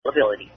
ability.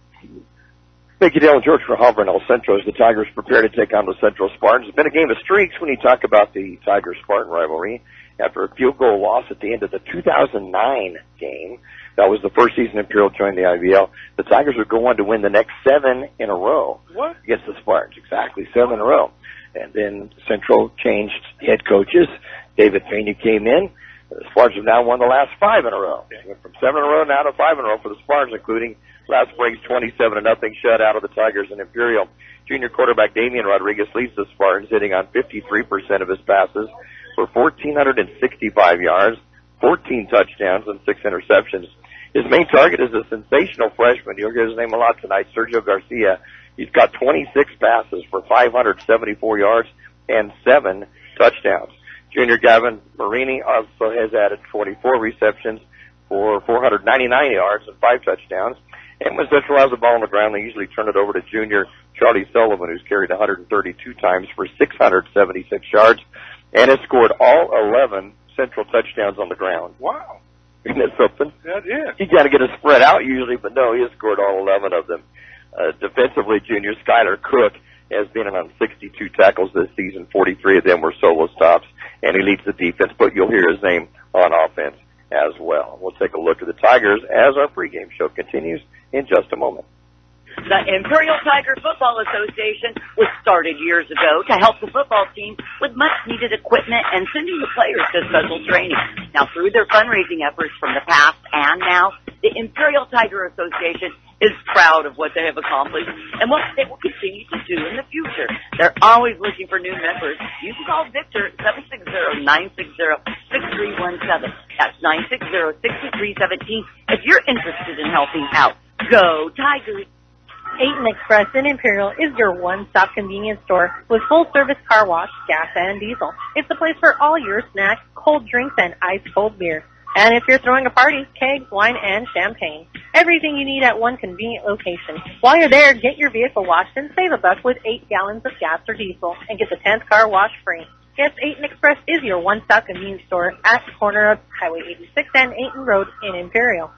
Thank you, Dale and George Grijalva and El Centro as the Tigers prepare to take on the Central Spartans. It's been a game of streaks when you talk about the Tiger-Spartan rivalry. After a field goal loss at the end of the 2009 game, that was the first season Imperial joined the IVL, the Tigers would go on to win the next 7 in a row against the Spartans. Exactly, 7 in a row. And then Central changed head coaches. David Pena came in. The Spartans have now won the last 5 in a row. They went from 7 in a row now to 5 in a row for the Spartans, including last spring's 27-0 shutout of the Tigers and Imperial. Junior quarterback Damian Rodriguez leads the Spartans, hitting on 53% of his passes for 1,465 yards, 14 touchdowns, and 6 interceptions. His main target is a sensational freshman. You'll hear his name a lot tonight, Sergio Garcia. He's got 26 passes for 574 yards and 7 touchdowns. Junior Gavin Marini also has added 44 receptions for 499 yards and 5 touchdowns. And when Central has the ball on the ground, they usually turn it over to junior Charlie Sullivan, who's carried 132 times for 676 yards and has scored all 11 Central touchdowns on the ground. Wow. Isn't that something? That is. You got to get a spread out usually, but no, he has scored all 11 of them. Defensively, junior Skylar Cook has been on 62 tackles this season. 43 of them were solo stops, and he leads the defense, but you'll hear his name on offense as well. We'll take a look at the Tigers as our pregame show continues in just a moment. The Imperial Tiger Football Association was started years ago to help the football team with much-needed equipment and sending the players to special training. Now, through their fundraising efforts from the past and now, the Imperial Tiger Association is proud of what they have accomplished and what they will continue to do in the future. They're always looking for new members. You can call Victor at 760-960-6317. That's 960-6317 if you're interested in helping out. Go Tigers! 8 Express in Imperial is your one-stop convenience store with full-service car wash, gas, and diesel. It's the place for all your snacks, cold drinks, and ice-cold beer. And if you're throwing a party, kegs, wine, and champagne. Everything you need at one convenient location. While you're there, get your vehicle washed and save $1 with 8 gallons of gas or diesel and get the 10th car wash free. Yes, 8 Express is your one-stop convenience store at the corner of Highway 86 and 8 Road in Imperial.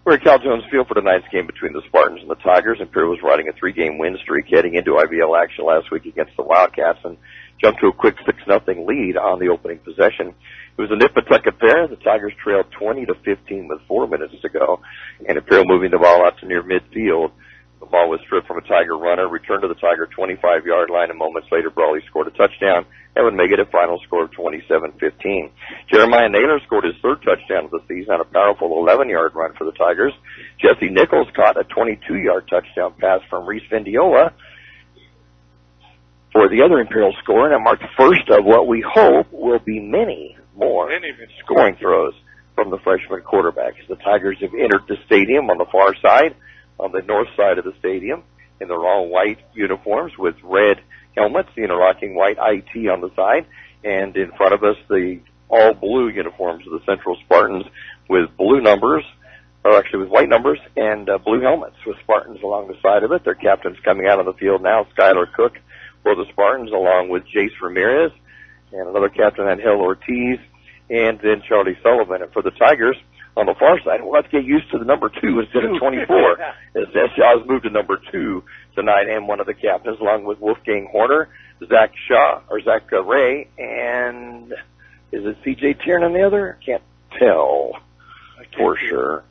We're at Cal Jones Field for tonight's game between the Spartans and the Tigers. Imperial was riding a 3-game win streak heading into IVL action last week against the Wildcats and jumped to a quick 6-0 lead on the opening possession. It was a nip-a-tuck affair. The Tigers trailed 20-15 with 4 minutes to go, and Imperial moving the ball out to near midfield. The ball was stripped from a Tiger runner, returned to the Tiger 25-yard line, and moments later, Brawley scored a touchdown. That would make it a final score of 27-15. Jeremiah Naylor scored his 3rd touchdown of the season on a powerful 11-yard run for the Tigers. Jesse Nichols caught a 22-yard touchdown pass from Reese Vendiola for the other Imperial score, and that marked the first of what we hope will be many more scoring throws from the freshman quarterback. As the Tigers have entered the stadium on the far side, on the north side of the stadium, in their all-white uniforms with red helmets, the interlocking white IT on the side, and in front of us the all-blue uniforms of the Central Spartans with blue numbers, or actually with white numbers, and blue helmets with Spartans along the side of it. Their captain's coming out on the field now, Skylar Cook for the Spartans, along with Jace Ramirez, and another captain, Angel Ortiz, and then Charlie Sullivan. And for the Tigers, on the far side, we'll have to get used to the number 2 instead of 24. As Shaw's moved to number 2 tonight, and one of the captains, along with Wolfgang Horner, Zach Ray, and is it C.J. Tiernan the other? Can't tell for sure,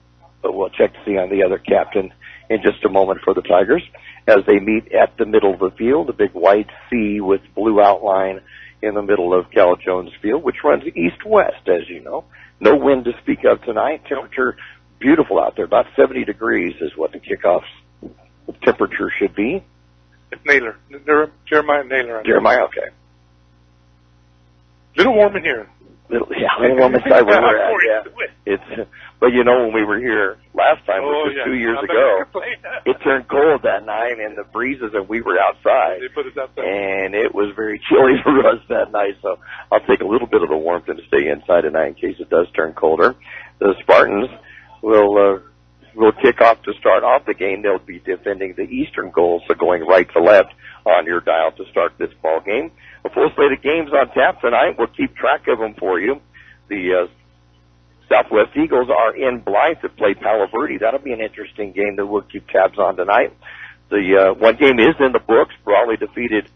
but we'll check to see on the other captain in just a moment for the Tigers as they meet at the middle of the field, a big white C with blue outline in the middle of Cal Jones Field, which runs east-west, as you know. No wind to speak of tonight. Temperature beautiful out there. About 70 degrees is what the kickoff temperature should be. It's Naylor. Jeremiah Naylor. Jeremiah, okay. Little warm in here. Little warm inside where we're at, yeah. But you know, when we were here last time, which was 2 years ago, it turned cold that night, and the breezes, and we were outside. They put us outside. And it was very chilly for us that night, so I'll take a little bit of the warmth and stay inside tonight in case it does turn colder. The Spartans will kick off to start off the game. They'll be defending the eastern goal, so going right to left on your dial to start this ball game. A full slate of games on tap tonight. We'll keep track of them for you. The Southwest Eagles are in Blythe to play Palo Verde. That'll be an interesting game that we'll keep tabs on tonight. The one game is in the books. Brawley defeated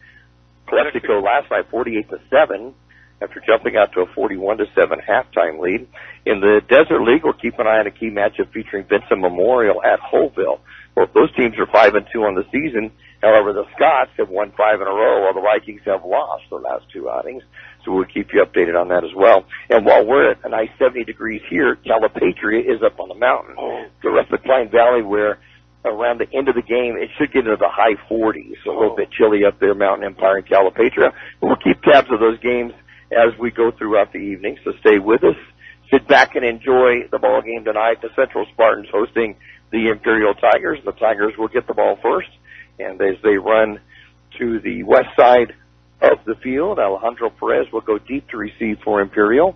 Calexico last night 48-7 after jumping out to a 41-7 halftime lead. In the Desert League, we'll keep an eye on a key matchup featuring Vincent Memorial at Holville. Both those teams are 5-2 on the season. However, the Scots have won 5 in a row, while the Vikings have lost the last 2 outings. So we'll keep you updated on that as well. And while we're at a nice 70 degrees here, Calipatria is up on the mountain. The rest of the Klein Valley, where around the end of the game, it should get into the high 40s. So a little bit chilly up there, Mountain Empire and Calipatria. But we'll keep tabs of those games as we go throughout the evening. So stay with us. Sit back and enjoy the ball game tonight. The Central Spartans hosting the Imperial Tigers. The Tigers will get the ball first. And as they run to the west side of the field, Alejandro Perez will go deep to receive for Imperial.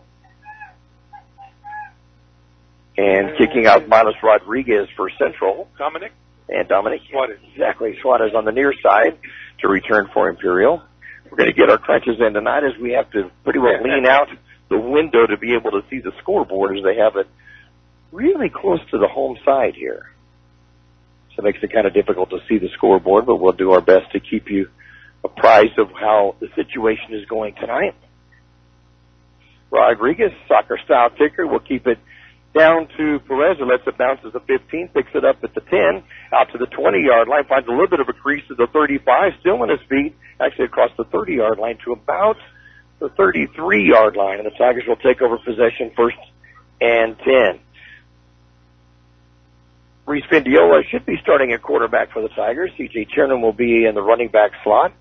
And kicking out Miles Rodriguez for Central. Dominic Suarez. Exactly. Suarez on the near side to return for Imperial. We're going to get our crunches in tonight as we have to pretty well lean out the window to be able to see the scoreboard, as they have it really close to the home side here. So it makes it kind of difficult to see the scoreboard, but we'll do our best to keep you apprised of how the situation is going tonight. Rodriguez, soccer-style kicker, will keep it down to Perez, who lets it bounce to the 15, picks it up at the 10, out to the 20-yard line, finds a little bit of a crease to the 35, still on his feet, actually across the 30-yard line to about the 33-yard line, and the Tigers will take over possession 1st and 10. Reese Findiola should be starting at quarterback for the Tigers. C.J. Chernin will be in the running back slot.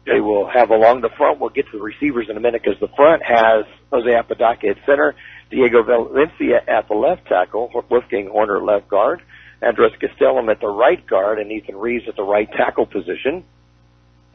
They will have along the front. We'll get to the receivers in a minute, because the front has Jose Apodaca at center, Diego Valencia at the left tackle, Wolfgang Horner at left guard, Andres Castellum at the right guard, and Ethan Reeves at the right tackle position.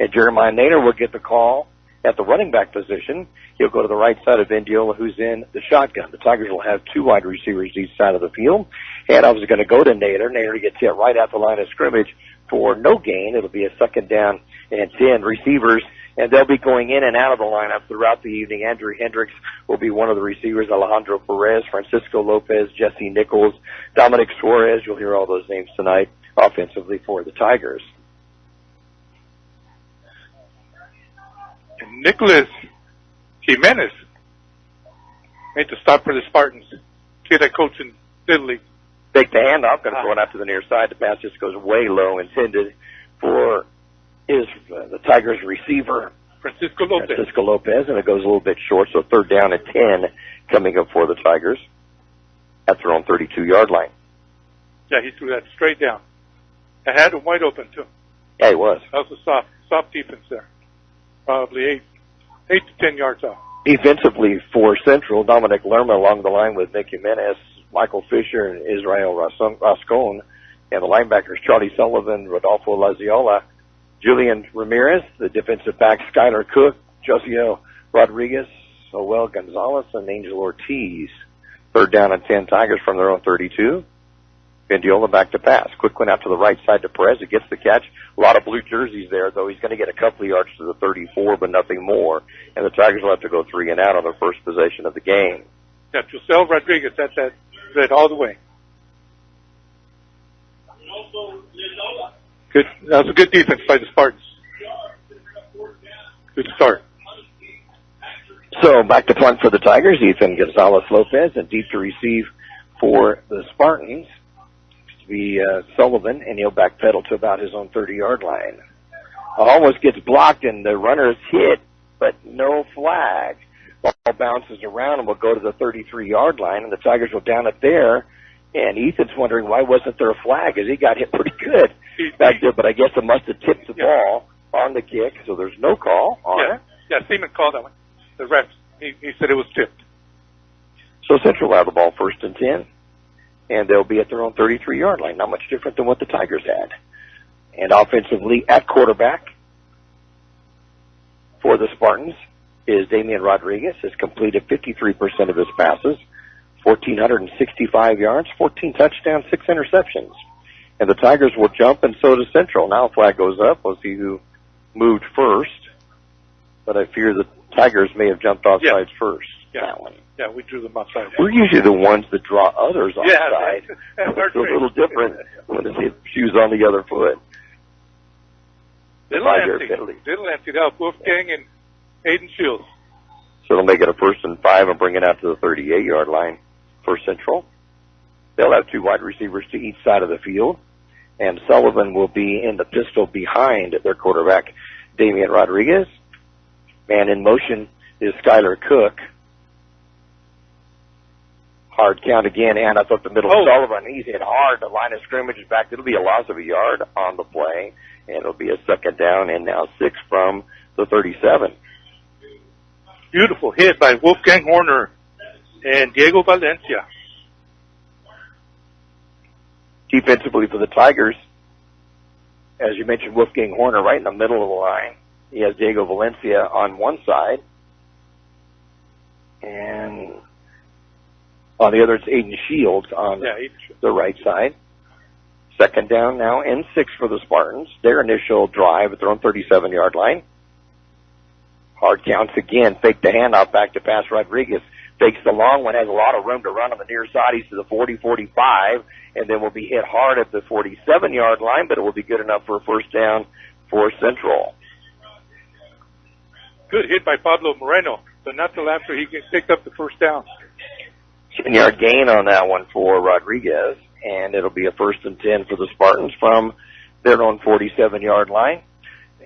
And Jeremiah Nader will get the call at the running back position. He'll go to the right side of Vendiola, who's in the shotgun. The Tigers will have 2 wide receivers each side of the field. And I was going to go to Nader. Nader gets hit right at the line of scrimmage for no gain. It'll be a 2nd down and 10. Receivers, and they'll be going in and out of the lineup throughout the evening. Andrew Hendricks will be one of the receivers, Alejandro Perez, Francisco Lopez, Jesse Nichols, Dominic Suarez. You'll hear all those names tonight offensively for the Tigers. And Nicholas Jimenez made the stop for the Spartans. Kid I coach in Little League. Take the handoff, going to throw it out to the near side. The pass just goes way low, intended for the Tigers receiver, Francisco Lopez, and it goes a little bit short, so 3rd down and 10 coming up for the Tigers at their own 32-yard line. Yeah, he threw that straight down. I had him wide open, too. Yeah, he was. That was a soft defense there. Probably 8 to 10 yards off. Defensively for Central, Dominic Lerma along the line with Nick Jimenez, Michael Fisher, and Israel Rascon, and the linebackers Charlie Sullivan, Rodolfo Laziola, Julian Ramirez, the defensive back Skylar Cook, Josiel Rodriguez, Joel Gonzalez, and Angel Ortiz. 3rd down and 10 Tigers from their own 32. Vendiola back to pass. Quick one out to the right side to Perez. It gets the catch. A lot of blue jerseys there, though. He's going to get a couple of yards to the 34, but nothing more. And the Tigers will have to go 3 and out on their first possession of the game. Yeah, Josel Rodriguez, that's that all the way. Good. That was a good defense by the Spartans. Good start. So back to punt for the Tigers. Ethan Gonzalez Lopez, and deep to receive for the Spartans to be Sullivan, and he'll backpedal to about his own 30-yard line. Almost gets blocked, and the runner is hit, but no flag. Ball bounces around and will go to the 33-yard line, and the Tigers will down it there. And Ethan's wondering why wasn't there a flag, as he got hit pretty good back there, but I guess it must have tipped the ball on the kick, so there's no call on it. Yeah, Seaman called that one. The ref, he said it was tipped. So Central will have the ball 1st and 10, and they'll be at their own 33-yard line, not much different than what the Tigers had. And offensively at quarterback for the Spartans is Damian Rodriguez, has completed 53% of his passes, 1,465 yards, 14 touchdowns, 6 interceptions. And the Tigers will jump, and so does Central. Now a flag goes up. We'll see who moved first. But I fear the Tigers may have jumped off sides first. that one. Yeah, we drew them outside. We're usually the ones that draw others offside. It's a little different when the shoe's on the other foot. Little empty now, Wolfgang and Aiden Shields. So they'll make it a 1st and 5 and bring it out to the 38-yard line for Central. They'll have 2 wide receivers to each side of the field, and Sullivan will be in the pistol behind their quarterback, Damian Rodriguez. Man in motion is Skylar Cook. Hard count again, and up the middle. Sullivan, he's hit hard. The line of scrimmage is back. It'll be a loss of a yard on the play, and it'll be a 2nd down and now 6 from the 37. Beautiful hit by Wolfgang Horner and Diego Valencia. Defensively for the Tigers, as you mentioned, Wolfgang Horner right in the middle of the line. He has Diego Valencia on one side, and on the other it's Aiden Shields on the right side. 2nd down now and 6 for the Spartans. Their initial drive at their own 37-yard line. Hard counts again. Fake the handoff back to pass. Rodriguez fakes the long one. Has a lot of room to run on the near side. He's to the 40, 45, and then will be hit hard at the 47-yard line, but it will be good enough for a 1st down for Central. Good hit by Pablo Moreno, but not till after he picked up the 1st down. 10-yard gain on that one for Rodriguez, and it'll be a 1st and 10 for the Spartans from their own 47-yard line.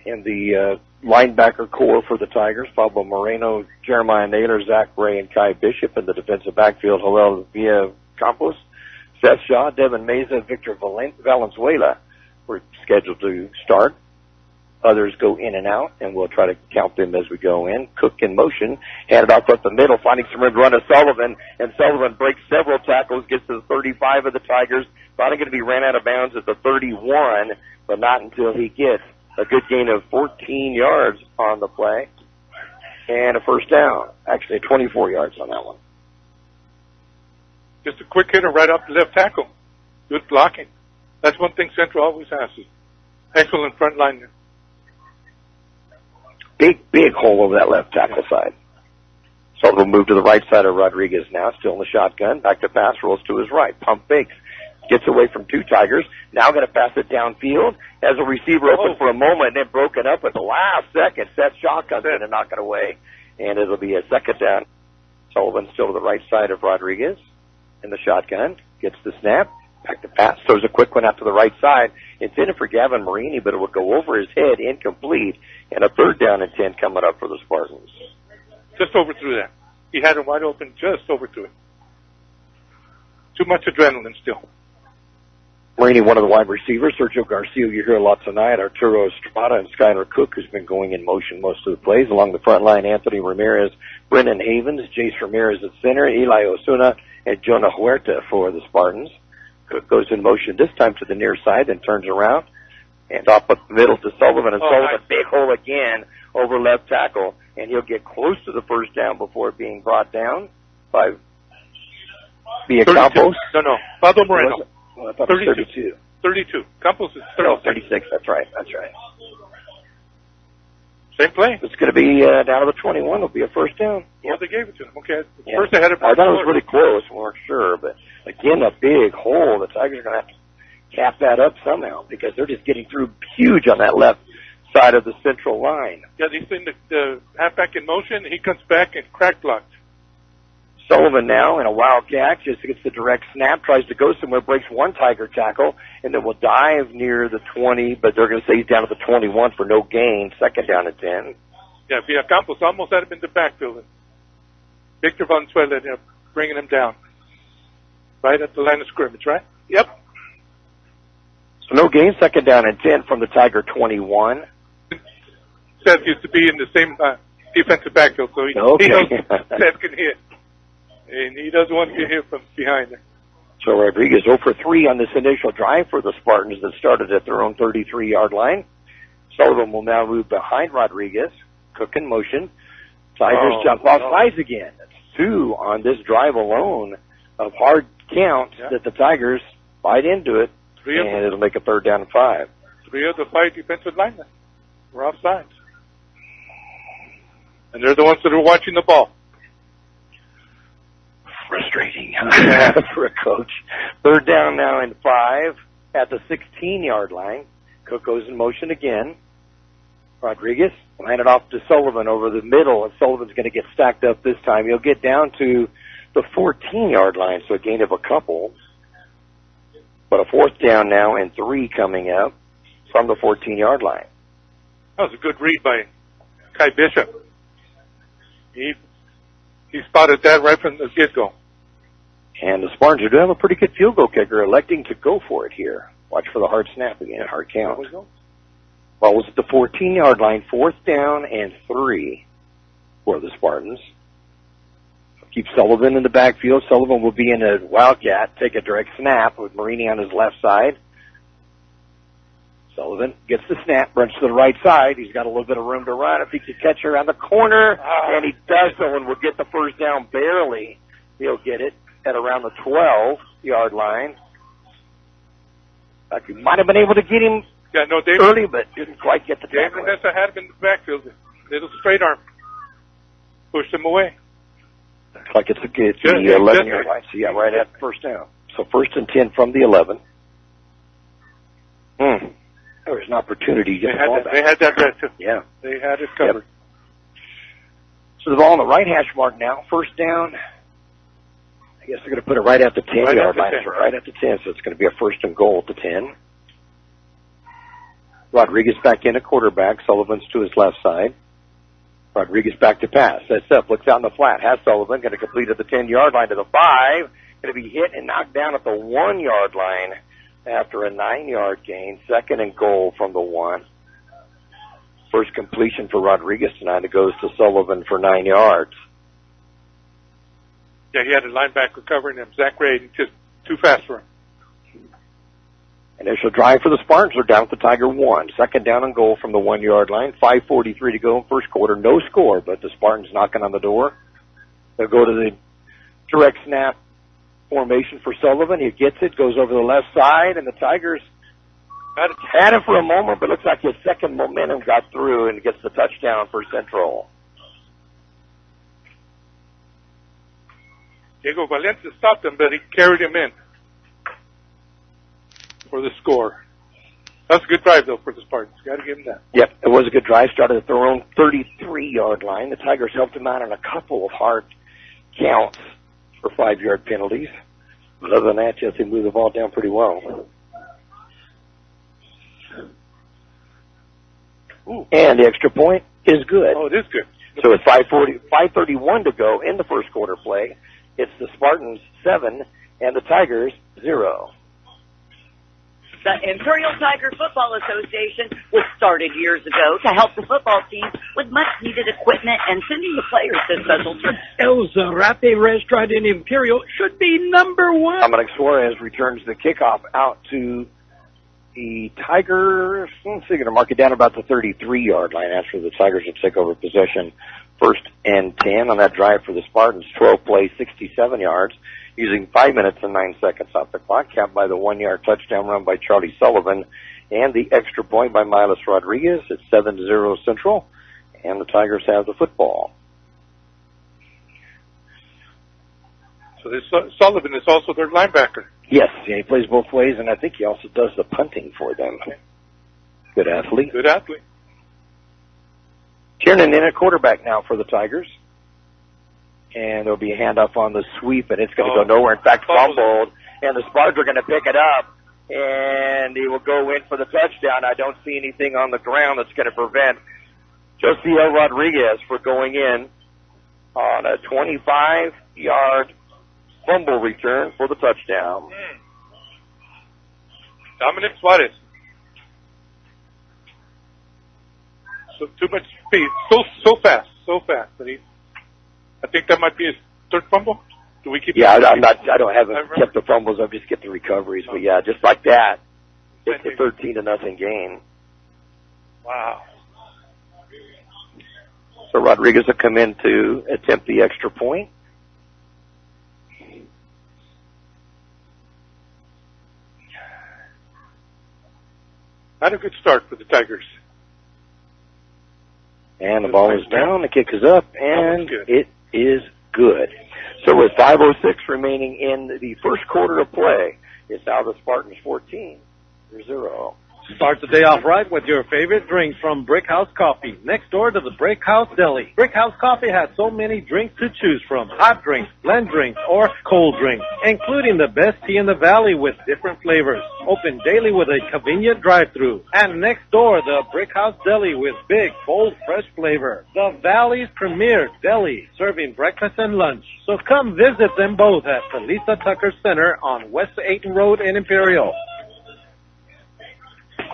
And the linebacker core for the Tigers, Pablo Moreno, Jeremiah Naylor, Zach Ray, and Kai Bishop. In the defensive backfield, Joel Villa Campos, Seth Shaw, Devin Meza, Victor Valenzuela were scheduled to start. Others go in and out, and we'll try to count them as we go in. Cook in motion, handed off up the middle, finding some room to run to Sullivan, and Sullivan breaks several tackles, gets to the 35 of the Tigers. Finally going to be ran out of bounds at the 31, but not until he gets a good gain of 14 yards on the play and a 1st down. Actually, 24 yards on that one. Just a quick hitter right off the left tackle. Good blocking. That's one thing Central always has is excellent front line. Big hole over that left tackle side. So we'll move to the right side of Rodriguez now, still in the shotgun. Back to pass, rolls to his right. Pump fakes. Gets away from 2 Tigers. Now going to pass it downfield. Has a receiver open for a moment, and then broken up at the last second. Seth Shaw comes in and knock it away, and it'll be a 2nd down. Sullivan still to the right side of Rodriguez in the shotgun. Gets the snap. Back to pass. Throws a quick one out to the right side. Intended for Gavin Marini, but it will go over his head, incomplete, and a 3rd down and 10 coming up for the Spartans. Just overthrew that. He had him wide open, just overthrew it. Too much adrenaline still. Marini, one of the wide receivers. Sergio Garcia, you hear a lot tonight. Arturo Estrada and Skylar Cook, who's been going in motion most of the plays. Along the front line, Anthony Ramirez, Brennan Havens, Jace Ramirez at center, Eli Osuna, and Jonah Huerta for the Spartans. Cook goes in motion this time to the near side, then turns around and off up the middle to Sullivan. And Sullivan, big hole again over left tackle, and he'll get close to the 1st down before being brought down by Villa Campos. No, Pablo Moreno. Well, I thought it was 32. 32. Campos is 36. That's right. Same play. It's going to be down to the 21. It'll be a 1st down. Yeah, they gave it to him. Okay. First they had it. I thought it was really close. We weren't sure, but again, a big hole. The Tigers are going to have to cap that up somehow because they're just getting through huge on that left side of the Central line. Yeah, they send the halfback in motion. He comes back and crack blocked. Sullivan now in a wild catch, just gets the direct snap, tries to go somewhere, breaks 1 Tiger tackle, and then will dive near the 20, but they're going to say he's down to the 21 for no gain, 2nd down and 10. Yeah, Villa Campos almost had him in the backfield. Victor Valenzuela ended up bringing him down. Right at the line of scrimmage, right? Yep. So no gain, 2nd down and 10 from the Tiger 21. Seth used to be in the same defensive backfield, so he knows Seth can hit. And he doesn't want to get hit from behind there. So Rodriguez 0 for 3 on this initial drive for the Spartans that started at their own 33-yard line. Sullivan will now move behind Rodriguez. Cook in motion. Tigers jump off sides again. That's 2 on this drive alone of hard counts that the Tigers bite into it, and it'll make a 3rd down and 5. 3 of the 5 defensive linemen were off sides. And they're the ones that are watching the ball. frustrating for a coach. Third down now and 5 at the 16-yard line. Cook goes in motion again. Rodriguez line it off to Sullivan over the middle, and Sullivan's going to get stacked up this time. He'll get down to the 14-yard line, so a gain of a couple. But a fourth down now and 3 coming up from the 14-yard line. That was a good read by Kai Bishop. He spotted that right from the get-go. And the Spartans do have a pretty good field goal kicker, electing to go for it here. Watch for the hard snap again, hard count. Well, it was at the 14-yard line, fourth down and 3 for the Spartans. Keep Sullivan in the backfield. Sullivan will be in a wildcat, take a direct snap with Marini on his left side. Sullivan gets the snap, runs to the right side. He's got a little bit of room to run. If he can catch her around the corner, and he does so, and will get the first down barely. He'll get it at around the 12-yard line. He might have been able to get him early, but didn't quite get the tackle. David Nessa had him in the backfield. Little straight arm. Pushed him away. Looks like it's the 11-yard line. So, yeah, right at first down. So first and 10 from the 11. There was an opportunity to get the ball back. They had that red, too. Yeah. They had it covered. Yep. So the ball on the right hash mark now. First down. I guess they're going to put it right at the 10-yard line. Right at the 10, so it's going to be a first and goal at the 10. Rodriguez back in a quarterback. Sullivan's to his left side. Rodriguez back to pass. Sets up, looks out in the flat. Has Sullivan, going to complete at the 10-yard line to the 5. Going to be hit and knocked down at the 1-yard line after a 9-yard gain. Second and goal from the 1. First completion for Rodriguez tonight. It goes to Sullivan for 9 yards. Yeah, he had a linebacker covering him. Zach Ray, just too fast for him. Initial drive for the Spartans are down at the Tiger 1. Second down and goal from the 1-yard line. 5:43 to go in first quarter. No score, but the Spartans knocking on the door. They'll go to the direct snap formation for Sullivan. He gets it, goes over the left side, and the Tigers had it for a moment, but looks like his second momentum got through and gets the touchdown for Centro. Diego Valencia stopped him, but he carried him in for the score. That's a good drive, though, for the Spartans. Got to give him that. Yep, it was a good drive. Started at their own 33-yard line. The Tigers helped him out on a couple of hard counts for 5-yard penalties. But other than that, yes, they moved the ball down pretty well. Ooh. And the extra point is good. Oh, it is good. So it's 5:31 to go in the first quarter play. It's the Spartans 7 and the Tigers 0. The Imperial Tiger Football Association was started years ago to help the football team with much-needed equipment and sending the players to special trips. El Zarape Restaurant in Imperial should be number 1. Dominic Suarez returns the kickoff out to the Tigers. They're going to mark it down about the 33-yard line after the Tigers will take over possession. First and 10 on that drive for the Spartans. 12 plays, 67 yards. Using 5 minutes and 9 seconds off the clock, capped by the 1-yard touchdown run by Charlie Sullivan and the extra point by Miles Rodriguez. It's 7-0 Central, and the Tigers have the football. So this Sullivan is also their linebacker. Yes, yeah, he plays both ways, and I think he also does the punting for them. Good athlete. Good athlete. Tiernan in a quarterback now for the Tigers. And there'll be a handoff on the sweep, and it's going to go nowhere. In fact, fumbled, and the Spartans are going to pick it up, and he will go in for the touchdown. I don't see anything on the ground that's going to prevent Josiel Rodriguez from going in on a 25-yard fumble return for the touchdown. Dominic Suarez. So too much speed, so fast. But I think that might be his third fumble. Do we keep? Yeah, I don't have kept the fumbles. I just get the recoveries. But yeah, just like that, it's a 13-0 gain. Wow. So Rodriguez will come in to attempt the extra point. Not a good start for the Tigers. And the ball is down, the kick is up, and it is good. So with 5:06 remaining in the first quarter of play, it's now the Spartans 14-0. Start the day off right with your favorite drink from Brick House Coffee, next door to the Brick House Deli. Brick House Coffee has so many drinks to choose from, hot drinks, blend drinks, or cold drinks, including the best tea in the valley with different flavors. Open daily with a convenient drive-thru. And next door, the Brick House Deli with big, bold, fresh flavor. The Valley's premier deli, serving breakfast and lunch. So come visit them both at the Lisa Tucker Center on West 8th Road in Imperial.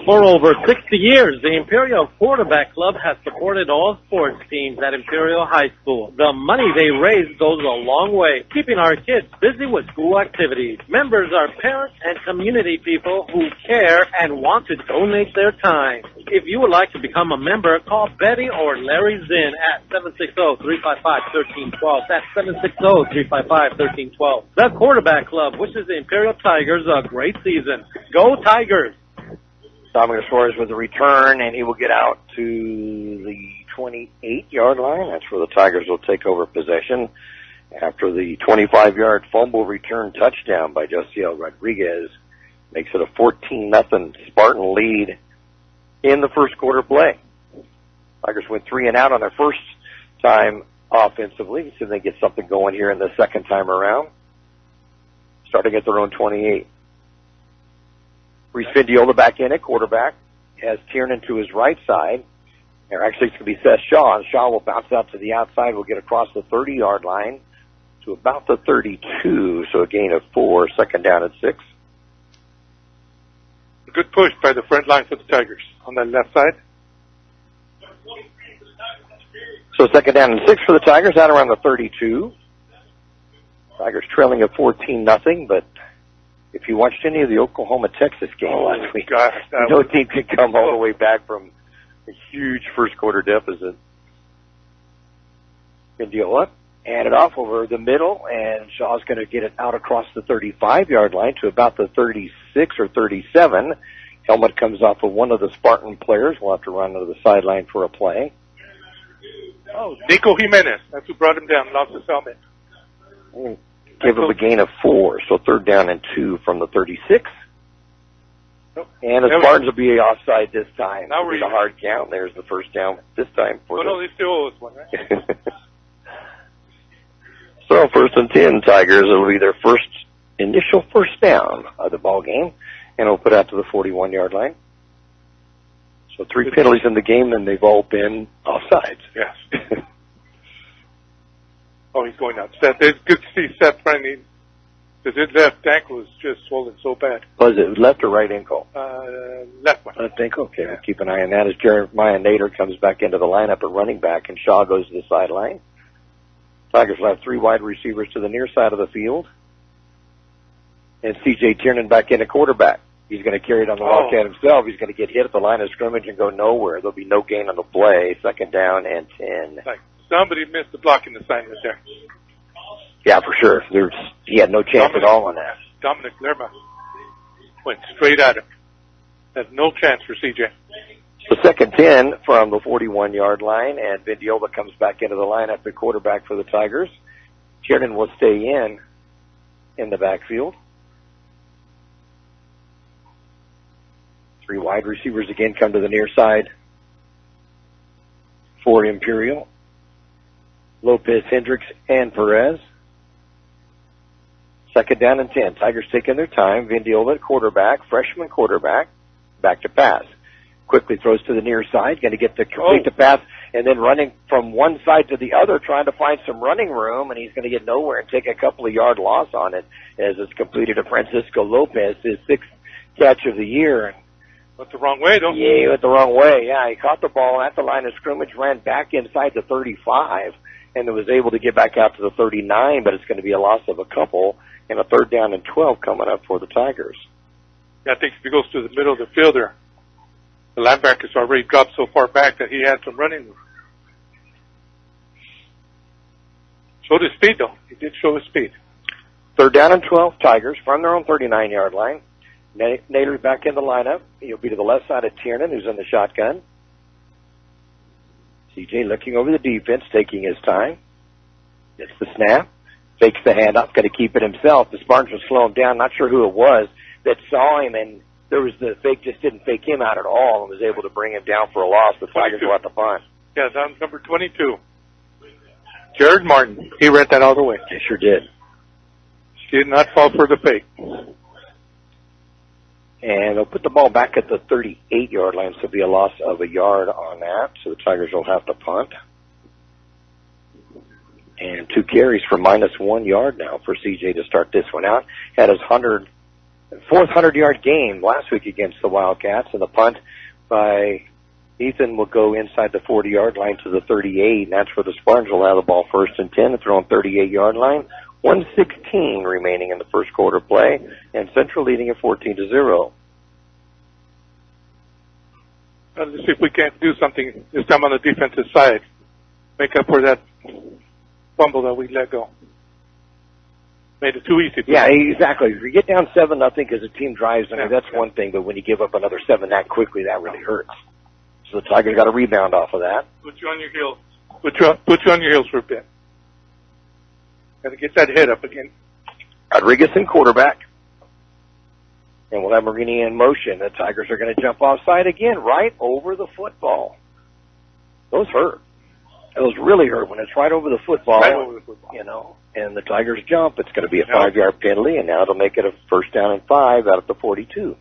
For over 60 years, the Imperial Quarterback Club has supported all sports teams at Imperial High School. The money they raise goes a long way, keeping our kids busy with school activities. Members are parents and community people who care and want to donate their time. If you would like to become a member, call Betty or Larry Zinn at 760-355-1312. That's 760-355-1312. The Quarterback Club wishes the Imperial Tigers a great season. Go Tigers! Dominic Suarez with a return, and he will get out to the 28-yard line. That's where the Tigers will take over possession after the 25-yard fumble return touchdown by Josiel Rodriguez. Makes it a 14-0 Spartan lead in the first quarter play. Tigers went 3 and out on their first time offensively. See if they get something going here in the second time around. Starting at their own 28. Reese Vindiola back in at quarterback. Has Tiernan to his right side. Or actually, it's going to be Seth Shaw. And Shaw will bounce out to the outside. Will get across the 30-yard line to about the 32. So a gain of 4. Second down at 6. A good push by the front line for the Tigers on that left side. So second down and 6 for the Tigers. Out around the 32. Tigers trailing at 14-0, but if you watched any of the Oklahoma-Texas game last week, no team can come all the way back from a huge first quarter deficit. Vindiola, hand it off over the middle, and Shaw's going to get it out across the 35-yard line to about the 36 or 37. Helmet comes off of one of the Spartan players. We'll have to run to the sideline for a play. Oh, Nico Jimenez. That's who brought him down, lost his helmet. Give him a gain of 4, so third down and 2 from the 36. And the Spartans will be offside this time. Now we're a hard count. There's the first down this time. For no, they still owe us one, right? So first and 10, Tigers. It'll be their initial first down of the ball game, and it'll put out to the 41-yard line. So 3 penalties in the game, and they've all been offsides. Yes. Oh, he's going out. Seth, it's good to see Seth running, because his left ankle is just swollen so bad. Was it left or right ankle? Left one. Left ankle? Okay, yeah. We'll keep an eye on that as Jeremiah Nader comes back into the lineup at running back, and Shaw goes to the sideline. Tigers will have 3 wide receivers to the near side of the field. And C.J. Tiernan back in at quarterback. He's going to carry it on the Wildcat himself. He's going to get hit at the line of scrimmage and go nowhere. There'll be no gain on the play. Second down and 10. Somebody missed the blocking assignment there. Yeah, for sure. He had no chance at all on that. Dominic Lerma went straight at him. Has no chance for CJ. So second 10 from the 41-yard line, and Vindiola comes back into the lineup at quarterback for the Tigers. Tiernan will stay in the backfield. 3 wide receivers again come to the near side for Imperial. Lopez, Hendricks, and Perez. Second down and 10. Tigers taking their time. Vindiola at quarterback, freshman quarterback, back to pass. Quickly throws to the near side, going to get to complete the pass, and then running from one side to the other, trying to find some running room, and he's going to get nowhere and take a couple of yard loss on it as it's completed to Francisco Lopez, his 6th catch of the year. Went the wrong way, don't you? Yeah, he went the wrong way. Yeah, he caught the ball at the line of scrimmage, ran back inside the 35, and was able to get back out to the 39, but it's going to be a loss of a couple, and a third down and 12 coming up for the Tigers. Yeah, I think if he goes to the middle of the field there, the linebacker's already dropped so far back that he had some running room. Showed his speed, though. He did show his speed. Third down and 12, Tigers from their own 39-yard line. Nader back in the lineup. He'll be to the left side of Tiernan, who's in the shotgun. CJ looking over the defense, taking his time. Gets the snap. Fakes the handoff, going to keep it himself. The Spartans will slow him down. Not sure who it was that saw him, and there was the fake just didn't fake him out at all and was able to bring him down for a loss. The Tigers will have to punt. Yeah, that's number 22. Jared Martin. He read that all the way. He sure did. He did not fall for the fake. And they'll put the ball back at the 38-yard line, so it'll be a loss of a yard on that. So the Tigers will have to punt. And 2 carries for -1 yard now for CJ to start this one out. Had his 4th 100-yard game last week against the Wildcats, and the punt by Ethan will go inside the 40-yard line to the 38, and that's where the Spartans will have the ball 1st and 10 and throw on 38-yard line. 1:16 remaining in the first quarter play, and Central leading at 14-0. Let's see if we can't do something this time on the defensive side. Make up for that fumble that we let go. Made it too easy. Yeah, exactly. If you get down 7-0 because the team drives, I mean, that's one thing, but when you give up another 7 that quickly, that really hurts. So the Tigers got to rebound off of that. Put you on your heels. Put you on your heels for a bit. Got to get that head up again. Rodriguez in quarterback. And we'll have Marini in motion. The Tigers are going to jump offside again, right over the football. Those hurt. Those really hurt when it's right over the football. Right over the football. You know, and the Tigers jump. It's going to be a 5-yard penalty, and now it'll make it a 1st down and 5 out of the 42.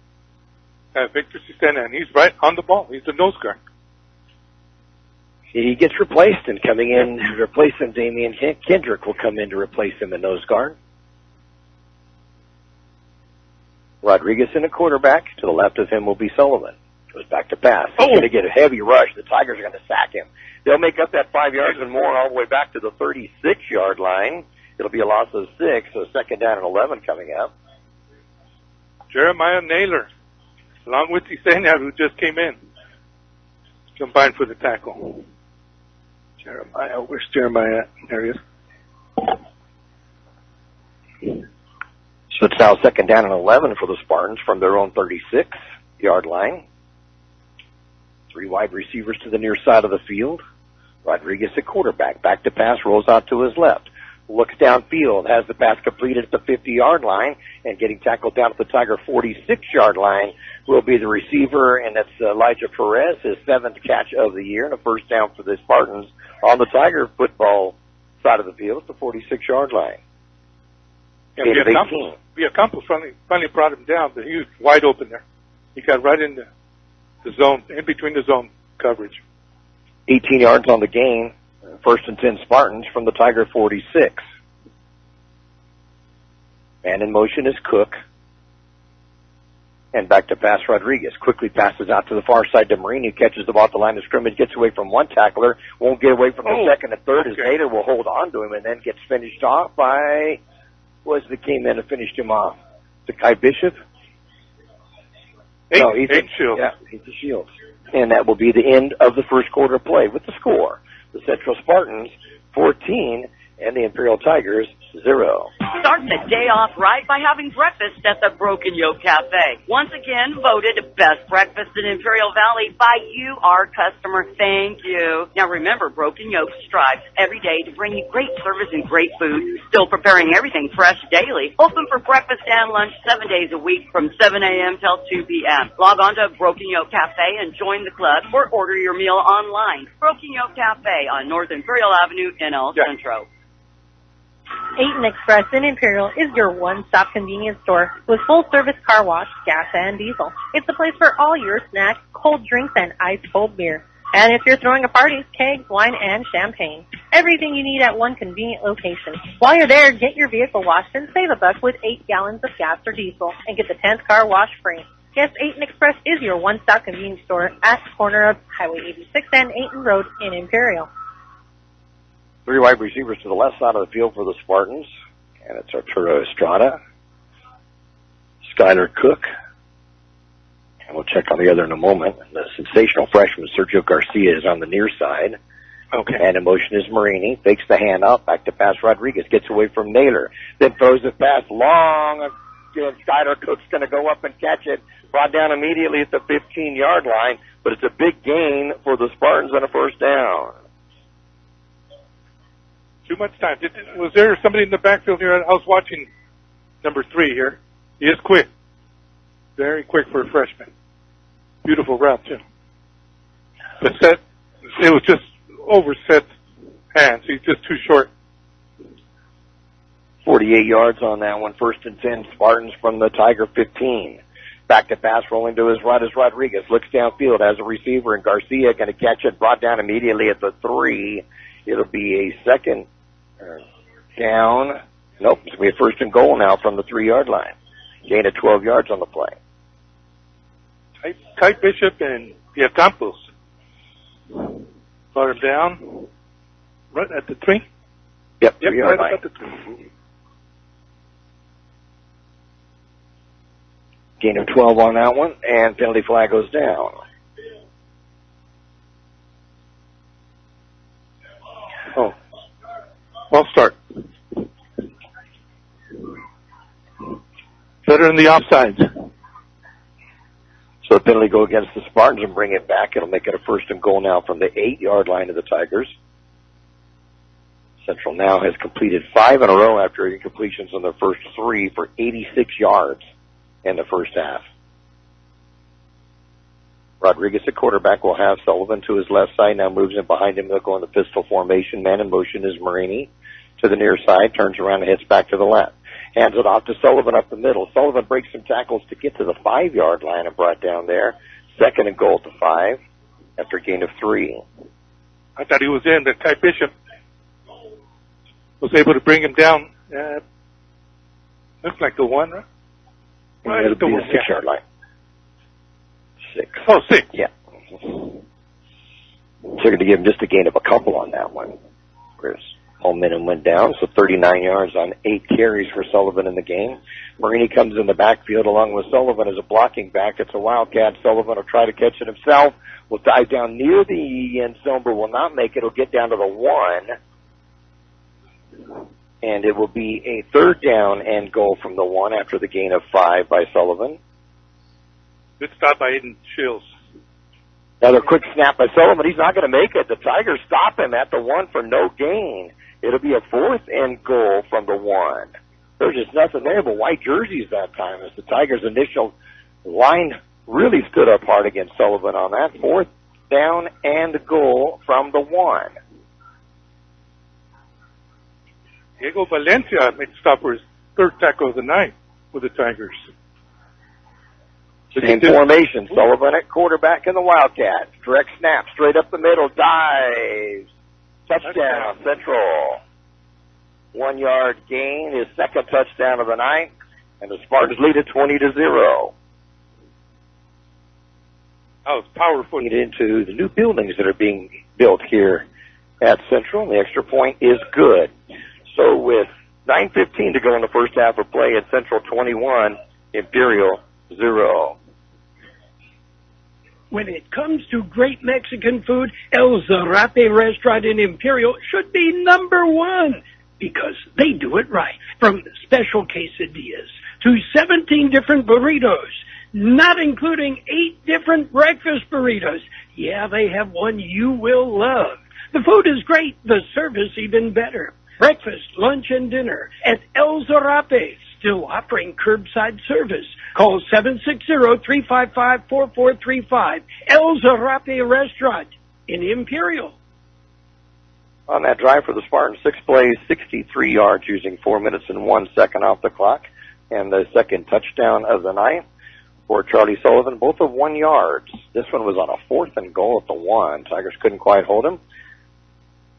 Victor Cistena, and he's right on the ball. He's the nose guard. He gets replaced, and coming in to replace him, Damian Kendrick will come in to replace him in nose guard. Rodriguez in a quarterback. To the left of him will be Sullivan. Goes back to pass. He's going to get a heavy rush. The Tigers are going to sack him. They'll make up that 5 yards and more all the way back to the 36-yard line. It'll be a loss of 6, so 2nd down and 11 coming up. Jeremiah Naylor, along with Cistena, who just came in, combined for the tackle. Jeremiah, where's Jeremiah? There he is. So it's now 2nd down and 11 for the Spartans from their own 36-yard line. 3 wide receivers to the near side of the field. Rodriguez at quarterback. Back to pass, rolls out to his left. Looks downfield, has the pass completed at the 50-yard line, and getting tackled down at the Tiger 46-yard line will be the receiver, and that's Elijah Perez, his 7th catch of the year, and a 1st down for the Spartans on the Tiger football side of the field at the 46-yard line. Yeah, Villacampos finally brought him down, but he was wide open there. He got right in the zone, in between the zone coverage. 18 yards on the gain. 1st and 10 Spartans from the Tiger 46. Man in motion is Cook. And back to pass Rodriguez. Quickly passes out to the far side to Marini, catches the ball at the line of scrimmage, gets away from one tackler, won't get away from the 2nd and 3rd as Nader will hold on to him and then gets finished off by, that came in and finished him off? Kai Bishop? Ethan Shields. Yeah, Ethan Shields. And that will be the end of the first quarter play with the score. The Central Spartans 14 and the Imperial Tigers 0. Starting the day off right by having breakfast at the Broken Yolk Café. Once again, voted best breakfast in Imperial Valley by you, our customer. Thank you. Now remember, Broken Yolk strives every day to bring you great service and great food, still preparing everything fresh daily. Open for breakfast and lunch 7 days a week from 7 a.m. till 2 p.m. Log on to Broken Yolk Café and join the club or order your meal online. Broken Yolk Café on North Imperial Avenue in El Centro. 8 Express in Imperial is your one-stop convenience store with full-service car wash, gas, and diesel. It's the place for all your snacks, cold drinks, and ice-cold beer. And if you're throwing a party, kegs, wine, and champagne. Everything you need at one convenient location. While you're there, get your vehicle washed and save a buck with 8 gallons of gas or diesel and get the 10th car wash free. Yes, 8 Express is your one-stop convenience store at the corner of Highway 86 and 8 Road in Imperial. 3 wide receivers to the left side of the field for the Spartans. And it's Arturo Estrada, Skyler Cook, and we'll check on the other in a moment. The sensational freshman Sergio Garcia is on the near side. Okay. And in motion is Marini. Fakes the handoff. Back to pass Rodriguez. Gets away from Naylor. Then throws it pass long. Skyler Cook's going to go up and catch it. Brought down immediately at the 15-yard line. But it's a big gain for the Spartans on a 1st down. Too much time. Was there somebody in the backfield here? I was watching number 3 here. He is quick. Very quick for a freshman. Beautiful route, too. The set, it was just overset hands. He's just too short. 48 yards on that one. 1st and 10, Spartans from the Tiger 15. Back to pass, rolling to his right is Rodriguez. Looks downfield, has a receiver, and Garcia going to catch it. Brought down immediately at the 3. It'll be a second down. Nope, it's going to be a 1st and goal now from the 3-yard line. Gain of 12 yards on the play. Ty Bishop and Campos. Brought him down. Right at the 3? Yep, right at the 3. Gain of 12 on that one, and penalty flag goes down. Oh, false start. Better in the offsides. So the penalty go against the Spartans and bring it back. It'll make it a 1st and goal now from the 8-yard line of the Tigers. Central now has completed 5 in a row after incompletions on their first 3 for 86 yards in the first half. Rodriguez at quarterback will have Sullivan to his left side. Now moves in behind him. They'll go in the pistol formation. Man in motion is Marini to the near side. Turns around and hits back to the left. Hands it off to Sullivan up the middle. Sullivan breaks some tackles to get to the 5-yard line and brought down there. 2nd and goal to 5 after a gain of 3. I thought he was in. The Ty Bishop was able to bring him down. Looks like the 1, right? Right, it'll be the 6-yard line. 6. Oh, 6. Yeah. So they're going to give him just a gain of a couple on that one. Whereas momentum went down, so 39 yards on 8 carries for Sullivan in the game. Marini comes in the backfield along with Sullivan as a blocking back. It's a Wildcat. Sullivan will try to catch it himself. Will dive down near the end zone, but will not make it. It'll get down to the 1. And it will be a 3rd down and goal from the 1 after the gain of 5 by Sullivan. Good stop by Aiden Shields. Another quick snap by Sullivan. He's not going to make it. The Tigers stop him at the 1 for no gain. It'll be a 4th and goal from the 1. There's just nothing there but white jerseys that time as the Tigers' initial line really stood up hard against Sullivan on that. 4th down and goal from the 1. Diego Valencia made the stop for his 3rd tackle of the night with the Tigers. Same formation. Sullivan at quarterback in the Wildcat. Direct snap, straight up the middle, dives. Touchdown, Central. 1-yard gain, his 2nd touchdown of the night, and the Spartans lead it 20-0. That was powerful. Get into the new buildings that are being built here at Central. The extra point is good. So with 9:15 to go in the first half of play at Central 21, Imperial 0. When it comes to great Mexican food, El Zarape restaurant in Imperial should be number 1 because they do it right. From special quesadillas to 17 different burritos, not including 8 different breakfast burritos. Yeah, they have one you will love. The food is great, the service even better. Breakfast, lunch, and dinner at El Zarape, still offering curbside service. Call 760-355-4435. El Zarape Restaurant in Imperial. On that drive for the Spartans, 6 plays, 63 yards using 4 minutes and 1 second off the clock. And the 2nd touchdown of the night for Charlie Sullivan, both of 1 yard. This one was on a 4th and goal at the 1. Tigers couldn't quite hold him.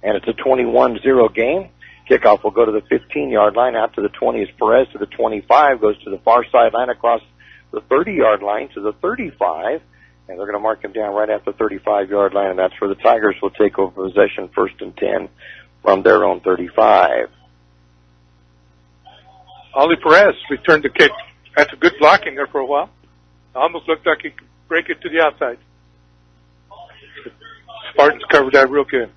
And it's a 21-0 game. Kickoff will go to the 15-yard line. Out to the 20 is Perez. To the 25, goes to the far sideline across the 30-yard line to the 35. And they're going to mark him down right at the 35-yard line, and that's where the Tigers will take over possession 1st and 10 from their own 35. Ollie Perez returned the kick. That's a good blocking there for a while. Almost looked like he could break it to the outside. Spartans covered that real good.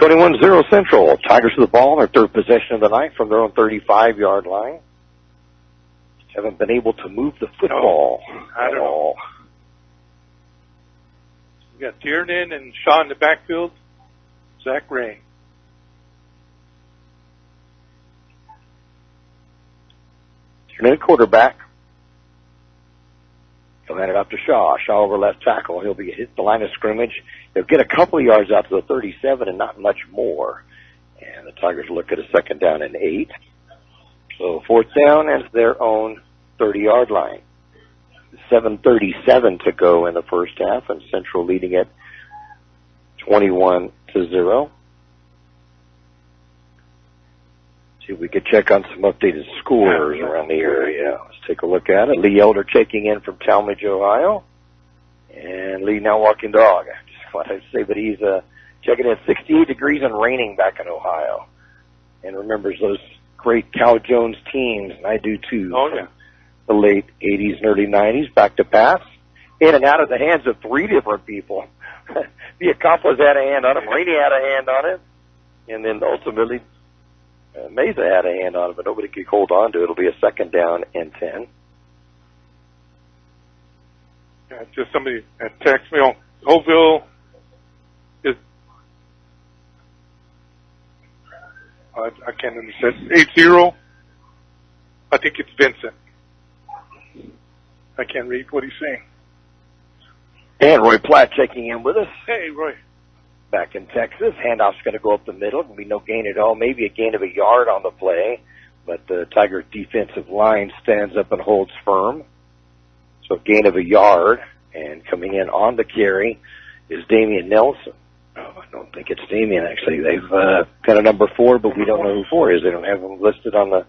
21-0 Central. Tigers with the ball, their 3rd possession of the night from their own 35-yard line. Haven't been able to move the football at all. We got Tiernan and Shaw in the backfield. Zach Ray. Turn in quarterback. He'll hand it off to Shaw. Shaw over left tackle. He'll be hit the line of scrimmage. He'll get a couple of yards out to the 37 and not much more. And the Tigers look at a 2nd down and 8. So 4th down and their own 30-yard line. 7:37 to go in the first half, and Central leading it 21-0. See if we could check on some updated scores around the area. Let's take a look at it. Lee Elder checking in from Talmadge, Ohio. And Lee now walking dog. I just want to say that he's checking in 68 degrees and raining back in Ohio. And remembers those great Cal Jones teams, and I do too. Oh, yeah. The late 80s and early 90s, back to pass. In and out of the hands of 3 different people. Viacampos had a hand on it, Rainey had a hand on it, and then ultimately Mesa had a hand on it, but nobody could hold on to it. It'll be a 2nd down and 10. Yeah, just somebody texted me on Oville is, I can't understand, 80. I think it's Vincent. I can't read what he's saying. And Roy Platt checking in with us. Hey, Roy. Back in Texas. Handoff's going to go up the middle. There'll be no gain at all. Maybe a gain of a yard on the play. But the Tiger defensive line stands up and holds firm. So gain of a yard. And coming in on the carry is Damian Nelson. Oh, I don't think it's Damian, actually. They've got a number 4, but we don't know who 4 is. They don't have him listed on the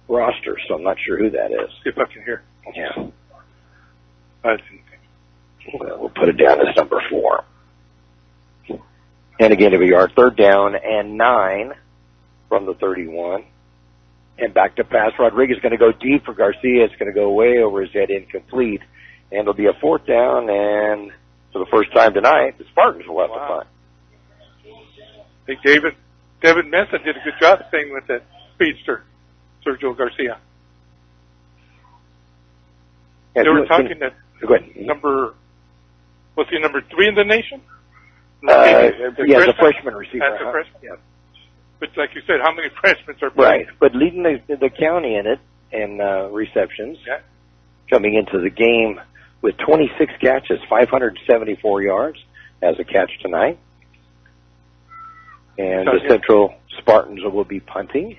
roster, so I'm not sure who that is. See if I can hear. Yeah. Well, we'll put it down as number 4. And a gain of a yard. 3rd down and 9 from the 31. And back to pass. Rodriguez is going to go deep for Garcia. It's going to go way over his head, incomplete. And it'll be a 4th down, and for the first time tonight, the Spartans will have to punt. I think David Mesa did a good job staying with that speedster, Sergio Garcia. Yeah, they were talking that was he number 3 in the nation? The freshman receiver. That's a freshman? Yeah. But like you said, how many freshmen are playing? Right, but leading the county in it in receptions, coming into the game with 26 catches, 574 yards as a catch tonight. And the Central Spartans will be punting.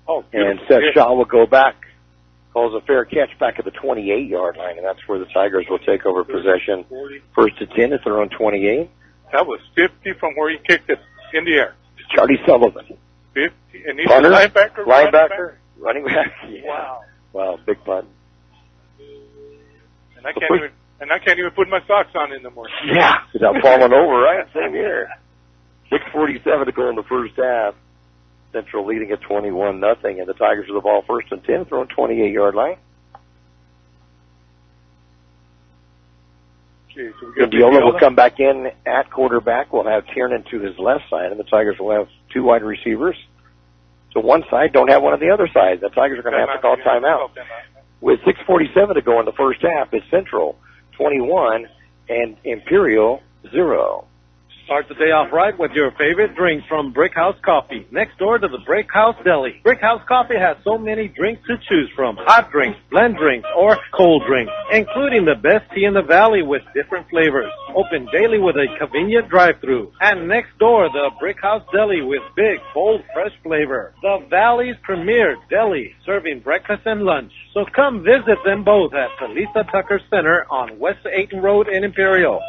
Oh, and Seth Shaw will go back, calls a fair catch back at the 28-yard line, and that's where the Tigers will take over possession. 1st to 10 at their own 28. That was 50 from where he kicked it in the air. Charlie Sullivan. 50, and he's punter, a linebacker, running back. Yeah. Wow, big punt. And I can't even put my socks on in the morning. Yeah, without falling over, right? Same here. 6:47 to go in the first half. Central leading at 21-0, and the Tigers with the ball 1st and 10, throwing 28-yard line. Okay, so Diola will come back in at quarterback. We'll have Tiernan to his left side, and the Tigers will have 2 wide receivers. So one side don't have one on the other side. The Tigers are going to have to call timeout. With 6:47 to go in the first half, it's Central 21 and Imperial 0. Start the day off right with your favorite drinks from Brick House Coffee, next door to the Brick House Deli. Brick House Coffee has so many drinks to choose from, hot drinks, blend drinks, or cold drinks, including the best tea in the valley with different flavors. Open daily with a convenient drive-thru. And next door, the Brick House Deli with big, bold, fresh flavor. The Valley's premier deli, serving breakfast and lunch. So come visit them both at the Lisa Tucker Center on West 8th Road in Imperial.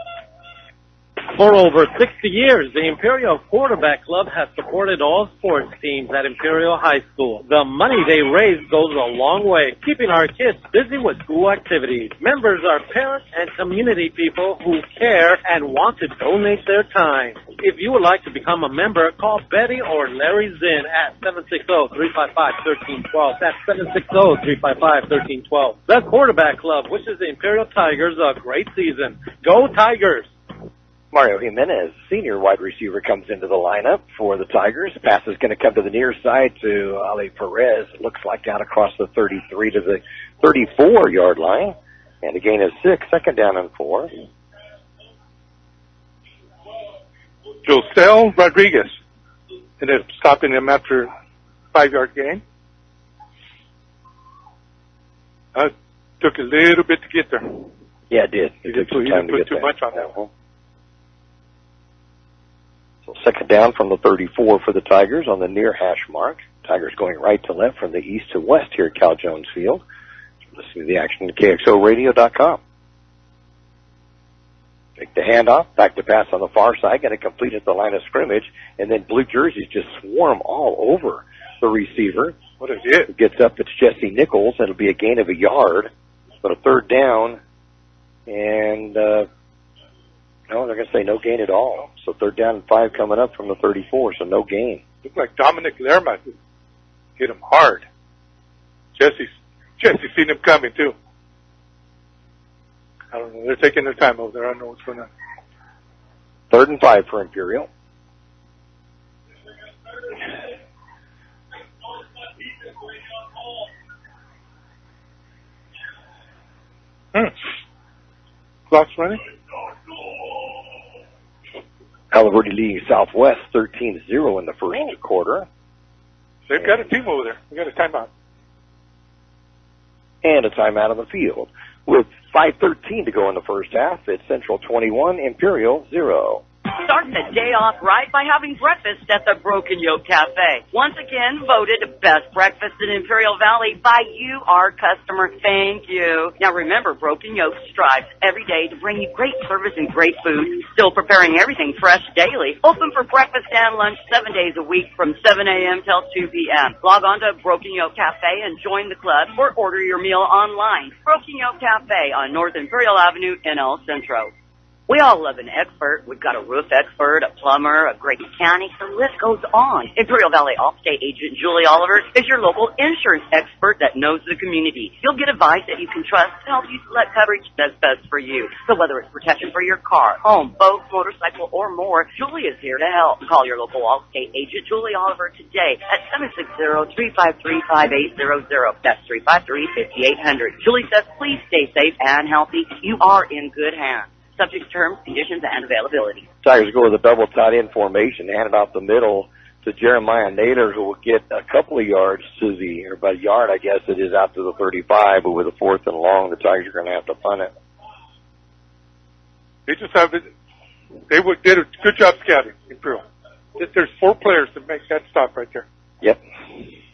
For over 60 years, the Imperial Quarterback Club has supported all sports teams at Imperial High School. The money they raise goes a long way, keeping our kids busy with school activities. Members are parents and community people who care and want to donate their time. If you would like to become a member, call Betty or Larry Zinn at 760-355-1312. That's 760-355-1312. The Quarterback Club wishes the Imperial Tigers a great season. Go Tigers! Mario Jimenez, senior wide receiver, comes into the lineup for the Tigers. Pass is going to come to the near side to Ali Perez. It looks like out across the 33 to the 34-yard line. And a gain of 6, 2nd down and 4. Josel Rodriguez. Ended up stopping him after a 5-yard gain. Took a little bit to get there. Yeah, it did. He didn't put too much on that one. So second down from the 34 for the Tigers on the near hash mark. Tigers going right to left from the east to west here at Cal Jones Field. Listen to the action at KXORadio.com. Take the handoff, back to pass on the far side, going to complete at the line of scrimmage, and then blue jerseys just swarm all over the receiver. What is it? Gets up, it's Jesse Nichols, and it'll be a gain of a yard, but a third down, and no, they're going to say no gain at all. So third down and 5 coming up from the 34, so no gain. Looked like Dominic Lerma hit him hard. Jesse's seen him coming, too. I don't know. They're taking their time over there. I don't know what's going on. Third and 5 for Imperial. Clock's running. Palo Verde leading Southwest 13-0 in the first quarter. They've got a team over there. We got a timeout. And a timeout on the field. With 5:13 to go in the first half, it's Central 21, Imperial 0. Starting the day off right by having breakfast at the Broken Yolk Café. Once again, voted best breakfast in Imperial Valley by you, our customer. Thank you. Now remember, Broken Yolk strives every day to bring you great service and great food, still preparing everything fresh daily. Open for breakfast and lunch 7 days a week from 7 a.m. till 2 p.m. Log on to Broken Yolk Café and join the club or order your meal online. Broken Yolk Café on North Imperial Avenue in El Centro. We all love an expert. We've got a roof expert, a plumber, a great mechanic. The list goes on. Imperial Valley Allstate agent Julie Oliver is your local insurance expert that knows the community. You'll get advice that you can trust to help you select coverage that's best for you. So whether it's protection for your car, home, boat, motorcycle, or more, Julie is here to help. Call your local Allstate agent Julie Oliver today at 760-353-5800. That's 353-5800. Julie says, please stay safe and healthy. You are in good hands. Subject to terms, conditions, and availability. Tigers go with a double tight end formation, hand it off the middle to Jeremiah Naylor, who will get a couple of yards to the, or about a yard, I guess it is, out to the 35, but with a fourth and long, the Tigers are going to have to punt it. They just have it. They did a good job scouting, Imperial. There's 4 players to make that stop right there. Yep.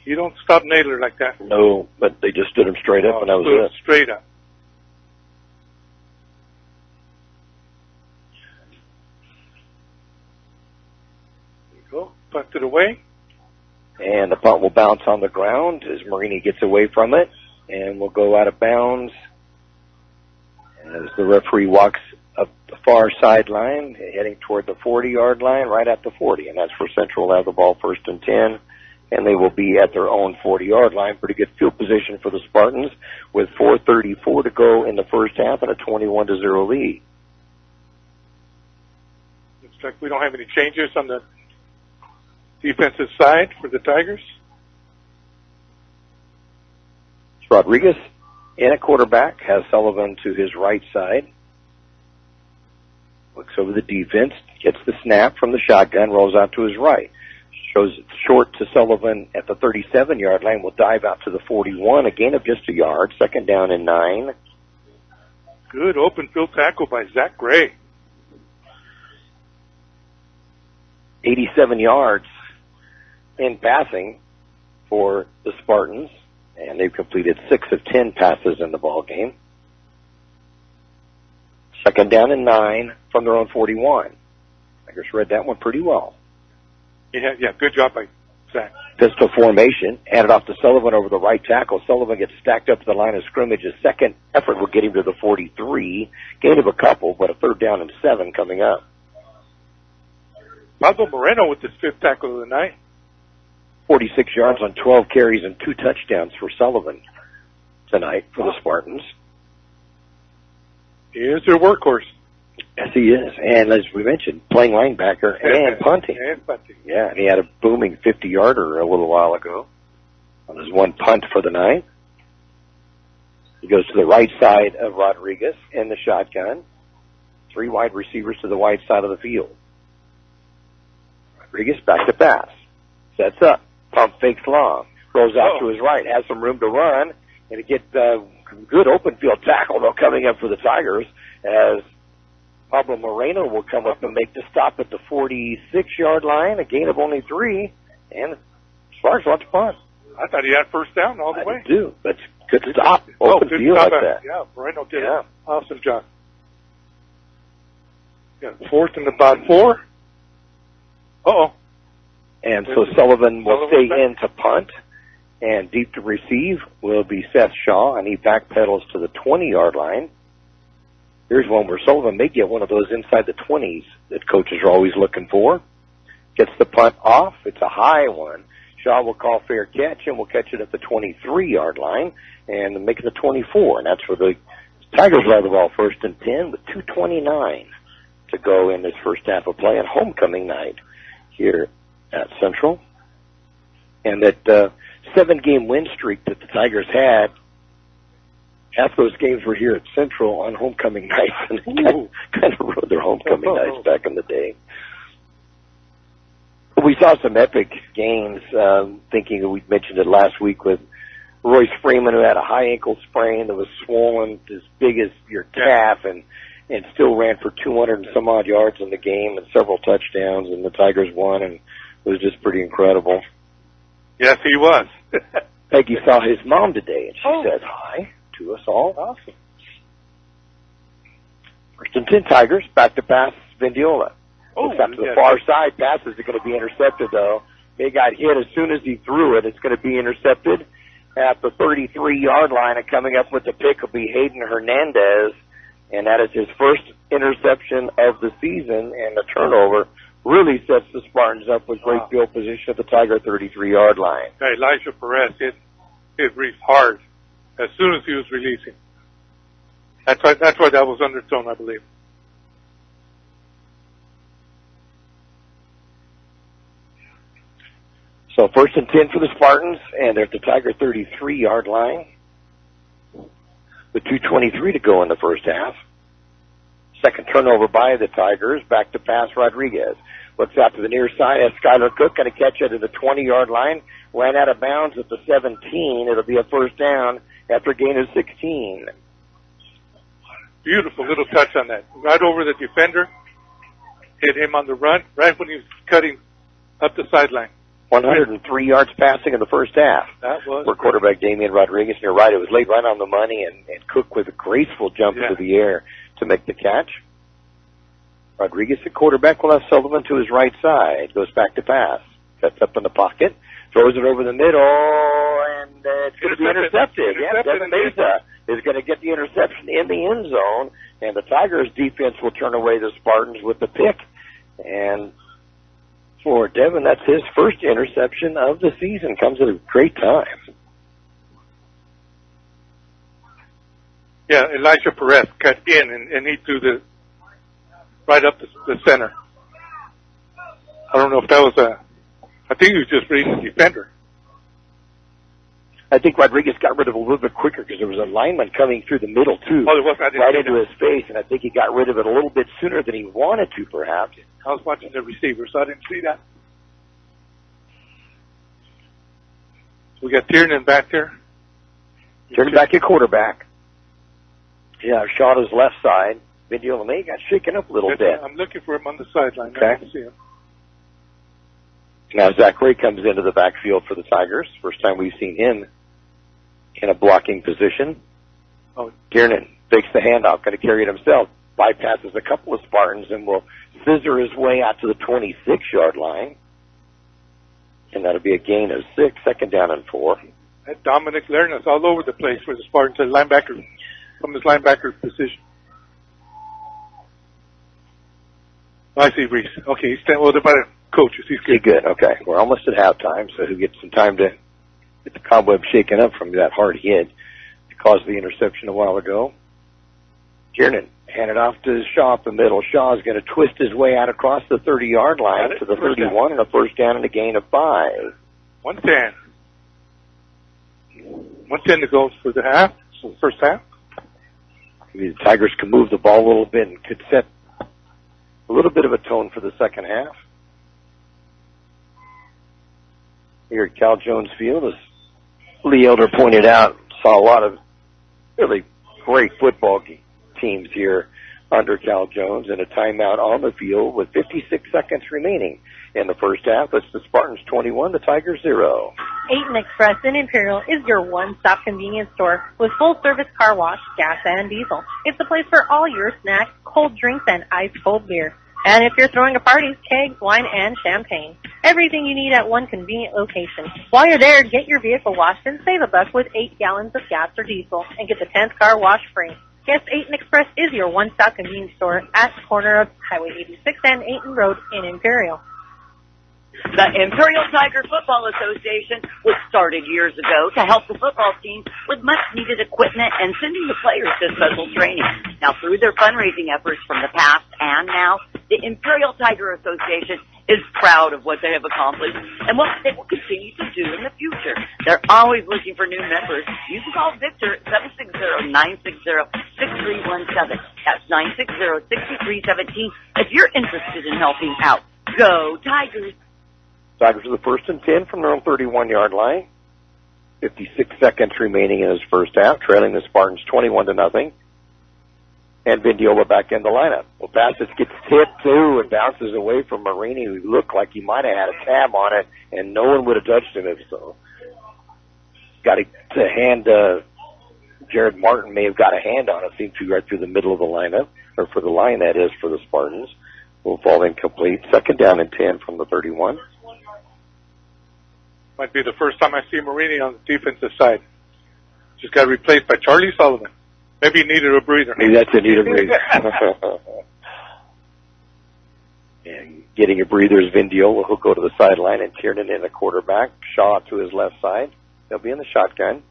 You don't stop Naylor like that. No, but they just stood him straight up, and that was it. Straight up. Punted away. And the punt will bounce on the ground as Marini gets away from it and will go out of bounds as the referee walks up the far sideline, heading toward the 40-yard line, right at the 40. And that's where Central will have the ball first and 10, and they will be at their own 40-yard line. Pretty good field position for the Spartans with 4:34 to go in the first half and a 21-0 lead. Looks like we don't have any changes on the defensive side for the Tigers. Rodriguez in at quarterback, has Sullivan to his right side. Looks over the defense, gets the snap from the shotgun, rolls out to his right. Shows it short to Sullivan at the 37-yard line, will dive out to the 41, a gain of just a yard, second down and 9. Good open field tackle by Zach Gray. 87 yards in passing for the Spartans, and they've completed 6 of 10 passes in the ball game. Second down and 9 from their own 41. I just read that one pretty well. Yeah, good job by Zach. Pistol formation, handed off to Sullivan over the right tackle. Sullivan gets stacked up to the line of scrimmage. His second effort will get him to the 43. Gain of a couple, but a third down and 7 coming up. Pablo Moreno with his 5th tackle of the night. 46 yards on 12 carries and 2 touchdowns for Sullivan tonight for the Spartans. He is their workhorse. Yes, he is. And as we mentioned, playing linebacker and punting. And punting. Yeah, and he had a booming 50-yarder a little while ago on his one punt for the night. He goes to the right side of Rodriguez in the shotgun. 3 wide receivers to the wide side of the field. Rodriguez back to pass. Sets up. Pump fakes long. Rolls out to his right. Has some room to run. And to get good open field tackle, though, coming up for the Tigers as Pablo Moreno will come up and make the stop at the 46-yard line, a gain of only 3, and Spartans want to punt. I thought he had first down all the way. I do, but good stop. Open field like that. Yeah, Moreno did an awesome job. Yeah, 4th and about 4. Uh-oh. And so Sullivan will stay in to punt, and deep to receive will be Seth Shaw, and he backpedals to the 20-yard line. Here's one where Sullivan may get one of those inside the 20s that coaches are always looking for. Gets the punt off. It's a high one. Shaw will call fair catch, and will catch it at the 23-yard line and make it the 24. And that's where the Tigers have the ball 1st and 10 with 2:29 to go in this first half of play on homecoming night here at Central. And that 7-game win streak that the Tigers had, half those games were here at Central on homecoming nights, and kind of rode their homecoming nights back in the day. We saw some epic games, thinking we mentioned it last week with Royce Freeman, who had a high ankle sprain that was swollen as big as your calf, and still ran for 200 and some odd yards in the game and several touchdowns, and the Tigers won, and it was just pretty incredible. Yes, he was. Peggy saw his mom today, and she said hi to us all. Awesome. 1st and 10 Tigers, back to pass, Vendiola. Looks out to the far side. Passes are going to be intercepted, though. They got hit as soon as he threw it. It's going to be intercepted at the 33-yard line, and coming up with the pick will be Hayden Hernandez, and that is his first interception of the season, and the turnover really sets the Spartans up with great field position at the Tiger 33-yard line. Elijah Perez hit Reese hard as soon as he was releasing. That's why that was underthrown, I believe. So 1st and 10 for the Spartans, and they're at the Tiger 33-yard line with 2:23 to go in the first half. Second turnover by the Tigers. Back to pass, Rodriguez. Looks out to the near side, has Skylar Cook going to catch it at the 20-yard line. Ran out of bounds at the 17. It'll be a first down after a gain of 16. Beautiful little touch on that. Right over the defender. Hit him on the run, right when he was cutting up the sideline. 103 yards passing in the first half. That was for quarterback Damian Rodriguez. You're right, it was laid right on the money, and Cook with a graceful jump into the air to make the catch. Rodriguez, the quarterback, will have Sullivan to his right side. Goes back to pass. Sets up in the pocket. Throws it over the middle, and it's going to be intercepted. Devin Mesa is going to get the interception in the end zone, and the Tigers' defense will turn away the Spartans with the pick. And for Devin, that's his first interception of the season. Comes at a great time. Yeah, Elijah Perez cut in, and he threw right up the center. I don't know if that was I think he was just reading the defender. I think Rodriguez got rid of it a little bit quicker because there was a lineman coming through the middle, too. Oh, there was? I didn't right into his face, and I think he got rid of it a little bit sooner than he wanted to, perhaps. I was watching the receiver, so I didn't see that. We got Tiernan back there. Tiernan back at quarterback. Yeah, shot his left side. Video LeMay got shaken up a little bit. I'm looking for him on the sideline. Okay. I don't see him. Now Zach Ray comes into the backfield for the Tigers. First time we've seen him in a blocking position. Oh, Tiernan takes the handoff, going to carry it himself. Bypasses a couple of Spartans and will scissor his way out to the 26-yard line. And that'll be a gain of 6, 2nd down and 4. That Dominic Lerner's all over the place for the Spartans, linebacker, from his linebacker position. I see Reese. Okay, he's standing. Well, they're about coaches. He's good. Good. Okay, we're almost at halftime, so he'll get some time to get the cobweb shaken up from that hard hit that caused the interception a while ago. Tiernan handed off to Shaw up the middle. Shaw is going to twist his way out across the 30-yard line to the 31 and a first down and a gain of 5. 110. 110 to go for the half. So the first half. Maybe the Tigers can move the ball a little bit and could set a little bit of a tone for the second half. here at Cal Jones Field. As Lee Elder pointed out, saw a lot of really great football teams here under Cal Jones, and a timeout on the field with 56 seconds remaining in the first half. It's the Spartans 21, the Tigers 0. 8 Express in Imperial is your one-stop convenience store with full-service car wash, gas, and diesel. It's the place for all your snacks, cold drinks, and ice-cold beer. And if you're throwing a party, kegs, wine, and champagne. Everything you need at one convenient location. While you're there, get your vehicle washed and save $1 with 8 gallons of gas or diesel and get the 10th car wash free. Yes, 8 Express is your one-stop convenience store at the corner of Highway 86 and 8 Road in Imperial. The Imperial Tiger Football Association was started years ago to help the football team with much-needed equipment and sending the players to special training. Now, through their fundraising efforts from the past and now, the Imperial Tiger Association is proud of what they have accomplished and what they will continue to do in the future. They're always looking for new members. You can call Victor at 760-960-6317. That's 960-6317 if you're interested in helping out. Go Tigers! Tigers are the first and 10 from their own 31-yard line. 56 seconds remaining in his first half, trailing the Spartans 21-0. And Vindiola back in the lineup. Well, pass this gets tipped too and bounces away from Marini, who looked like he might have had a tab on it, and no one would have touched him if so. Got to hand. Jared Martin may have got a hand on it. Seemed to right through the middle of the lineup, or for the line that is for the Spartans. Will fall incomplete. Second down and 10 from the 31. Might be the first time I see Marini on the defensive side. Just got replaced by Charlie Sullivan. Maybe he needed a breather. Maybe that's a need a breather. And getting a breather is Vindiola, who'll go to the sideline, and Tiernan in the quarterback. Shaw to his left side. They'll be in the shotgun.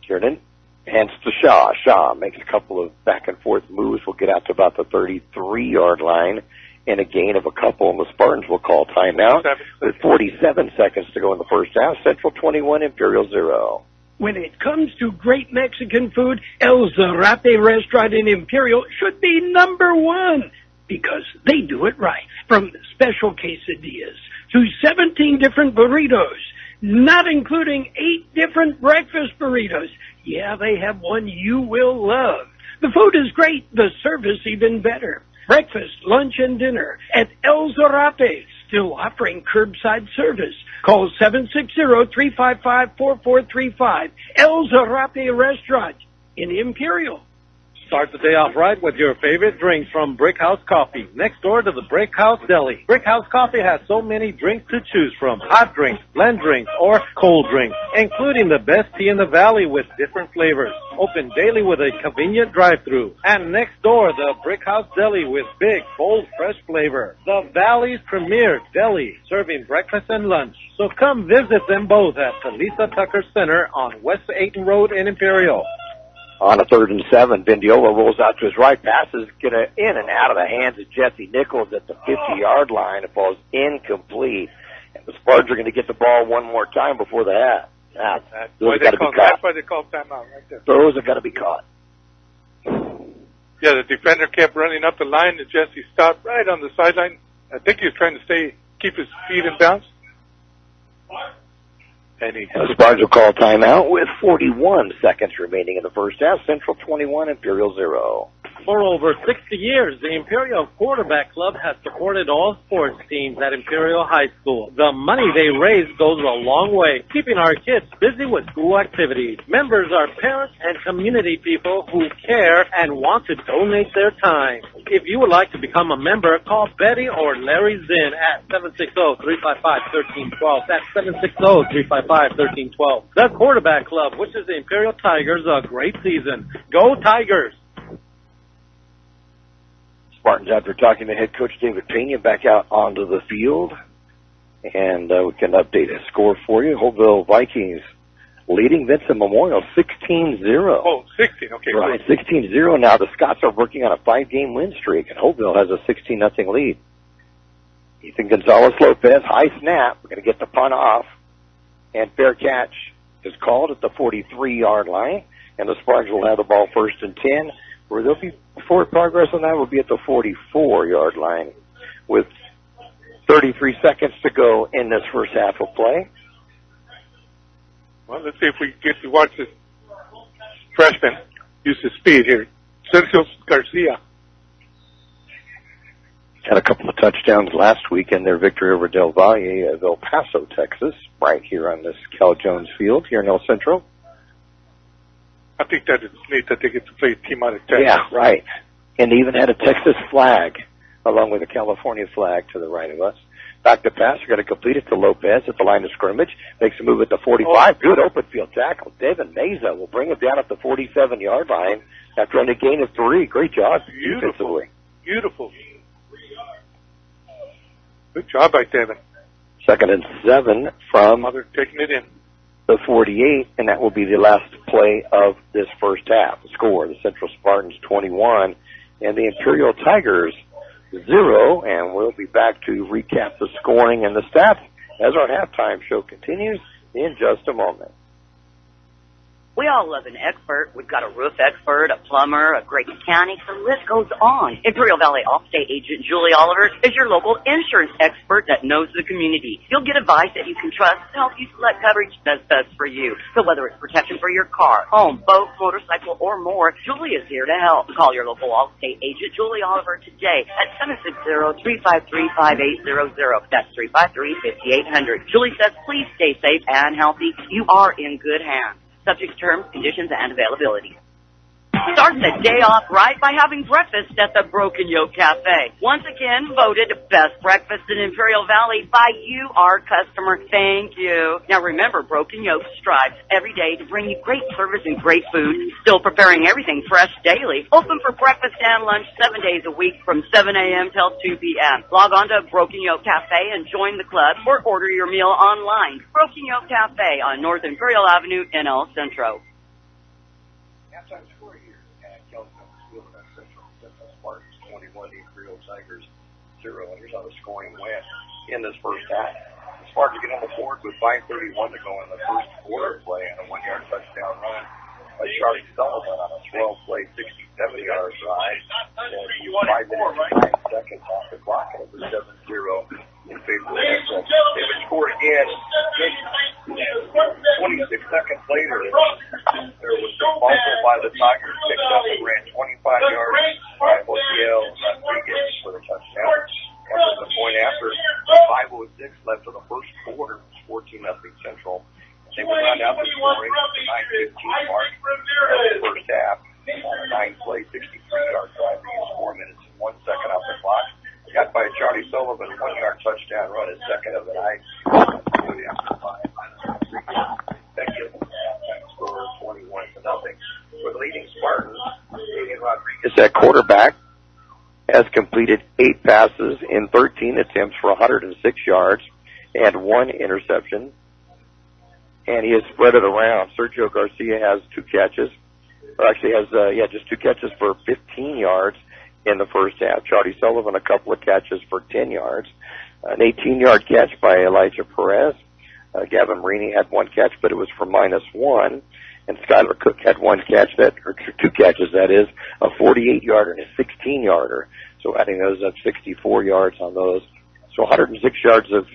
Tiernan hands to Shaw. Shaw makes a couple of back and forth moves. Will get out to about the 33-yard line. And a gain of a couple, and the Spartans will call timeout with 47 seconds to go in the first half. Central 21, Imperial 0. When it comes to great Mexican food, El Zarape restaurant in Imperial should be number one because they do it right. From special quesadillas to 17 different burritos, not including 8 different breakfast burritos. Yeah, they have one you will love. The food is great, the service even better. Breakfast, lunch, and dinner at El Zarape, still offering curbside service. Call 760-355-4435. El Zarape Restaurant in Imperial. Start the day off right with your favorite drinks from Brick House Coffee, next door to the Brick House Deli. Brick House Coffee has so many drinks to choose from, hot drinks, blend drinks, or cold drinks, including the best tea in the valley with different flavors. Open daily with a convenient drive-thru. And next door, the Brick House Deli with big, bold, fresh flavor. The Valley's premier deli, serving breakfast and lunch. So come visit them both at the Lisa Tucker Center on West 8 Road in Imperial. On a 3rd and 7, Vindiola rolls out to his right, passes get in and out of the hands of Jesse Nichols at the 50-yard line. It falls incomplete. And the Spartans are going to get the ball one more time before the half. That's why they call timeout right there. Throws have got to be caught. Yeah, the defender kept running up the line, and Jesse stopped right on the sideline. I think he was trying to keep his feet in bounds. And the Spartans will call timeout with 41 seconds remaining in the first half. Central 21, Imperial 0. For over 60 years, the Imperial Quarterback Club has supported all sports teams at Imperial High School. The money they raise goes a long way, keeping our kids busy with school activities. Members are parents and community people who care and want to donate their time. If you would like to become a member, call Betty or Larry Zinn at 760-355-1312. That's 760-355-1312. The Quarterback Club wishes the Imperial Tigers a great season. Go Tigers! Spartans, after talking to head coach David Pena, back out onto the field. And we can update a score for you. Hopeville Vikings leading Vincent Memorial 16-0. Oh, 16, okay. Right, 16-0 now. The Scots are working on a 5-game win streak, and Hopeville has a 16-0 lead. Ethan Gonzalez-Lopez, high snap. We're going to get the punt off. And fair catch is called at the 43-yard line. And the Spartans will have the ball 1st and 10. Where they'll be forward progress on that will be at the 44-yard line with 33 seconds to go in this first half of play. Well, let's see if we get to watch this freshman use his speed here. Sergio Garcia had a couple of touchdowns last week in their victory over Del Valle of El Paso, Texas, right here on this Cal Jones field here in El Centro. I think that it's neat that they get to play a team out of Texas. Yeah, right. And they even had a Texas flag along with a California flag to the right of us. Back to pass, we're going to complete it to Lopez at the line of scrimmage. Makes a move at the 45. Good open field tackle. Devin Meza will bring it down at the 47-yard line after only a gain of 3. Great job defensively. Beautiful. Good job by Devin. 2nd and 7 from They're taking it in. the 48, and that will be the last play of this first half. The score, the Central Spartans 21 and the Imperial Tigers 0, and we'll be back to recap the scoring and the stats as our halftime show continues in just a moment. We all love an expert. We've got a roof expert, a plumber, a great mechanic. The list goes on. Imperial Valley Allstate agent Julie Oliver is your local insurance expert that knows the community. You'll get advice that you can trust to help you select coverage that's best for you. So whether it's protection for your car, home, boat, motorcycle, or more, Julie is here to help. Call your local Allstate agent Julie Oliver today at 760-353-5800. That's 353-5800. Julie says, please stay safe and healthy. You are in good hands. Subject to terms, conditions, and availability. Start the day off right by having breakfast at the Broken Yolk Café. Once again, voted best breakfast in Imperial Valley by you, our customer. Thank you. Now remember, Broken Yolk strives every day to bring you great service and great food, still preparing everything fresh daily. Open for breakfast and lunch 7 days a week from 7 a.m. till 2 p.m. Log on to Broken Yolk Café and join the club or order your meal online. Broken Yolk Café on North Imperial Avenue in El Centro. Halftime score here at Central Spartans 21, the Imperial Tigers 0. And here's how the scoring went in this first half. The Spartans get on the board with 5:31 to go in the first quarter play on a 1-yard touchdown run by Charlie Sullivan on a 12-play, 67-yard drive. And you 5 minutes and 9 seconds off the clock, and it was 7-0 in favor of the They would score again 26 seconds later. There was a fumble by the Tigers, picked up and ran 25 yards by Dale and George for the touchdown. After the point after, 5:06 left of the first quarter, 14-0 Central. They would round out the scoring at the 9:15 mark of the first half on a 9-play, 63-yard drive. They used 4 minutes and 1 second off the clock. Got by Charlie Sullivan, 1-yard touchdown run, his second of the night. Effective score 21-0 for the leading Spartans. Damian Rodriguez at quarterback has completed 8 passes in 13 attempts for 106 yards and 1 interception. And he has spread it around. Sergio Garcia has 2 catches, or actually has just 2 catches for 15 yards in the first half. Charlie Sullivan, a couple of catches for 10 yards. An 18-yard catch by Elijah Perez. Gavin Marini had 1 catch, but it was for -1. And Skylar Cook had 1 catch, or 2 catches, that is, a 48-yarder and a 16-yarder. So adding those up, 64 yards on those. So 106 yards of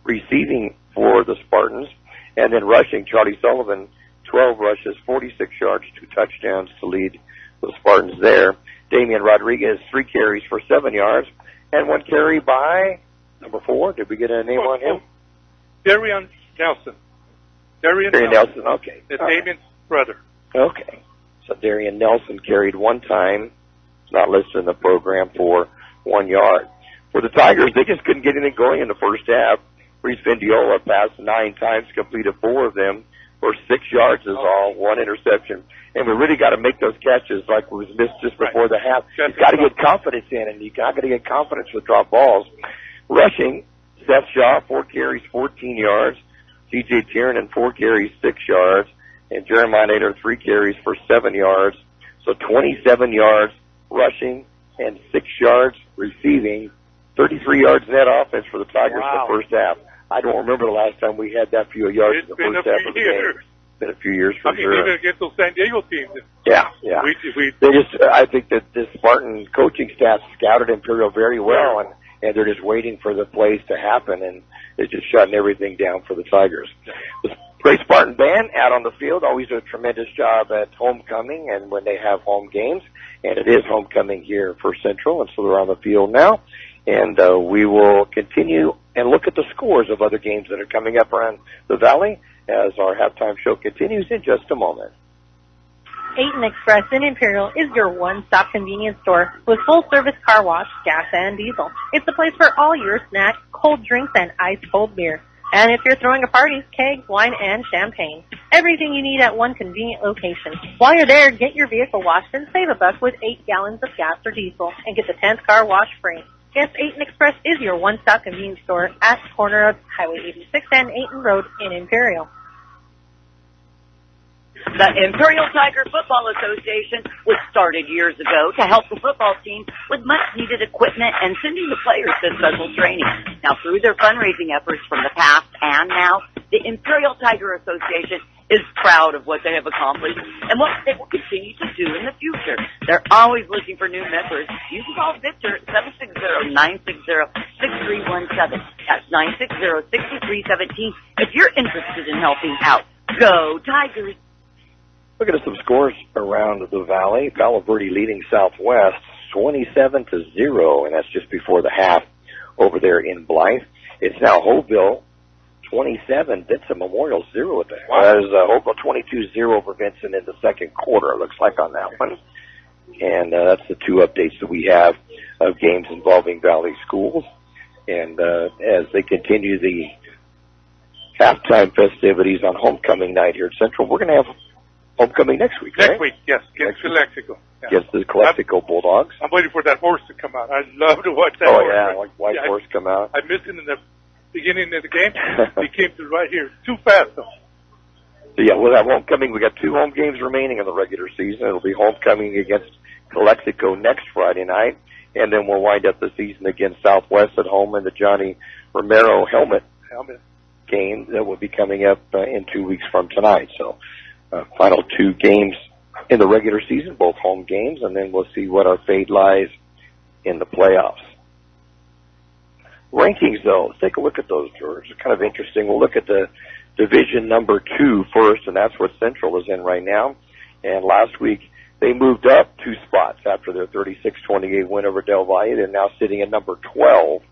receiving for the Spartans. And then rushing, Charlie Sullivan, 12 rushes, 46 yards, 2 touchdowns to lead the Spartans there. Damian Rodriguez, 3 carries for 7 yards, and 1 carry by number 4. Did we get a name on him? Darian Nelson. Darian Nelson, okay. The Damian's brother. Okay. So Darian Nelson carried 1 time. It's not listed in the program for 1 yard. For the Tigers, they just couldn't get anything going in the first half. Reese Vendiola passed 9 times, completed 4 of them for 6 yards is all, 1 interception. And we really got to make those catches like was missed just before the half. You've got to get confidence in it. You've got to get confidence with drop balls. Rushing, Seth Shaw, 4 carries, 14 yards. C.J. Tiernan, 4 carries, 6 yards. And Jeremiah Nader, 3 carries for 7 yards. So 27 yards rushing and 6 yards receiving. 33 yards net offense for the Tigers in the first half. I don't remember the last time we had that few yards in the first half of the game. It's been a few years for sure. Even against those San Diego teams. Yeah. I think that this Spartan coaching staff scouted Imperial very well, and and they're just waiting for the plays to happen, and they're just shutting everything down for the Tigers. The great Spartan band out on the field always do a tremendous job at homecoming and when they have home games, and it is homecoming here for Central, and so they're on the field now. And we will continue and look at the scores of other games that are coming up around the Valley as our halftime show continues in just a moment. Ayton Express in Imperial is your one-stop convenience store with full-service car wash, gas, and diesel. It's the place for all your snacks, cold drinks, and ice-cold beer. And if you're throwing a party, kegs, wine, and champagne. Everything you need at one convenient location. While you're there, get your vehicle washed and save $1 with 8 gallons of gas or diesel and get the 10th car wash free. Yes, Ayton Express is your one-stop convenience store at the corner of Highway 86 and Ayton Road in Imperial. The Imperial Tiger Football Association was started years ago to help the football team with much-needed equipment and sending the players to special training. Now, through their fundraising efforts from the past and now, the Imperial Tiger Association is proud of what they have accomplished and what they will continue to do in the future. They're always looking for new members. You can call Victor at 760-960-6317. That's 960-6317 if you're interested in helping out. Go Tigers! Looking at some scores around the Valley. Palo Verde leading Southwest 27-0, and that's just before the half over there in Blythe. It's now Hopeville 27, Vincent Memorial 0 at the half. That is Hopeville 22-0 over Vincent in the second quarter, it looks like on that one. And that's the two updates that we have of games involving Valley schools. And as they continue the halftime festivities on homecoming night here at Central, we're going to have homecoming next week, right? Next week, yes, against Calexico. Yeah. Against the Calexico Bulldogs. I'm waiting for that horse to come out. I'd love to watch that horse. Oh, yeah, like white horse come out. I missed it in the beginning of the game. He came to right here. Too fast, though. So, yeah, we'll have homecoming. We got 2 home games remaining in the regular season. It'll be homecoming against Calexico next Friday night, and then we'll wind up the season against Southwest at home in the Johnny Romero helmet game that will be coming up in 2 weeks from tonight. So, final 2 games in the regular season, both home games, and then we'll see what our fate lies in the playoffs. Rankings, though, let's take a look at those, George. It's kind of interesting. We'll look at the division number 2 first, and that's what Central is in right now. And last week, they moved up 2 spots after their 36-28 win over Del Valle. They're now sitting at number 12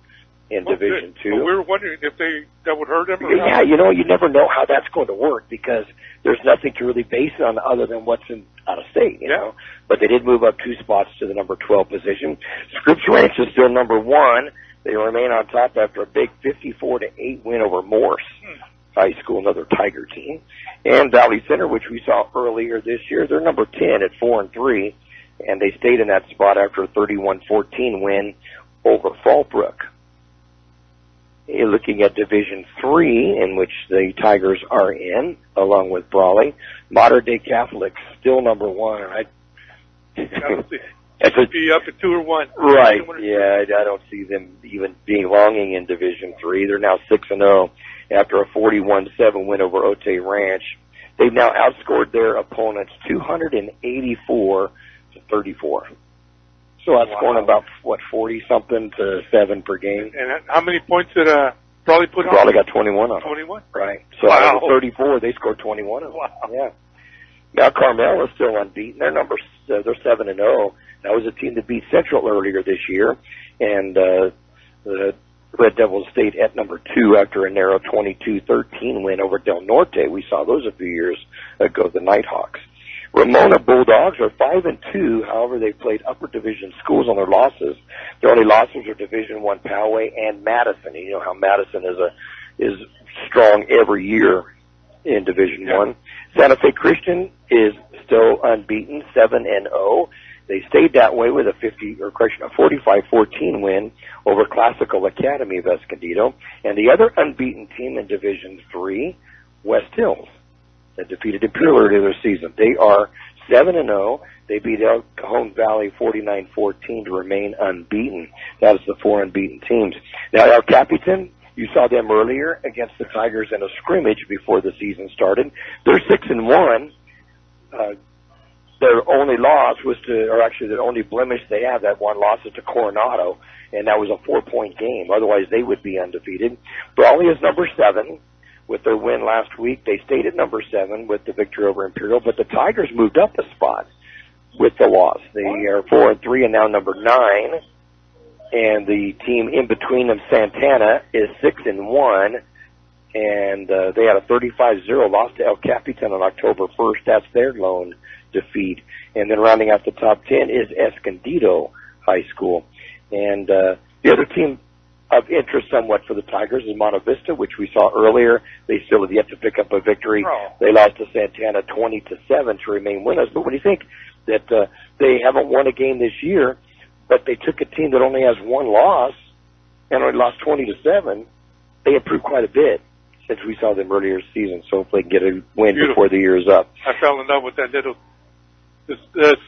in Division 2. But we were wondering if that would hurt them or not. Yeah, you never know how that's going to work because there's nothing to really base it on other than what's out of state, you know. But they did move up 2 spots to the number 12 position. Scripps Ranch is still number 1. They remain on top after a big 54-8 win over Morse High School, another Tiger team. And Valley Center, which we saw earlier this year, they're number 10 at 4-3, and they stayed in that spot after a 31-14 win over Fallbrook. Looking at Division 3, in which the Tigers are in, along with Brawley, Modern Day Catholics still number 1. It should be up to 2 or 1. Right, yeah, I don't see them even belonging in Division 3. They're now 6-0 after a 41-7 win over Otay Ranch. They've now outscored their opponents 284-34. So outscoring about, 40-something to 7 per game. And how many points did Brawley put on? Brawley got 21 on 21? Right. So out of 34, they scored 21 on Wow. Yeah. Now Carmel is still unbeaten. They're 7-0. That was a team that beat Central earlier this year, and the Red Devils stayed at number 2 after a narrow 22-13 win over Del Norte. We saw those a few years ago, the Nighthawks. Ramona Bulldogs are 5-2. However, they played upper division schools on their losses. Their only losses are Division 1 Poway and Madison. You know how Madison is strong every year in Division 1. Santa Fe Christian is still unbeaten, 7-0. They stayed that way with a 45-14 win over Classical Academy of Escondido. And the other unbeaten team in Division 3, West Hills, that defeated Imperial earlier this season. They are 7-0. They beat El Cajon Valley 49-14 to remain unbeaten. That is the 4 unbeaten teams. Now, El Capitan, you saw them earlier against the Tigers in a scrimmage before the season started. They're 6-1. The their only loss was or actually the only blemish they have, that one loss is to Coronado, and that was a 4-point game. Otherwise, they would be undefeated. Brawley is number 7 with their win last week. They stayed at number 7 with the victory over Imperial, but the Tigers moved up a spot with the loss. They are 4-3 and now number 9, and the team in between them, Santana, is 6-1. And they had a 35-0 loss to El Capitan on October 1st. That's their lone defeat. And then rounding out the top 10 is Escondido High School. And the other team of interest somewhat for the Tigers is Monte Vista, which we saw earlier. They still have yet to pick up a victory. They lost to Santana 20-7 to remain winners. But when you think that they haven't won a game this year, but they took a team that only has one loss and only lost 20-7, they improved quite a bit since we saw them earlier this season. So if they can get a win before the year is up. I fell in love with that little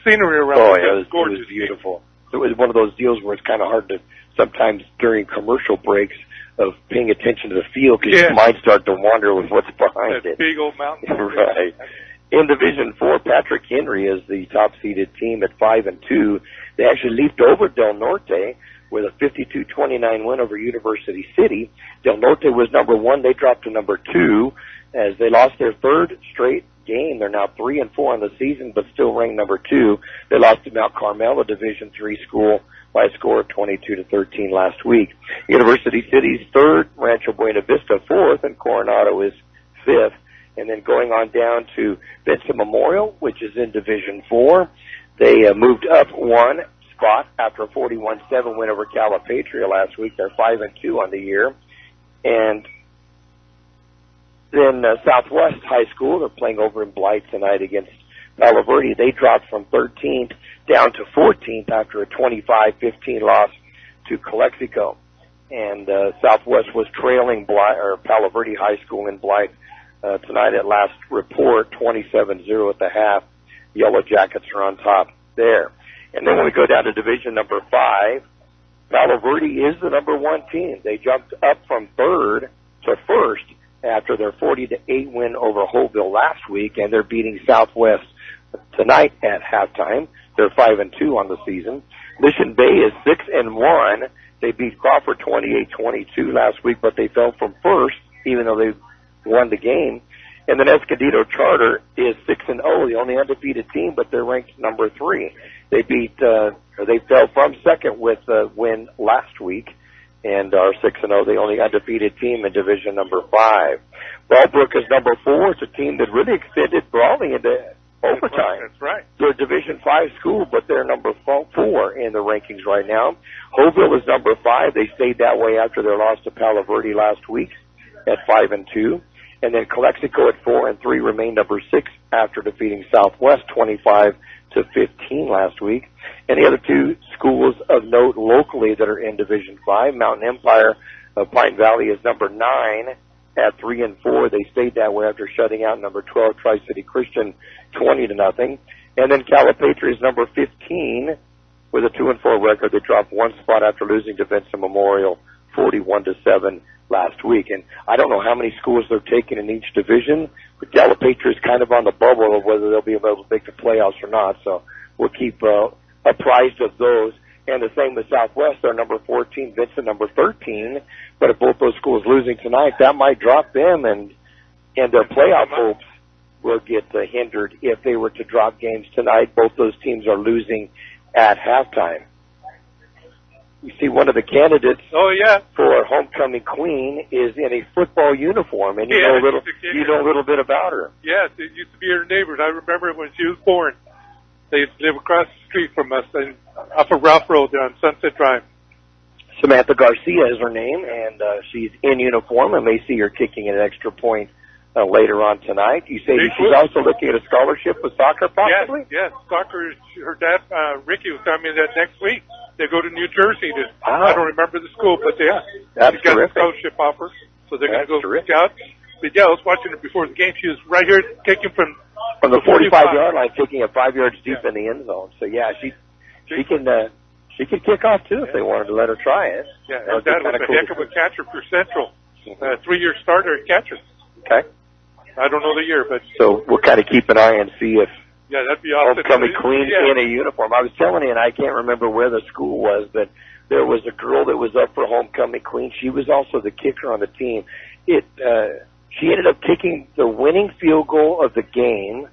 scenery around. Oh, yeah, it was beautiful. It was one of those deals where it's kind of hard to sometimes during commercial breaks of paying attention to the field because your mind starts to wander with what's behind it. Big old mountain. Right. In Division 4, Patrick Henry is the top-seeded team at 5-2. They actually leaped over Del Norte with a 52-29 win over University City. Del Norte was number 1. They dropped to number 2 as they lost their third straight game. They're now 3-4 on the season, but still ranked number 2. They lost to Mount Carmel, a Division 3 school, by a score of 22-13 last week. University City's 3rd, Rancho Buena Vista 4th, and Coronado is 5th. And then going on down to Vincent Memorial, which is in Division 4, they moved up one spot after a 41-7 win over Calipatria last week. They're 5-2 on the year. And then Southwest High School, they're playing over in Blythe tonight against Palo Verde. They dropped from 13th down to 14th after a 25-15 loss to Calexico. And Southwest was trailing Palo Verde High School in Blythe tonight at last report, 27-0 at the half. Yellow Jackets are on top there. And then when we go down to Division number 5, Palo Verde is the number 1 team. They jumped up from 3rd to 1st after their 40-8 win over Holville last week, and they're beating Southwest tonight at halftime. They're 5-2 on the season. Mission Bay is 6-1. They beat Crawford 28-22 last week, but they fell from 1st, even though they won the game. And then Escondido Charter is 6-0, the only undefeated team, but they're ranked number 3. They they fell from 2nd with a win last week, and are 6-0, the only undefeated team in Division number 5. Ballbrook is number 4. It's a team that really extended Brawley into overtime. That's right. They're a Division 5 school, but they're number 4 in the rankings right now. Holville is number 5. They stayed that way after their loss to Palo Verde last week at 5-2. And then Calexico at 4-3 remained number 6 after defeating Southwest 25-15 last week. And the other 2 schools of note locally that are in Division 5, Mountain Empire of Pine Valley is number 9 at 3-4. They stayed that way after shutting out number 12 Tri-City Christian 20-0. And then Calipatria is number 15 with a 2-4 record. They dropped 1 spot after losing to Vincent Memorial 41-7 last week. And I don't know how many schools they're taking in each division, but Calipatria is kind of on the bubble of whether they'll be able to make the playoffs or not. So we'll keep apprised of those. And the same with Southwest. They're number 14, Vincent number 13. But if both those schools losing tonight, that might drop them, and their playoff hopes will get hindered if they were to drop games tonight. Both those teams are losing at halftime. You see one of the candidates for homecoming queen is in a football uniform, and you know a little bit about her. Yes, it used to be her neighbors. I remember when she was born. They live across the street from us off of Ralph Road there on Sunset Drive. Samantha Garcia is her name, and she's in uniform, and may see her kicking an extra point later on tonight. You say she's also looking at a scholarship with soccer, possibly? Yes, soccer. Her dad, Ricky, was telling me that next week they go to New Jersey. I don't remember the school, but that's she got a scholarship offer, so they're going to go scout. But yeah, I was watching her before the game. She was right here kicking from the 45-yard line, kicking it 5 yards deep in the end zone. So yeah, she could kick off too if they wanted to let her try it. Yeah, her dad was a heck of a catcher for Centro, 3-year starter at catcher. Okay. I don't know the year, but so we'll kind of keep an eye and see if Yeah, that'd be awesome. Homecoming queen in a uniform. I was telling you, and I can't remember where the school was, but there was a girl that was up for homecoming queen. She was also the kicker on the team. She ended up kicking the winning field goal of the game.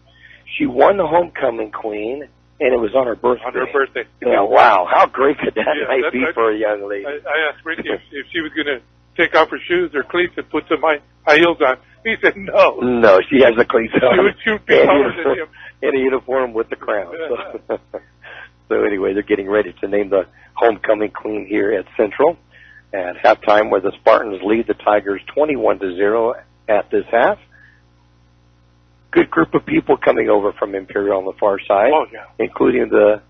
She won the homecoming queen, and it was on her birthday. On her birthday. Yeah, wow. How great could that night be for a young lady? I asked Ricky if she was going to take off her shoes or cleats and put some high heels on. He said no. No, she has the cleats on. She would be taller than him. In a uniform with the crown. So anyway, they're getting ready to name the homecoming queen here at Central at halftime, where the Spartans lead the Tigers 21-0 at this half. Good group of people coming over from Imperial on the far side, including the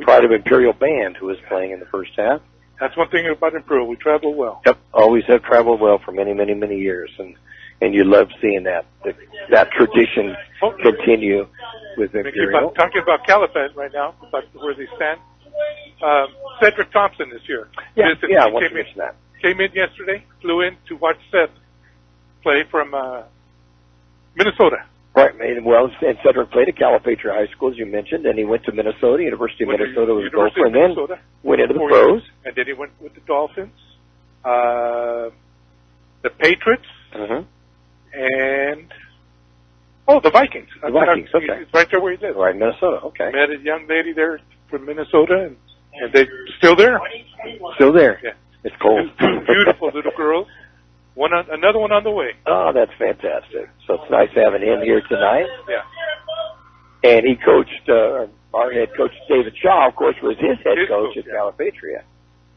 Pride of Imperial band who was playing in the first half. That's one thing about Imperial. We travel well. Yep, always have traveled well for many, many, many years, and you love seeing that tradition continue with Imperial. Talking about Calexico right now, about where they stand. Cedric Thompson this year. Yeah, I want to mention that. Came in yesterday, flew in to watch Seth play from Minnesota. Right, well, and Cedric played at Calipatria High School, as you mentioned, and he went to Minnesota. University of Minnesota was a gopher, and then went into the pros. And then he went with the Dolphins, the Patriots, and the Vikings. The Vikings, okay. It's right there where he lives. Right in Minnesota, okay. Met a young lady there from Minnesota, and they're still there. Still there. Yeah. It's cold. Beautiful little girls. Another one on the way. Oh, that's fantastic. So it's nice having him here tonight. Yeah. And he coached, our head coach, David Shaw, of course, was his head coach at Calipatria,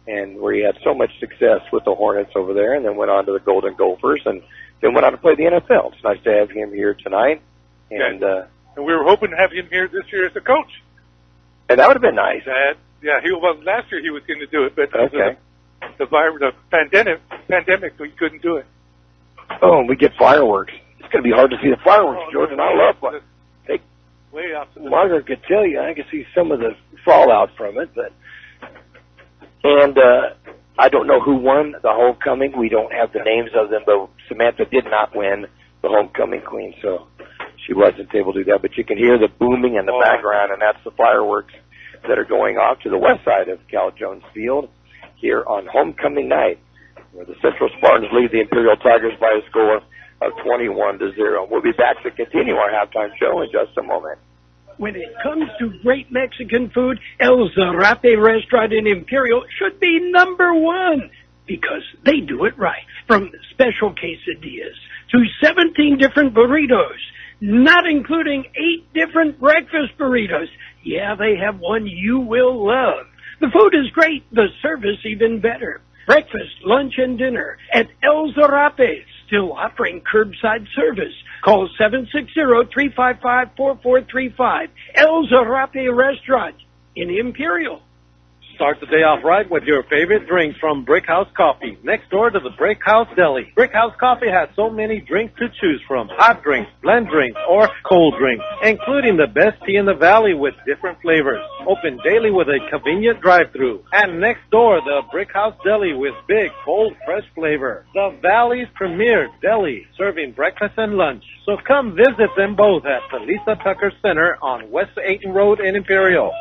and where he had so much success with the Hornets over there, and then went on to the Golden Gophers, and then went on to play the NFL. It's nice to have him here tonight. And we were hoping to have him here this year as a coach. And that would have been nice. Last year he was going to do it, but the pandemic, we couldn't do it. Oh, and we get fireworks. It's going to be hard to see the fireworks, George, and I love one. Way off to the Margaret could tell you, I can see some of the fallout from it, and I don't know who won the homecoming. We don't have the names of them, but Samantha did not win the homecoming queen, so she wasn't able to do that. But you can hear the booming in the background, and that's the fireworks that are going off to the west side of Cal Jones Field here on homecoming night, where the Central Spartans lead the Imperial Tigers by a score of 21-0. We'll be back to continue our halftime show in just a moment. When it comes to great Mexican food, El Zarape restaurant in Imperial should be number one because they do it right. From special quesadillas to 17 different burritos, not including 8 different breakfast burritos. Yeah, they have one you will love. The food is great, the service even better. Breakfast, lunch, and dinner at El Zarape, still offering curbside service. Call 760-355-4435. El Zarape Restaurant in Imperial. Start the day off right with your favorite drinks from Brick House Coffee, next door to the Brick House Deli. Brick House Coffee has so many drinks to choose from, hot drinks, blend drinks, or cold drinks, including the best tea in the valley with different flavors. Open daily with a convenient drive-thru. And next door, the Brick House Deli with big, bold, fresh flavor. The Valley's premier deli, serving breakfast and lunch. So come visit them both at the Lisa Tucker Center on West 8th Road in Imperial.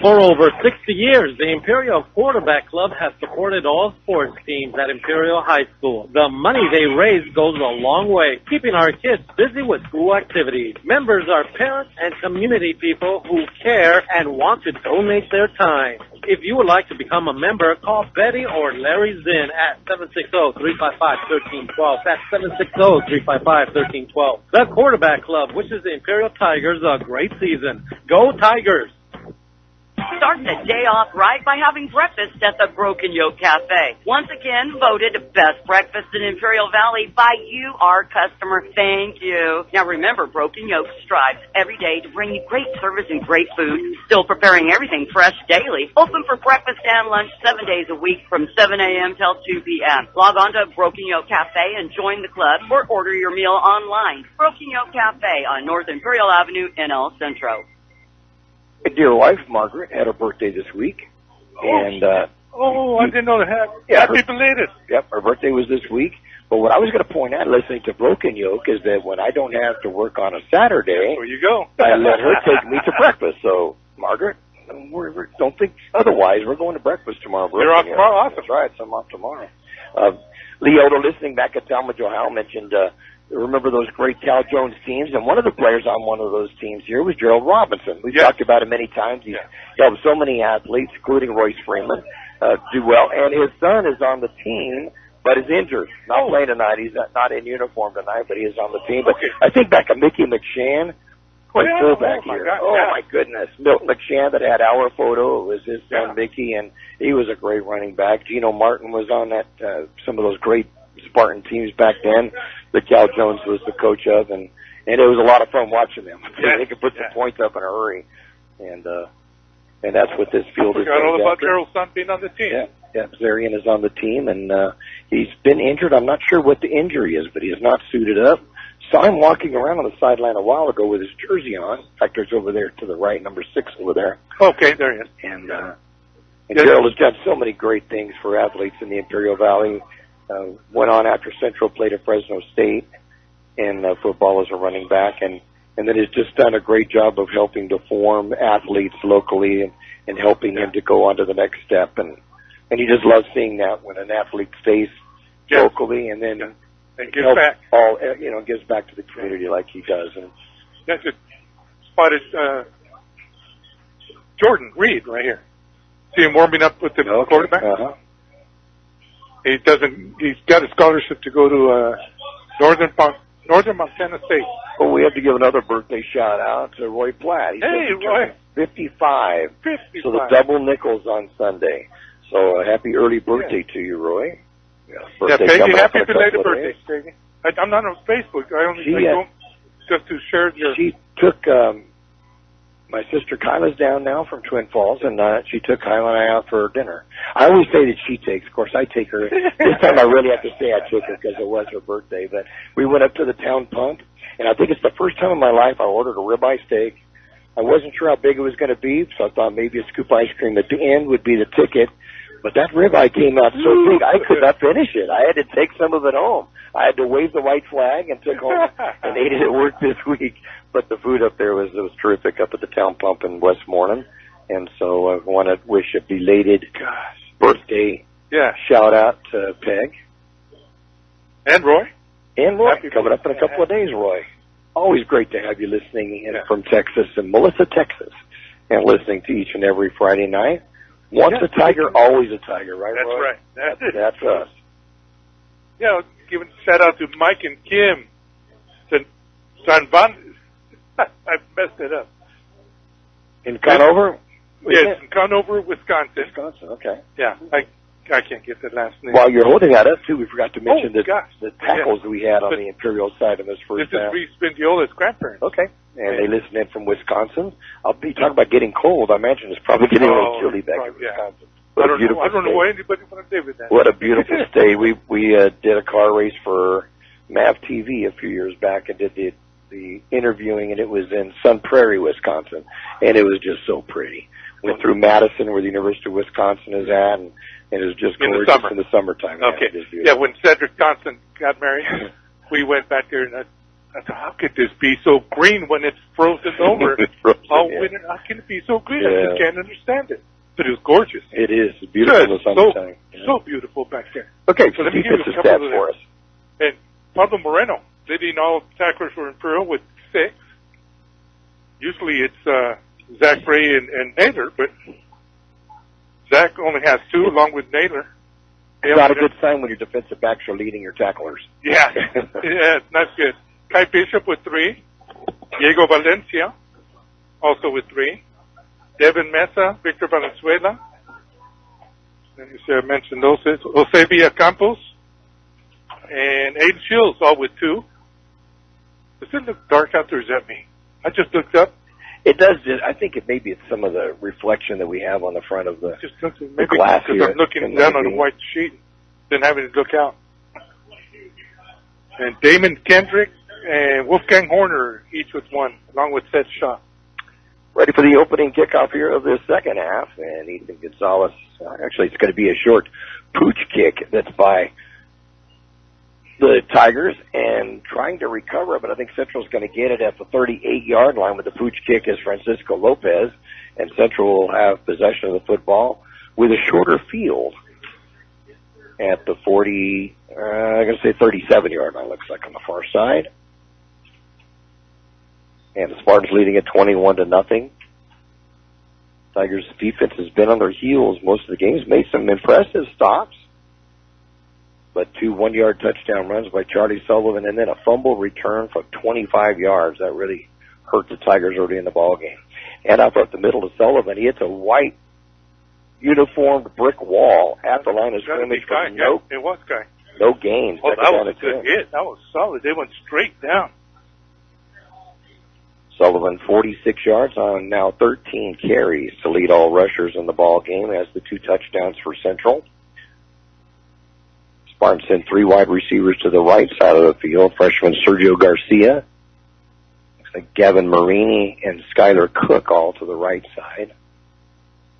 For over 60 years, the Imperial Quarterback Club has supported all sports teams at Imperial High School. The money they raise goes a long way, keeping our kids busy with school activities. Members are parents and community people who care and want to donate their time. If you would like to become a member, call Betty or Larry Zinn at 760-355-1312. That's 760-355-1312. The Quarterback Club wishes the Imperial Tigers a great season. Go Tigers! Start the day off right by having breakfast at the Broken Yolk Café. Once again, voted best breakfast in Imperial Valley by you, our customer. Thank you. Now remember, Broken Yolk strives every day to bring you great service and great food, still preparing everything fresh daily. Open for breakfast and lunch 7 days a week from 7 a.m. till 2 p.m. Log on to Broken Yolk Café and join the club or order your meal online. Broken Yolk Café on North Imperial Avenue in El Centro. My dear wife, Margaret, had her birthday this week. And I didn't know that. Yeah, Happy belated. Yep, her birthday was this week. But what I was going to point out, listening to Broken Yolk, is that when I don't have to work on a Saturday, there you go. I let her take me to breakfast. So, Margaret, don't think otherwise. We're going to breakfast tomorrow. You're off tomorrow? Awesome. That's right. So I'm off tomorrow. Leota, listening back at Thelma Johal, mentioned, remember those great Cal Jones teams? And one of the players on one of those teams here was Gerald Robinson. We've talked about him many times. He's helped so many athletes, including Royce Freeman, do well. And his son is on the team, but is injured. Not playing tonight. He's not in uniform tonight, but he is on the team. But I think back of Mickey McShann, fullback here. My goodness. Milton McShann that had our photo. It was his son, Mickey, and he was a great running back. Gino Martin was on that, some of those great Spartan teams back then that Cal Jones was the coach of, and it was a lot of fun watching them. They could put some points up in a hurry, and that's what this field is. I forgot all about Gerald's son being on the team. Yeah, Zarian is on the team, and he's been injured. I'm not sure what the injury is, but he is not suited up. Saw him walking around on the sideline a while ago with his jersey on. In fact, there's over there to the right, number 6 over there. Okay, there he is. And Gerald has done so many great things for athletes in the Imperial Valley. Went on after Centro, played at Fresno State in football as a running back, and then has just done a great job of helping to form athletes locally and helping him to go on to the next step. And he just loves seeing that when an athlete stays locally and then gives back. Gives back to the community like he does. And that's just spotted Jordan Reed right here. See him warming up with the quarterback. He's got a scholarship to go to Northern Montana State. Well, we have to give another birthday shout out to Roy Platt. Roy. 55. So the double nickels on Sunday. So a happy early birthday to you, Roy. Peggy, happy belated birthday, Peggy. I'm not on Facebook. I only go just to share your... She took... my sister Kyla's down now from Twin Falls, and she took Kyla and I out for dinner. I always say that she takes. Of course, I take her. This time I really have to say I took her because it was her birthday. But we went up to the town pump, and I think it's the first time in my life I ordered a ribeye steak. I wasn't sure how big it was going to be, so I thought maybe a scoop of ice cream at the end would be the ticket. But that ribeye came out so big, I could not finish it. I had to take some of it home. I had to wave the white flag and took home and ate it at work this week. But the food up there was terrific up at the town pump in Westmoreland. And so I want to wish a belated birthday shout out to Peg. And Roy. Coming up in a couple of days, Roy. Always great to have you listening in from Texas and Melissa, Texas, and listening to each and every Friday night. Once a Tiger, always a Tiger, right, That's Roy? Right. That's us. Yeah, giving a shout out to Mike and Kim. San Van. I messed it up. In Conover? Yes, in Conover, Wisconsin. Okay. Yeah, I can't get the last name. While you're holding that up, too, we forgot to mention the tackles we had on the Imperial side of this first half. This is Reese Bendiola's grandparents. Okay. And they listen in from Wisconsin. I'll be talking about getting cold. I imagine it's probably getting a little chilly back in Wisconsin. I don't know why anybody want to live with that. What a beautiful state. We did a car race for MAV TV a few years back and did the interviewing, and it was in Sun Prairie, Wisconsin, and it was just so pretty. Went through Madison, where the University of Wisconsin is at, and it was just gorgeous in the summertime. Okay. Yeah, when Cedric Johnson got married, we went back there, and I thought, how could this be so green when it's frozen over? All winter, how can it be so green? I just can't understand it. But it was gorgeous. It is. It's beautiful in the summertime. So beautiful back there. Okay, so let me give you a couple for us. And Pablo Moreno, leading all tacklers for Imperial with 6. Usually it's Zach Bray and Naylor, but Zach only has 2 along with Naylor. It's not a good sign when your defensive backs are leading your tacklers. Yeah, that's good. Kai Bishop with 3. Diego Valencia also with 3. Devin Mesa, Victor Valenzuela. Let me see, I mentioned those. Jose Villacampos and Aiden Shields all with 2. Does it look dark out there? Is that me? I just looked up. It does. I think maybe it's some of the reflection that we have on the front of the glass here. I'm looking down on a white sheet, then having to look out. And Damon Kendrick and Wolfgang Horner, each with 1, along with Seth Shaw. Ready for the opening kickoff here of the second half, and Ethan Gonzalez. Actually, it's going to be a short pooch kick that's by the Tigers and trying to recover it, but I think Central's going to get it at the 38-yard line with the pooch kick as Francisco Lopez, and Central will have possession of the football with a shorter field at the 40, I'm going to say 37-yard line, looks like, on the far side. And the Spartans leading at 21-0. Tigers' defense has been on their heels most of the games, made some impressive stops, but 2 one-yard touchdown runs by Charlie Sullivan, and then a fumble return for 25 yards. That really hurt the Tigers early in the ball game. And up the middle to Sullivan, he hits a white uniformed brick wall at the line of scrimmage for no gains. Oh, that was a good hit. That was solid. They went straight down. Sullivan, 46 yards on now 13 carries to lead all rushers in the ball game, has the 2 touchdowns for Central. Spartans sent 3 wide receivers to the right side of the field. Freshman Sergio Garcia, looks like Gavin Marini and Skylar Cook all to the right side.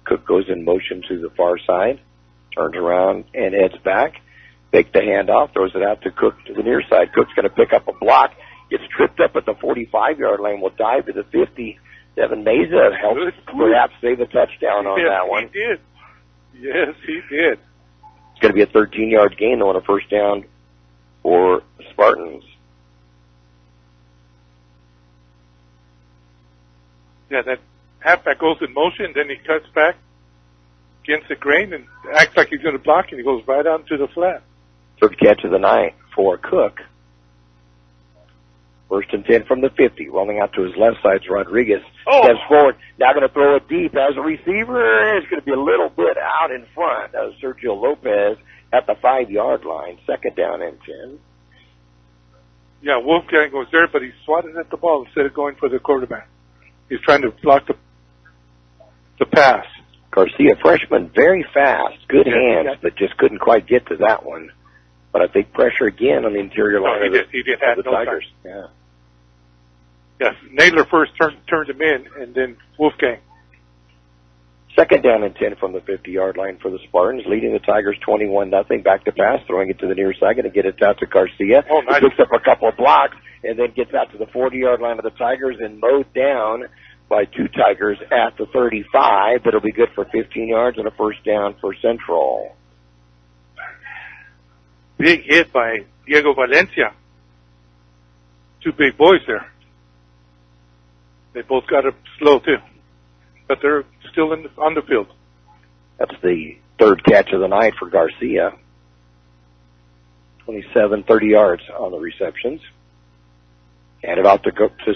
Cook goes in motion to the far side, turns around and heads back. Fake the handoff, throws it out to Cook to the near side. Cook's going to pick up a block. Gets tripped up at the 45-yard line. Will dive to the 50. Devin Meza helps perhaps save a touchdown on that one. He did. Yes, he did. It's going to be a 13-yard gain, though, on a first down for the Spartans. Yeah, that halfback goes in motion, then he cuts back against the grain and acts like he's going to block, and he goes right out to the flat. Third catch of the night for Cook. First and 10 from the 50. Rolling out to his left side, Rodriguez steps forward. Now going to throw it deep as a receiver. It's going to be a little bit out in front. That was Sergio Lopez at the 5-yard line. Second down and 10. Yeah, Wolfgang goes there, but he swatted at the ball instead of going for the quarterback. He's trying to block the pass. Garcia, freshman, very fast, good hands, but just couldn't quite get to that one. But I think pressure again on the interior line of the Tigers. Yeah. Yes, Naylor first turned him in, and then Wolfgang. Second down and 10 from the 50-yard line for the Spartans, leading the Tigers 21-0. Back to pass, throwing it to the near side, going to get it out to Garcia. Nice. He picks up a couple of blocks, and then gets out to the 40-yard line of the Tigers and mowed down by 2 Tigers at the 35. That'll be good for 15 yards and a first down for Central. Big hit by Diego Valencia. 2 big boys there. They both got it slow, too. But they're still on the field. That's the third catch of the night for Garcia. 27, 30 yards on the receptions. Hand it off to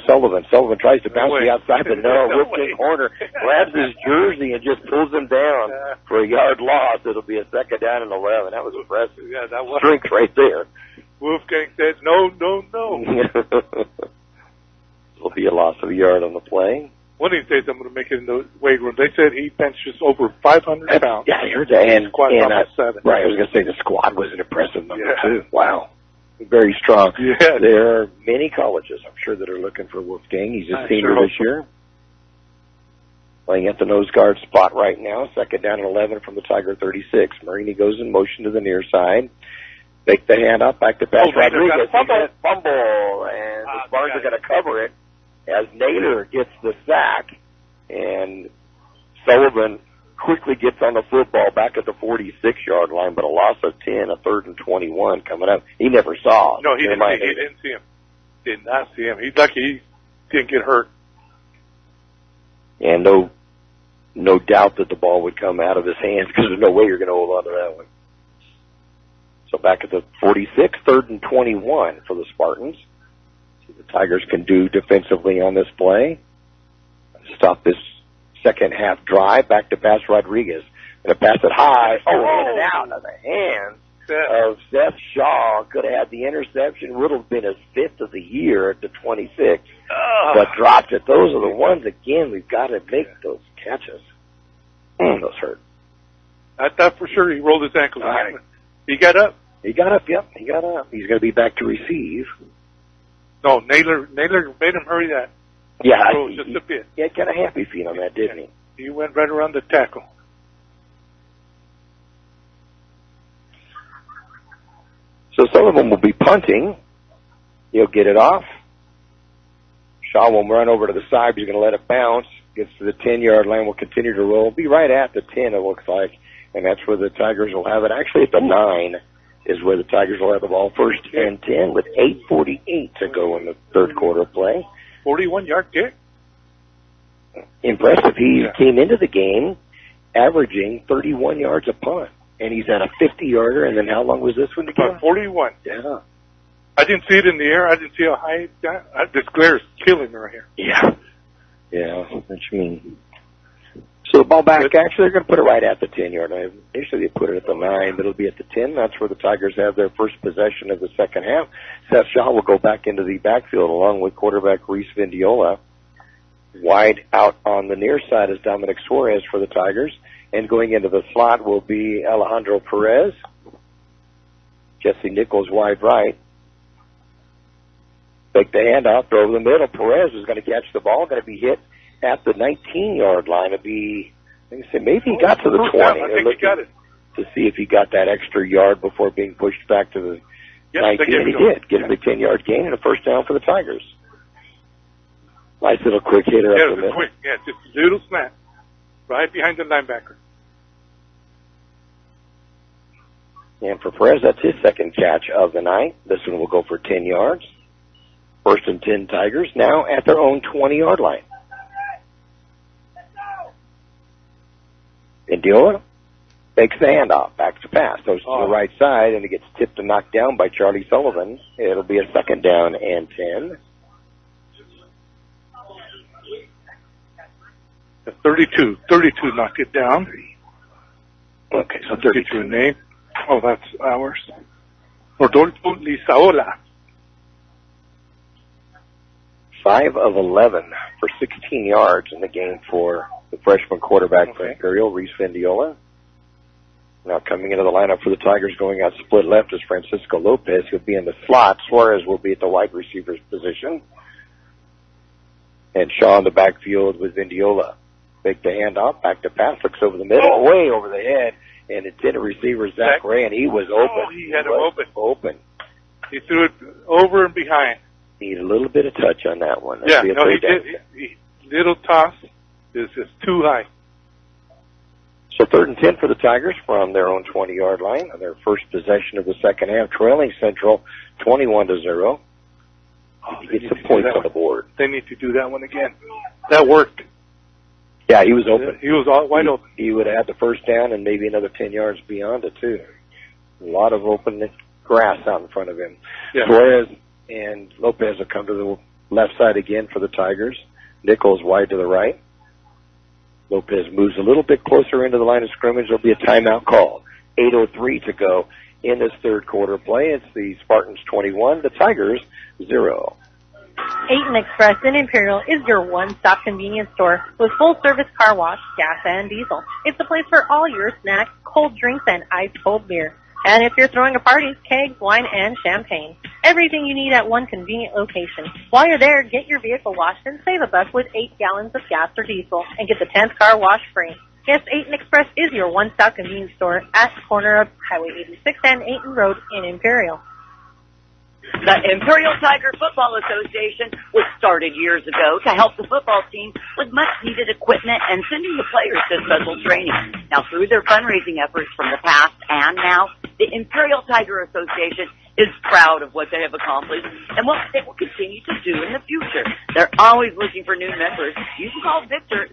Sullivan. Sullivan tries to bounce the outside, but no, Wolfgang Horner grabs his jersey and just pulls him down for a yard loss. It'll be a second down and 11. That was impressive. Yeah, that was strength right there. Wolfgang said, no. It'll be a loss of a yard on the play. One of these days I'm going to make it in the weight room. They said he benches over 500 pounds. Yeah, I heard that. And right, I was going to say the squad was an impressive number, too. Wow. Very strong. Yeah. There are many colleges, I'm sure, that are looking for Wolfgang. He's a senior this year. Playing at the nose guard spot right now. Second down and 11 from the Tiger 36. Marini goes in motion to the near side. Make the handoff back to pass. Rodriguez. Fumble. And the Spartans are going to cover it as Naylor gets the sack. And Sullivan quickly gets on the football back at the 46-yard line, but a loss of 10, a 3rd and 21 coming up. He never saw. No, he didn't see him. Did not see him. He's lucky he didn't get hurt. And no doubt that the ball would come out of his hands because there's no way you're going to hold on to that one. So back at the 46, 3rd and 21 for the Spartans. See what the Tigers can do defensively on this play. Stop this second half drive. Back to pass Rodriguez. Going to pass it high. And out of the hands of Seth Shaw. Could have had the interception. Would have been his 5th of the year at the 26. But dropped it. Those are the ones, again, we've got to make those catches. Those hurt. I thought for sure he rolled his ankle. He got up. He got up, yep. He got up. He's going to be back to receive. No, Naylor made him hurry that. Yeah. Just a bit. He had kind of happy feet on that, didn't he? He went right around the tackle. So some of them will be punting. He'll get it off. Shaw will run over to the side, but he's going to let it bounce. Gets to the 10-yard line, will continue to roll. Be right at the 10, it looks like, and that's where the Tigers will have it. Actually, at the 9 is where the Tigers will have the ball, first and 10 with 8:48 to go in the third quarter of play. 41-yard kick. Impressive. He came into the game averaging 31 yards a punt, and he's at a 50-yarder, and then how long was this one to go? 41. Yeah. I didn't see it in the air. I didn't see how high it got. This glare is killing me right here. Yeah, what you mean. So the ball back, actually, they're going to put it right at the 10-yard line. Usually they put it at the 9, but it'll be at the 10. That's where the Tigers have their first possession of the second half. Seth Shaw will go back into the backfield along with quarterback Reese Vindiola. Wide out on the near side is Dominic Suarez for the Tigers. And going into the slot will be Alejandro Perez. Jesse Nichols wide right. Take the handoff, throw over the middle. Perez is going to catch the ball, going to be hit at the 19-yard line. It'll be, maybe he got to the 20. I think he got it. To see if he got that extra yard before being pushed back to the 19. And he did. Get a big 10-yard gain and a first down for the Tigers. Nice little quick hitter up the middle. Quick. Yeah, just a little snap. Right behind the linebacker. And for Perez, that's his second catch of the night. This one will go for 10 yards. First and 10 Tigers now at their own 20-yard line. Indiola takes the handoff, back to pass, goes to the right side, and it gets tipped and knocked down by Charlie Sullivan. It'll be a second down and 10. 32 knocked it down. Okay, so 32 name. Oh, that's ours. Rodolfo Lizaola. 5 of 11 for 16 yards in the game for the freshman quarterback for Imperial, Reese Vindiola. Now coming into the lineup for the Tigers, going out split left is Francisco Lopez. He'll be in the slot. Suarez will be at the wide receiver's position. And Shaw in the backfield with Vindiola. Take the handoff, back to pass, looks over the middle, way over the head, and intended receiver Zach Ray, and he was open. Oh, he had him open. He threw it over and behind. Need a little bit of touch on that one. He did. Little toss is just too high. So 3rd and 10 for the Tigers from their own 20-yard line on their first possession of the second half, trailing Centro 21-0. Get some points on the board. They need to do that one again. That worked. Yeah, he was open. He was all wide open. He would have had the first down and maybe another 10 yards beyond it, too. A lot of open grass out in front of him. Yeah. Suarez and Lopez will come to the left side again for the Tigers. Nichols wide to the right. Lopez moves a little bit closer into the line of scrimmage. There'll be a timeout call. 8:03 to go in this third quarter play. It's the Spartans 21, the Tigers 0. 8 Express in Imperial is your one-stop convenience store with full-service car wash, gas, and diesel. It's the place for all your snacks, cold drinks, and ice-cold beer. And if you're throwing a party, kegs, wine, and champagne. Everything you need at one convenient location. While you're there, get your vehicle washed and save a buck with 8 gallons of gas or diesel and get the 10th car wash free. Yes, 8 Express is your one-stop convenience store at the corner of Highway 86 and 8 Road in Imperial. The Imperial Tiger Football Association was started years ago to help the football team with much-needed equipment and sending the players to special training. Now, through their fundraising efforts from the past and now, the Imperial Tiger Association is proud of what they have accomplished and what they will continue to do in the future. They're always looking for new members. You can call Victor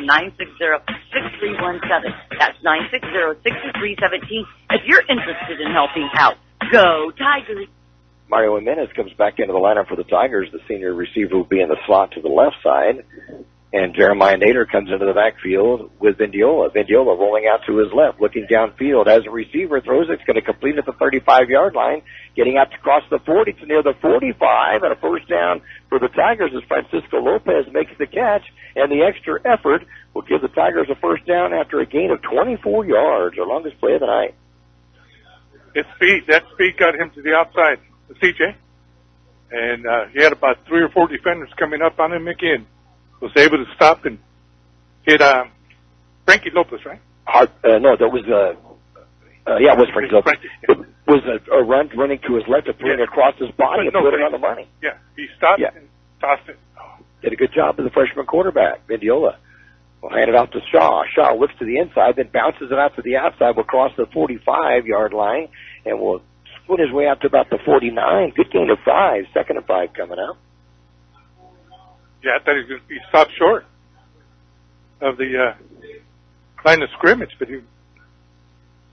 760-960-6317. That's 960-6317 if you're interested in helping out. Go Tigers! Mario Jimenez comes back into the lineup for the Tigers. The senior receiver will be in the slot to the left side. And Jeremiah Nader comes into the backfield with Vindiola. Vindiola rolling out to his left, looking downfield. As a receiver throws it, it's going to complete at the 35-yard line. Getting out to cross the 40 to near the 45. And a first down for the Tigers as Francisco Lopez makes the catch. And the extra effort will give the Tigers a first down after a gain of 24 yards, their longest play of the night. His speed, that speed got him to the outside. CJ, and he had about 3 or 4 defenders coming up on him again. Was able to stop and hit Frankie Lopez, right? No, that was it was Frankie Lopez. was a run running to his left and throwing it across his body and put it on the money. Yeah, he stopped and tossed it. Oh. Did a good job with the freshman quarterback, Mendiola. Will hand it off to Shaw. Shaw looks to the inside, then bounces it out to the outside. Will cross the 45-yard line and will split his way out to about the 49. Good gain of 5. 2nd and 5 coming up. Yeah, I thought he was going to be stopped short of the line of scrimmage, but he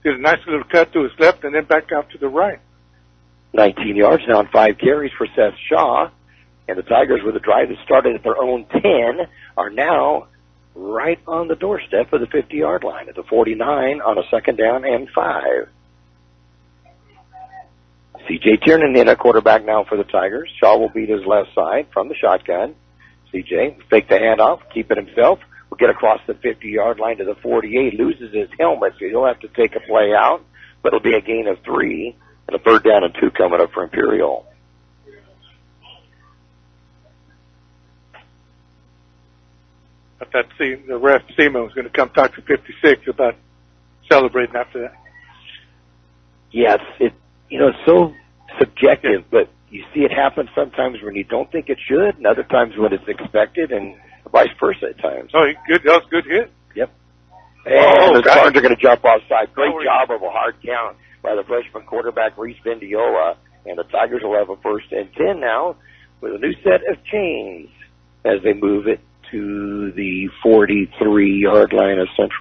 did a nice little cut to his left and then back out to the right. 19 yards now on 5 carries for Seth Shaw. And the Tigers, with a drive that started at their own 10, are now right on the doorstep of the 50-yard line at the 49 on a 2nd down and 5. C.J. Tiernan in at quarterback now for the Tigers. Shaw will beat his left side from the shotgun. C.J. fake the handoff, keep it himself. Will get across the 50-yard line to the 48. Loses his helmet, so he'll have to take a play out. But it'll be a gain of 3 and a 3rd down and 2 coming up for Imperial. I thought the ref Seaman was going to come talk to 56 about celebrating after that. Yes, it's so subjective, but you see it happen sometimes when you don't think it should, and other times when it's expected, and vice versa at times. Oh, good. That was a good hit. Yep. And the Spartans are going to jump offside. Great job of a hard count by the freshman quarterback, Reese Vendiola, and the Tigers will have a 1st and 10 now with a new set of chains as they move it to the 43-yard line of Centro.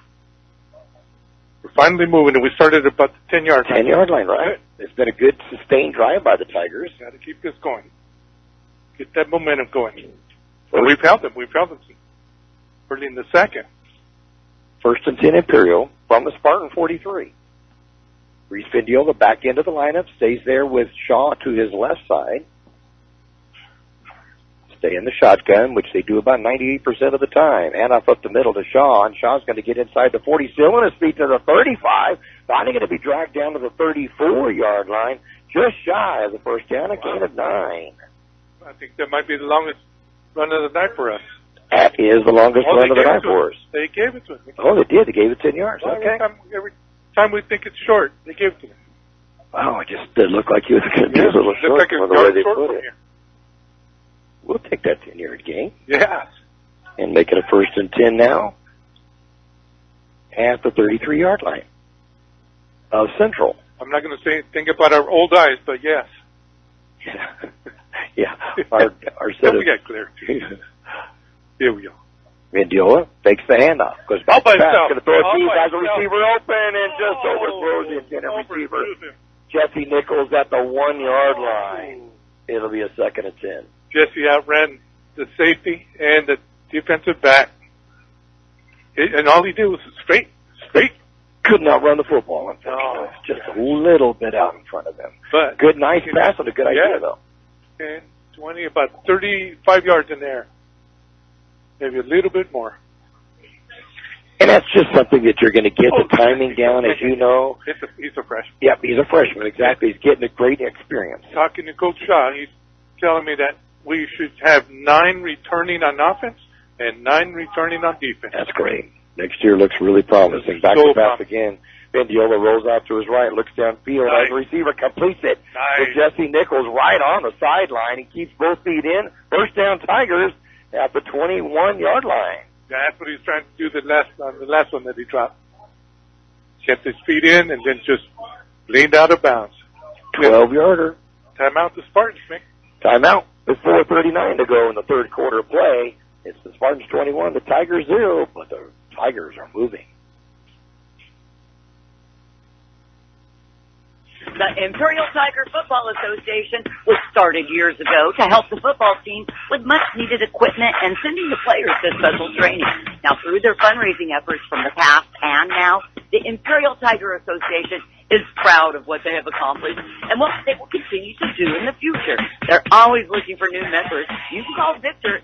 We're finally moving, and we started about the 10-yard line. 10-yard line, right? It's been a good, sustained drive by the Tigers. Got to keep this going. Get that momentum going. Well, we've held them. We've held them early in the 2nd. 1st and 10 Imperial from the Spartan 43. Reese Vendiola back into the lineup, stays there with Shaw to his left side. Stay in the shotgun, which they do about 98% of the time. Handoff up the middle to Shaw, and Shaw's going to get inside the 40, still on his feet to the 35. Finally going to be dragged down to the 34-yard line, just shy of the 1st down, a gain of 9. I think that might be the longest run of the night for us. That is the longest run of the night for us. They gave it to us. Oh, they did. They gave it 10 yards. Well, okay. Every time we think it's short, they give it to us. Wow, it just did look like he was going to be a little short like from the way they put it. Here. We'll take that 10-yard gain. Yes. And make it a 1st and 10 now at the 33-yard line of Central. I'm not going to say anything about our old eyes, but yes. Yeah. Our set we got clear. Here we go. Vendiola takes the handoff. Goes back to pass. Going to throw it deep. Has a receiver open and just overthrows the intended receiver. Jesse Nichols at the 1-yard line. It'll be a 2nd and 10. Jesse outran the safety and the defensive back. And all he did was straight. Could not run the football, unfortunately. Just a little bit out in front of him. But good, nice pass and a good idea, though. 10, 20, about 35 yards in there. Maybe a little bit more. And that's just something that you're going to get the timing down, as you know. He's a freshman. Yep, he's a freshman, exactly. He's getting a great experience. Talking to Coach Shaw, he's telling me that we should have 9 returning on offense and 9 returning on defense. That's great. Next year looks really promising. Back to pass again. Vendiola rolls out to his right, looks downfield. As the receiver completes it to Jesse Nichols right on the sideline. He keeps both feet in. 1st down Tigers at the 21-yard line. Yeah, that's what he's trying to do the last one that he dropped. Kept his feet in and then just leaned out of bounds. 12-yarder. Timeout the Spartans, Mick. Timeout. With 4:39 to go in the 3rd quarter play. It's the Spartans 21, the Tigers 0, but the Tigers are moving. The Imperial Tiger Football Association was started years ago to help the football team with much-needed equipment and sending the players to special training. Now, through their fundraising efforts from the past and now, the Imperial Tiger Association is proud of what they have accomplished and what they will continue to do in the future. They're always looking for new members. You can call Victor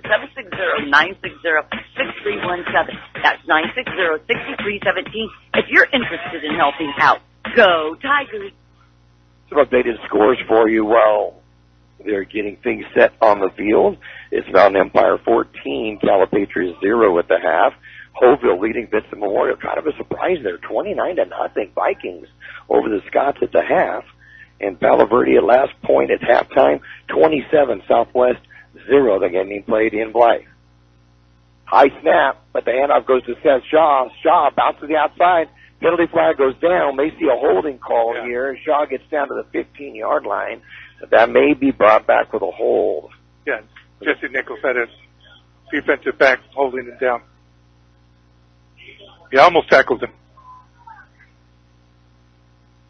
760-960-6317. That's 960-6317 if you're interested in helping out. Go Tigers! Some updated scores for you while they're getting things set on the field. It's Mountain Empire 14, Calipatrias 0 at the half. Hoville leading Vincent Memorial. Kind of a surprise there, 29-0 Vikings over the Scots at the half. And Palo Verde at last point at halftime, 27, Southwest 0. The game being played in Blythe. High snap, but the handoff goes to Seth Shaw. Shaw bounces to the outside. Penalty flag goes down. May see a holding call here. Shaw gets down to the 15-yard line. That may be brought back with a hold. Yeah, Jesse Nichols had his defensive back holding him down. He almost tackled him.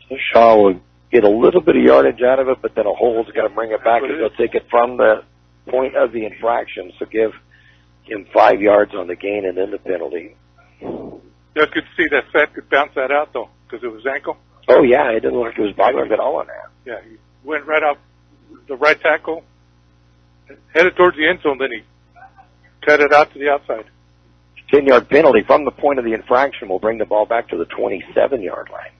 So Shaw will get a little bit of yardage out of it, but then a hold's got to bring it back, and they'll take it from the point of the infraction. So give him 5 yards on the gain and then the penalty. Just good to see that Seth could bounce that out, though, because it was ankle. Oh, yeah, it didn't look like it was bothering him at all on that. Yeah, he went right off the right tackle, headed towards the end zone, then he cut it out to the outside. 10-yard penalty from the point of the infraction will bring the ball back to the 27-yard line.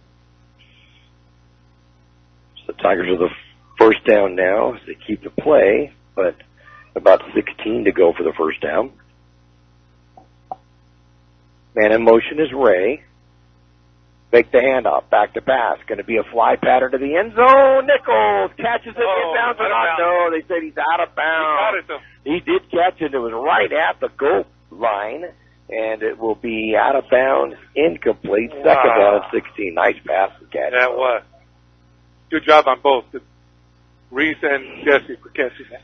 So the Tigers are the first down now as they keep the play, but about 16 to go for the first down. Man in motion is Ray. Make the handoff, back to pass. Going to be a fly pattern to the end zone. Nichols catches it inbounds or not? No, they said he's out of bounds. He did catch it. It was right at the goal line, and it will be out of bounds, incomplete. Second down at 16. Nice pass and catch. That was. Good job on both. Reese and Jesse for catching that.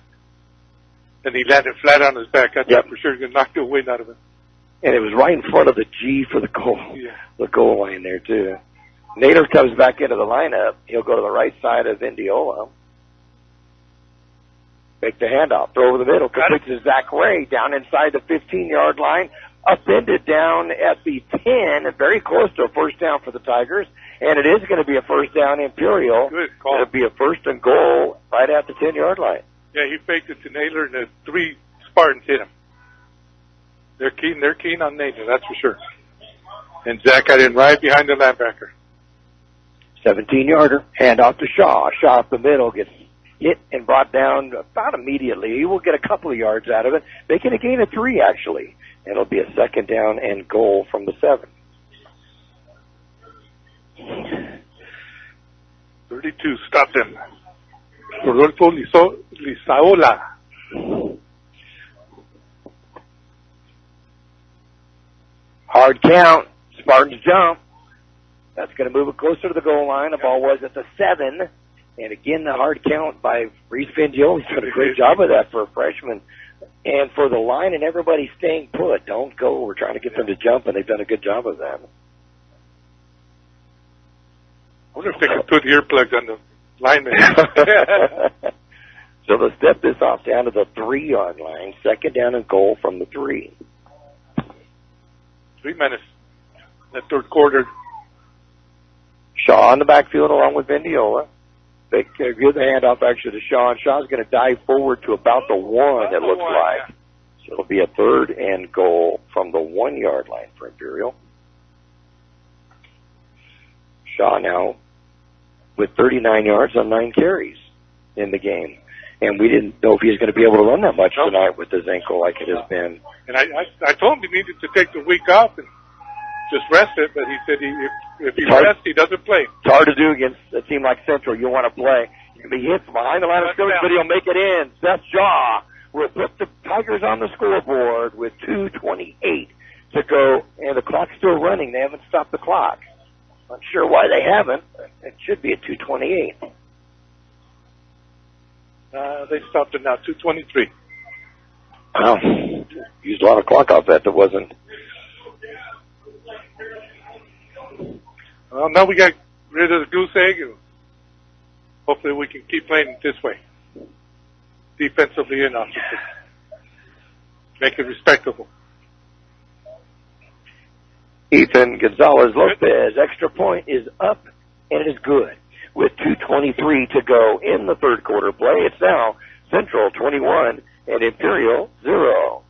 And he landed flat on his back. I thought for sure he was going to knock the wind out of him. And it was right in front of the G for the goal line there, too. Nader comes back into the lineup. He'll go to the right side of Indiola. Make the handoff. Throw over the middle. Completes to Zach Ray down inside the 15-yard line. Upended down at the 10. Very close to a first down for the Tigers. And it is going to be a first down Imperial. Good call. It'll be a first and goal right at the 10-yard line. Yeah, he faked it to Naylor, and the 3 Spartans hit him. They're keen on Naylor, that's for sure. And Zach got in right behind the linebacker. 17-yarder, handoff to Shaw. Shaw up the middle, gets hit and brought down about immediately. He will get a couple of yards out of it, making a gain of 3, actually. And it'll be a second down and goal from the 7. 32, stop them. Rodolfo Lizaola. Hard count. Spartans jump. That's going to move it closer to the goal line. The ball was at the 7. And again, the hard count by Reese Fangio. He's done a great job of that for a freshman. And for the line and everybody staying put. Don't go. We're trying to get them to jump, and they've done a good job of that. I wonder if they can put earplugs on the linemen. So they'll step this off down to the 3-yard line. Second down and goal from the 3. 3 minutes. That third quarter. Shaw in the backfield along with Vendiola. They give the handoff actually to Shaw, and Shaw's going to dive forward to about the 1, it looks like. Yeah. So it'll be a third and goal from the 1-yard line for Imperial. Shaw now with 39 yards on 9 carries in the game. And we didn't know if he was going to be able to run that much tonight with his ankle like it has been. And I told him he needed to take the week off and just rest it, but he said if he rests, he doesn't play. It's hard to do against a team like Centro. You want to play. You can be hit from behind the line of scrimmage, but he'll make it in. Seth Shaw will put the Tigers on the scoreboard with 2:28 to go, and the clock's still running. They haven't stopped the clock. Not sure why they haven't. It should be at 2:28. They stopped it now, 2:23. Wow. Used a lot of clock off that wasn't. Well, now we got rid of the goose egg, and hopefully we can keep playing it this way. Defensively and offensively. Make it respectable. Ethan Gonzalez-Lopez, extra point is up, and it is good. With 2:23 to go in the third quarter play, it's now Central 21 and Imperial 0.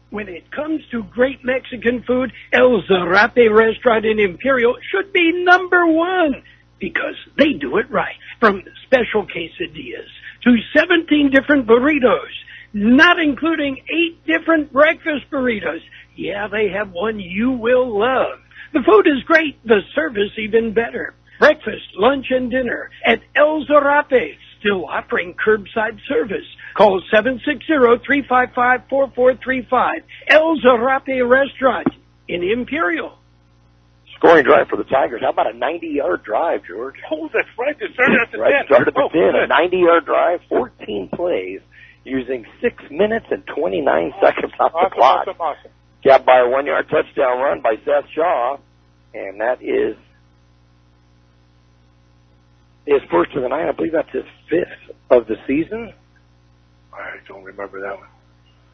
When it comes to great Mexican food, El Zarape restaurant in Imperial should be number 1 because they do it right. From special quesadillas to 17 different burritos, not including 8 different breakfast burritos. Yeah, they have one you will love. The food is great, the service even better. breakfast, lunch, and dinner at El Zarape, still offering curbside service. Call 760-355-4435. El Zarape Restaurant in Imperial. Scoring drive for the Tigers. How about a 90-yard drive, George? Oh, that's right. It started at the 10. Started at the 10. A 90-yard drive, 14 plays, using 6 minutes and 29 seconds off the clock. Awesome. Capped by a 1-yard touchdown run by Seth Shaw, and that is his first of the night. I believe that's his 5th of the season. I don't remember that one.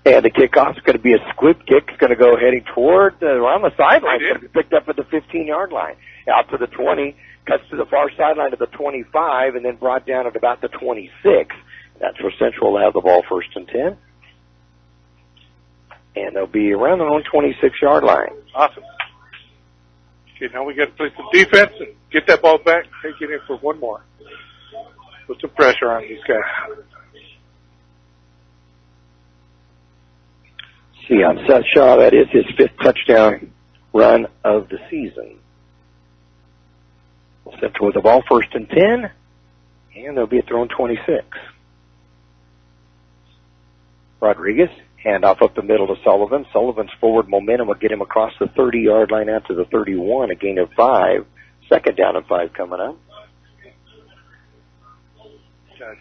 And the kickoff is going to be a squib kick. It's going to go heading toward around the sideline. It's going to be picked up at the 15-yard line. Out to the 20, cuts to the far sideline to the 25, and then brought down at about the 26. That's where Central will have the ball first and 10. And they'll be around their own 26-yard line. Awesome. Okay, now we got to play some defense and get that ball back. Take it in for one more. Put some pressure on these guys. See, on Seth Shaw, that is his 5th touchdown run of the season. Central with the ball first and 10, and they'll be at their own 26. Rodriguez, handoff up the middle to Sullivan. Sullivan's forward momentum will get him across the 30-yard line out to the 31, a gain of 5. Second down and 5 coming up.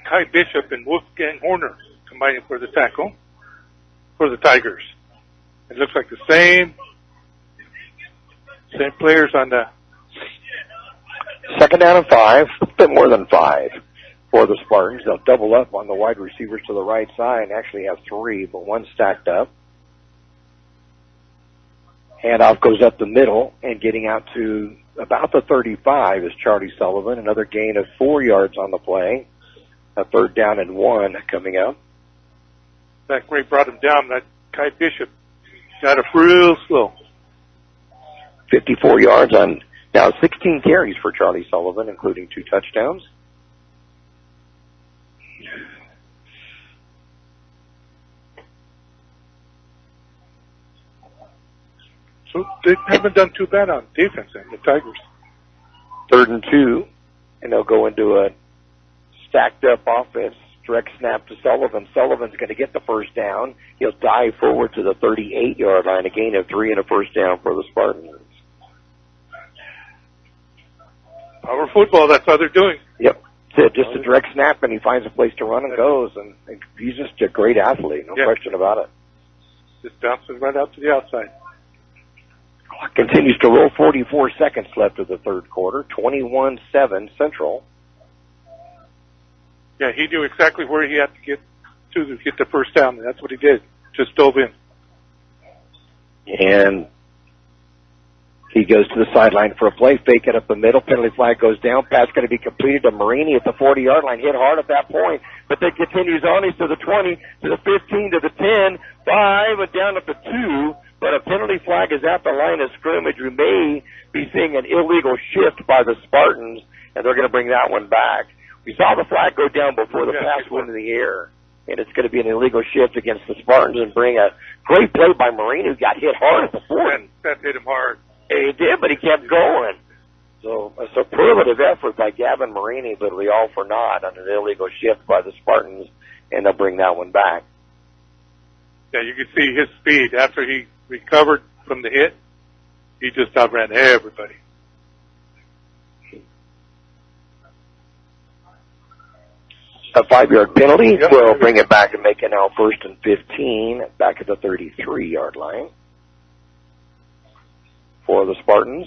Kai Bishop and Wolfgang Horner combining for the tackle for the Tigers. It looks like the same players on the second down and 5, a bit more than 5 for the Spartans. They'll double up on the wide receivers to the right side and actually have 3, but 1 stacked up. Handoff goes up the middle, and getting out to about the 35 is Charlie Sullivan. Another gain of 4 yards on the play. A 3rd down and 1 coming up. That Gray brought him down. That Kai Bishop got up real slow. 54 yards on now 16 carries for Charlie Sullivan, including 2 touchdowns. So they haven't done too bad on defense, then, the Tigers. 3rd and 2, and they'll go into a stacked up offense. Direct snap to Sullivan. Sullivan's going to get the first down. He'll dive forward to the 38-yard line, a gain of 3 and a first down for the Spartans. Power football, that's how they're doing. Yep. Just a direct snap, and he finds a place to run and goes. And he's just a great athlete, no question about it. Just bounces right out to the outside. Clock continues to roll. 44 seconds left of the third quarter. 21-7 Central. Yeah, he knew exactly where he had to get the first down, and that's what he did. Just dove in. And he goes to the sideline for a play, fake it up the middle, penalty flag goes down, pass going to be completed to Marini at the 40-yard line, hit hard at that point, but then continues on, he's to the 20, to the 15, to the 10, 5, and down at the 2, but a penalty flag is at the line of scrimmage. We may be seeing an illegal shift by the Spartans, and they're going to bring that one back. We saw the flag go down before the pass went in the air, and it's going to be an illegal shift against the Spartans and bring a great play by Marini, who got hit hard at the 40. That hit him hard. He did, but he kept going. So a superlative effort by Gavin Marini, but we all for naught on an illegal shift by the Spartans, and they'll bring that one back. Yeah, you can see his speed. After he recovered from the hit, he just outran everybody. A 5-yard penalty will bring it back and make it now 1st and 15 back at the 33-yard line for the Spartans.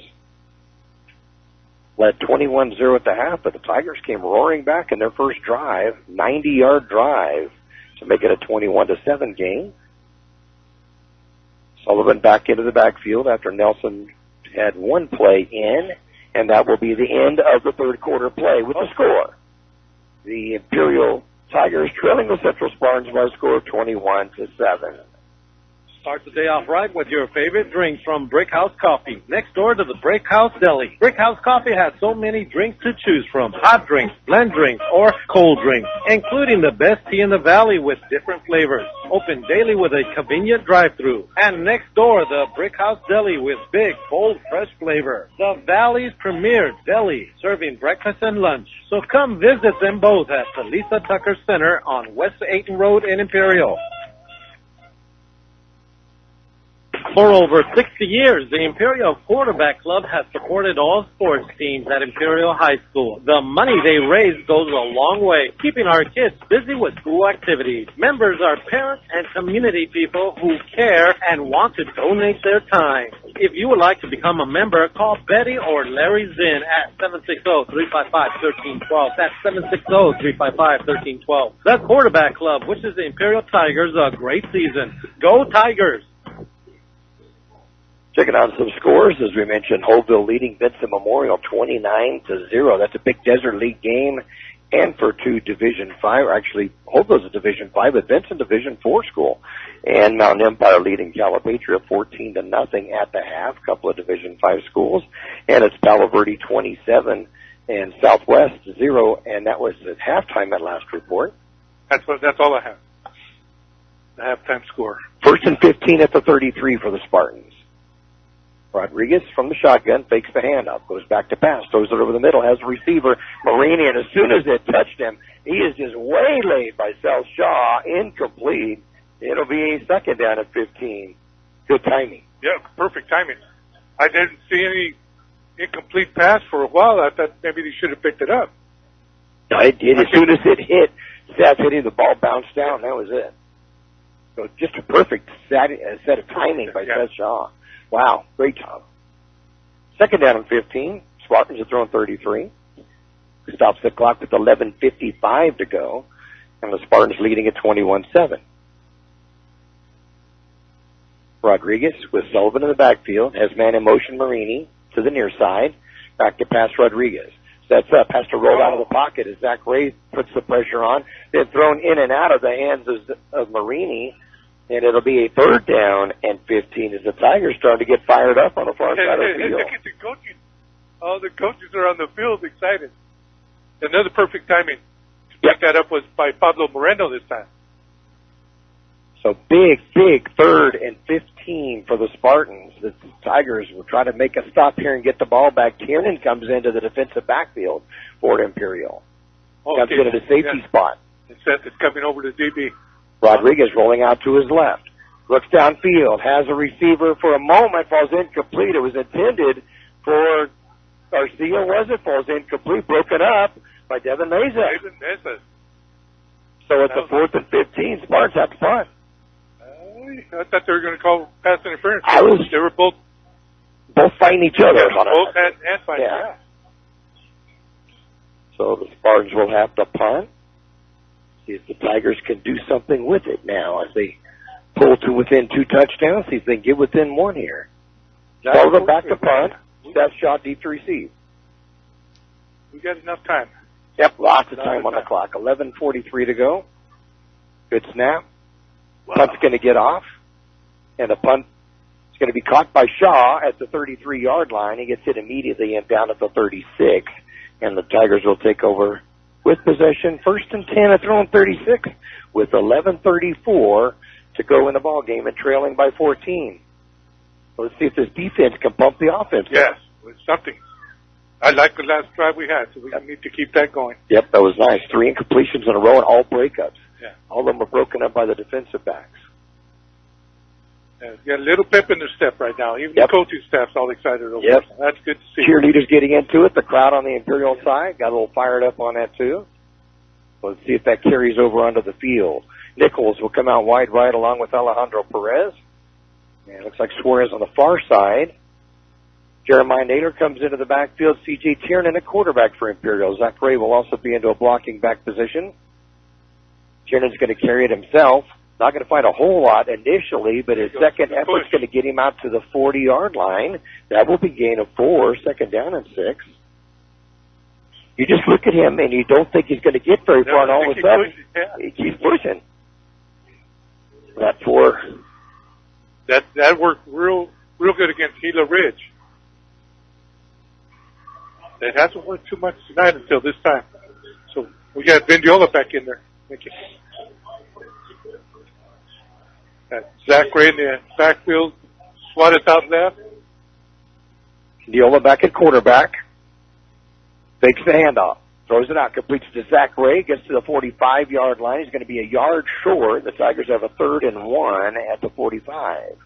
Led 21-0 at the half, but the Tigers came roaring back in their first drive, 90-yard drive, to make it a 21-7 game. Sullivan back into the backfield after Nelson had one play in, and that will be the end of the third quarter play with the score. The Imperial Tigers trailing the Central Spartans by a score of 21-7. Start the day off right with your favorite drinks from Brick House Coffee, next door to the Brick House Deli. Brick House Coffee has so many drinks to choose from, hot drinks, blend drinks, or cold drinks, including the best tea in the valley with different flavors. Open daily with a convenient drive-thru. And next door, the Brick House Deli with big, bold, fresh flavor. The Valley's premier deli, serving breakfast and lunch. So come visit them both at the Lisa Tucker Center on West 8th Road in Imperial. For over 60 years, the Imperial Quarterback Club has supported all sports teams at Imperial High School. The money they raise goes a long way, keeping our kids busy with school activities. Members are parents and community people who care and want to donate their time. If you would like to become a member, call Betty or Larry Zinn at 760-355-1312. That's 760-355-1312. The Quarterback Club wishes the Imperial Tigers a great season. Go Tigers! Checking out some scores, as we mentioned, Holtville leading Vincent Memorial 29-0. That's a big Desert League game, and for two Division 5, actually, Holtville's a Division 5, but Vincent Division 4 school. And Mountain Empire leading Calipatria 14-0 at the half, couple of Division 5 schools. And it's Palo Verde 27 and Southwest 0, and that was at halftime at last report. That's all I have. The halftime score. 1st and 15 at the 33 for the Spartans. Rodriguez from the shotgun fakes the handoff, goes back to pass, throws it over the middle, has a receiver, Marini, and as soon as it touched him, he is just waylaid by Sal Shaw, incomplete. It'll be a second down at 15. Good timing. Yeah, perfect timing. I didn't see any incomplete pass for a while. I thought maybe they should have picked it up. No, it did. As soon as it hit, Seth hitting the ball bounced down. That was it. So just a perfect set of timing by Seth Shaw. Wow, great job. Second down and 15. Spartans are throwing 33. Stops the clock with 11:55 to go, and the Spartans leading at 21-7. Rodriguez with Sullivan in the backfield, has man in motion Marini to the near side. Back to pass Rodriguez. Sets up, has to roll out of the pocket as Zach Ray puts the pressure on. Then thrown in and out of the hands of Marini. And it'll be a third down and 15 as the Tigers start to get fired up on the far side of the field. Look at the coaches. All the coaches are on the field excited. Another perfect timing to pick that up was by Pablo Moreno this time. So big 3rd and 15 for the Spartans. The Tigers will try to make a stop here and get the ball back. Tiernan comes into the defensive backfield for Imperial. Comes into the safety spot. And Seth is coming over to DB. Rodriguez rolling out to his left. Looks downfield, has a receiver for a moment, falls incomplete. It was intended for Garcia, was it? Falls incomplete, broken up by Devin Meza. So it's a 4th and 15. Spartans have to punt. I thought they were going to call pass interference. They were both fighting each other. Both had fighting, yeah. So the Spartans will have to punt. See if the Tigers can do something with it now as they pull to within 2 touchdowns. See if they can get within 1 here. Sullivan back to punt. Seth Shaw deep to receive. We got enough time. Yep, lots of time on the clock. 11:43 to go. Good snap. Wow. Punt's going to get off. And the punt is going to be caught by Shaw at the 33-yard line. He gets hit immediately and down at the 36. And the Tigers will take over with possession, 1st and 10 at their own 36, with 11:34 to go in the ball game and trailing by 14. Let's see if this defense can pump the offense. Yes, it's something. I like the last drive we had, so we need to keep that going. Yep, that was nice. 3 incompletions in a row and all breakups. Yeah. All of them were broken up by the defensive backs. Yeah, got a little pep in their step right now. Even the coaching staff's all excited over it. That's good to see. Cheerleaders getting into it. The crowd on the Imperial side got a little fired up on that too. Let's see if that carries over onto the field. Nichols will come out wide right along with Alejandro Perez. And it looks like Suarez on the far side. Jeremiah Naylor comes into the backfield. C.J. Tiernan, a quarterback for Imperial. Zach Ray will also be into a blocking back position. Tiernan's going to carry it himself. Not going to find a whole lot initially, but his second effort's going to get him out to the 40-yard line. That will be gain of 4, second down and 6. You just look at him, and you don't think he's going to get very far, and all of a sudden, he keeps pushing. That for That worked real good against Gila Ridge. It hasn't worked too much tonight until this time. So we got Vendiola back in there. Thank you. Got Zach Ray in the backfield. Suarez out left. Vendiola back at quarterback. Fakes the handoff. Throws it out. Completes to Zach Ray. Gets to the 45-yard line. He's going to be a yard short. The Tigers have a 3rd and 1 at the 45.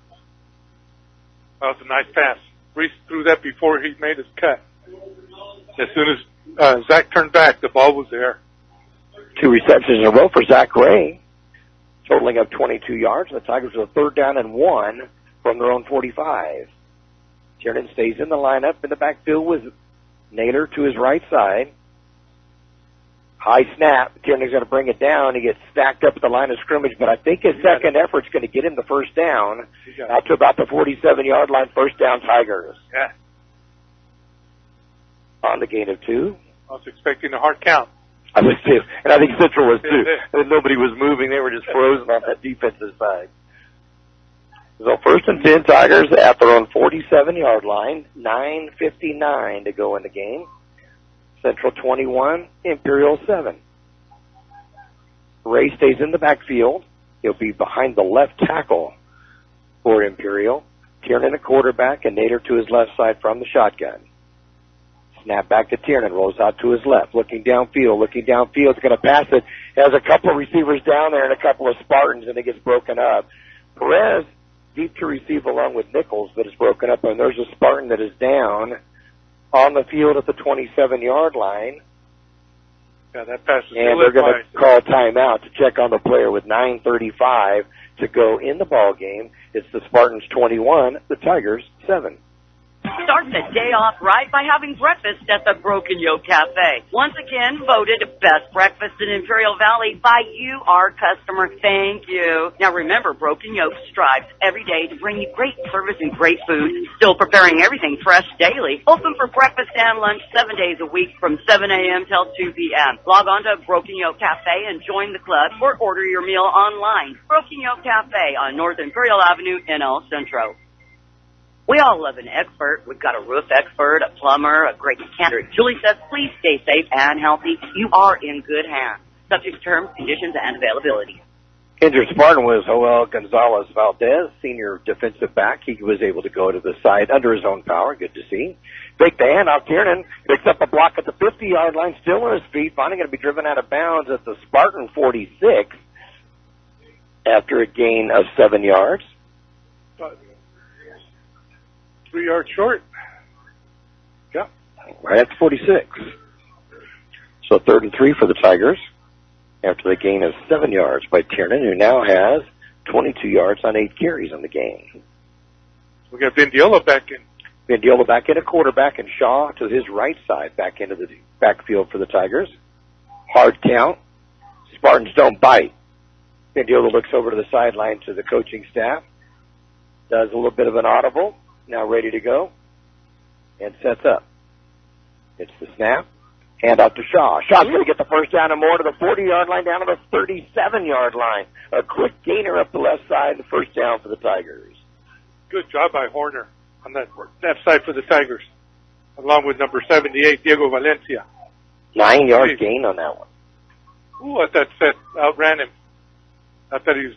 That was a nice pass. Reese threw that before he made his cut. As soon as Zach turned back, the ball was there. 2 receptions in a row for Zach Ray, totaling up 22 yards. The Tigers with a 3rd down and 1 from their own 45. Tiernan stays in the lineup in the backfield with Naylor to his right side. High snap. Tiernan's going to bring it down. He gets stacked up at the line of scrimmage, but I think his second effort's going to get him the first down. Out to about the 47-yard line, 1st down Tigers. Yeah. On the gain of 2. I was expecting a hard count. I was too. And I think Centro was too. And nobody was moving. They were just frozen on that defensive side. So 1st and 10 Tigers at their own 47-yard line. 9:59 to go in the game. Central 21, Imperial 7. Ray stays in the backfield. He'll be behind the left tackle for Imperial. Tiernan at quarterback and Nader to his left side from the shotgun. Snap back to Tiernan, rolls out to his left, looking downfield. He's going to pass it. Has a couple of receivers down there and a couple of Spartans, and it gets broken up. Perez, deep to receive along with Nichols, but is broken up, and there's a Spartan that is down on the field at the 27-yard line. Yeah, that pass is and they're going to call timeout to check on the player with 9:35 to go in the ball game. It's the Spartans 21, the Tigers 7. Start the day off right by having breakfast at the Broken Yolk Café. Once again, voted best breakfast in Imperial Valley by you, our customer. Thank you. Now remember, Broken Yolk strives every day to bring you great service and great food, still preparing everything fresh daily. Open for breakfast and lunch 7 days a week from 7 a.m. till 2 p.m. Log on to Broken Yolk Café and join the club or order your meal online. Broken Yolk Café on North Imperial Avenue in El Centro. We all love an expert. We've got a roof expert, a plumber, a great mechanic. Julie says, please stay safe and healthy. You are in good hands. Subject to terms, conditions, and availability. Injured Spartan was Joel Gonzalez Valdez, senior defensive back. He was able to go to the side under his own power. Good to see. Fake the handoff. Tiernan picks up a block at the 50-yard line, still on his feet. Finally going to be driven out of bounds at the Spartan 46 after a gain of 7 yards. 3 yards short. Yeah. Right at 46. So 3rd and 3 for the Tigers after the gain of 7 yards by Tiernan, who now has 22 yards on 8 carries in the game. We got Vendiola back in. Vendiola back in a quarterback and Shaw to his right side back into the backfield for the Tigers. Hard count. Spartans don't bite. Vendiola looks over to the sideline to the coaching staff. Does a little bit of an audible. Now ready to go, and sets up. It's the snap. Hand out to Shaw. Shaw's going to get the first down and more to the 40-yard line, down to the 37-yard line. A quick gainer up the left side, the first down for the Tigers. Good job by Horner on that side for the Tigers, along with number 78, Diego Valencia. 9-yard gain on that one. Ooh, I thought Seth outran him. I thought he was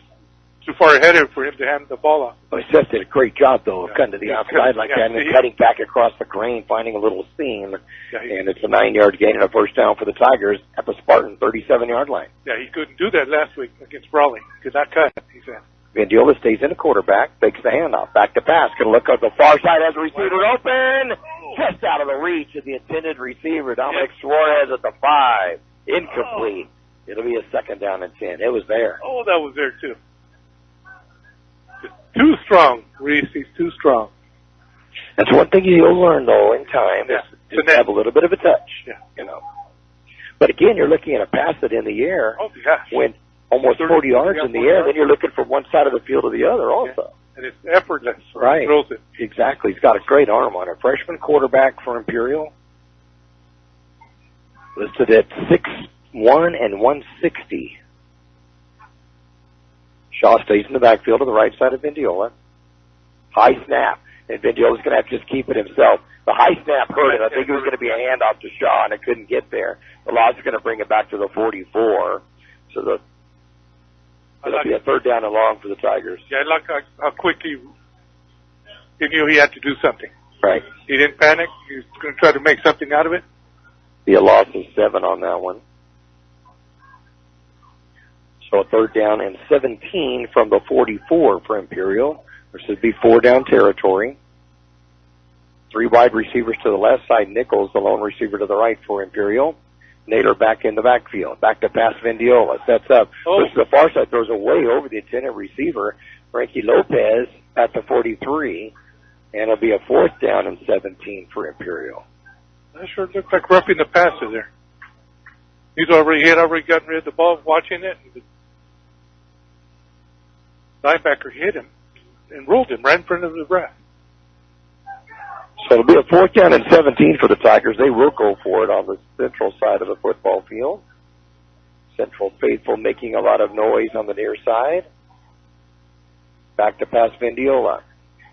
too far ahead of him for him to hand the ball off. Well, Seth did a great job, though, of cutting to the outside like that and then cutting back across the grain, finding a little seam. And it's a 9-yard gain and a first down for the Tigers at the Spartan 37-yard line. Yeah, he couldn't do that last week against Brawley. Could not cut, he said. Vendiola stays in a quarterback, fakes the handoff, back to pass. Going to look at the far side as the receiver open. Just out of the reach of the intended receiver, Dominic Suarez at the 5. Incomplete. It'll be a 2nd down and 10. It was there. Oh, that was there, too. Too strong, Reese. He's too strong. That's one thing you'll learn, though, in time, is to have a little bit of a touch, you know. But again, you're looking at a pass that in the air went almost 40 yards in the air, then you're looking from one side of the field to the other also. Yeah. And it's effortless. Right. He throws it. Exactly. He's got a great arm on it. Freshman quarterback for Imperial. Listed at 6'1" and 160. Shaw stays in the backfield to the right side of Vendiola. High snap. And Vendiola's going to have to just keep it himself. The high snap hurt it. I think it was going to be a handoff to Shaw, and it couldn't get there. The Law's going to bring it back to the 44. So it'll be a third down and long for the Tigers. Yeah, I like how quickly he knew he had to do something. Right. He didn't panic. He was going to try to make something out of it. Be a loss of 7 on that one. So a third down and 17 from the 44 for Imperial. This would be 4-down territory. 3 wide receivers to the left side. Nichols, the lone receiver to the right for Imperial. Naylor back in the backfield. Back to pass Vendiola. Sets up. Pushes the far side. Throws away over the intended receiver. Frankie Lopez at the 43. And it'll be a 4th down and 17 for Imperial. That sure looks like roughing the passer there. He had already gotten rid of the ball, watching it. And the linebacker hit him and rolled him right in front of the ref. So it'll be a 4th down and 17 for the Tigers. They will go for it on the Central side of the football field. Central faithful making a lot of noise on the near side. Back to pass Vendiola.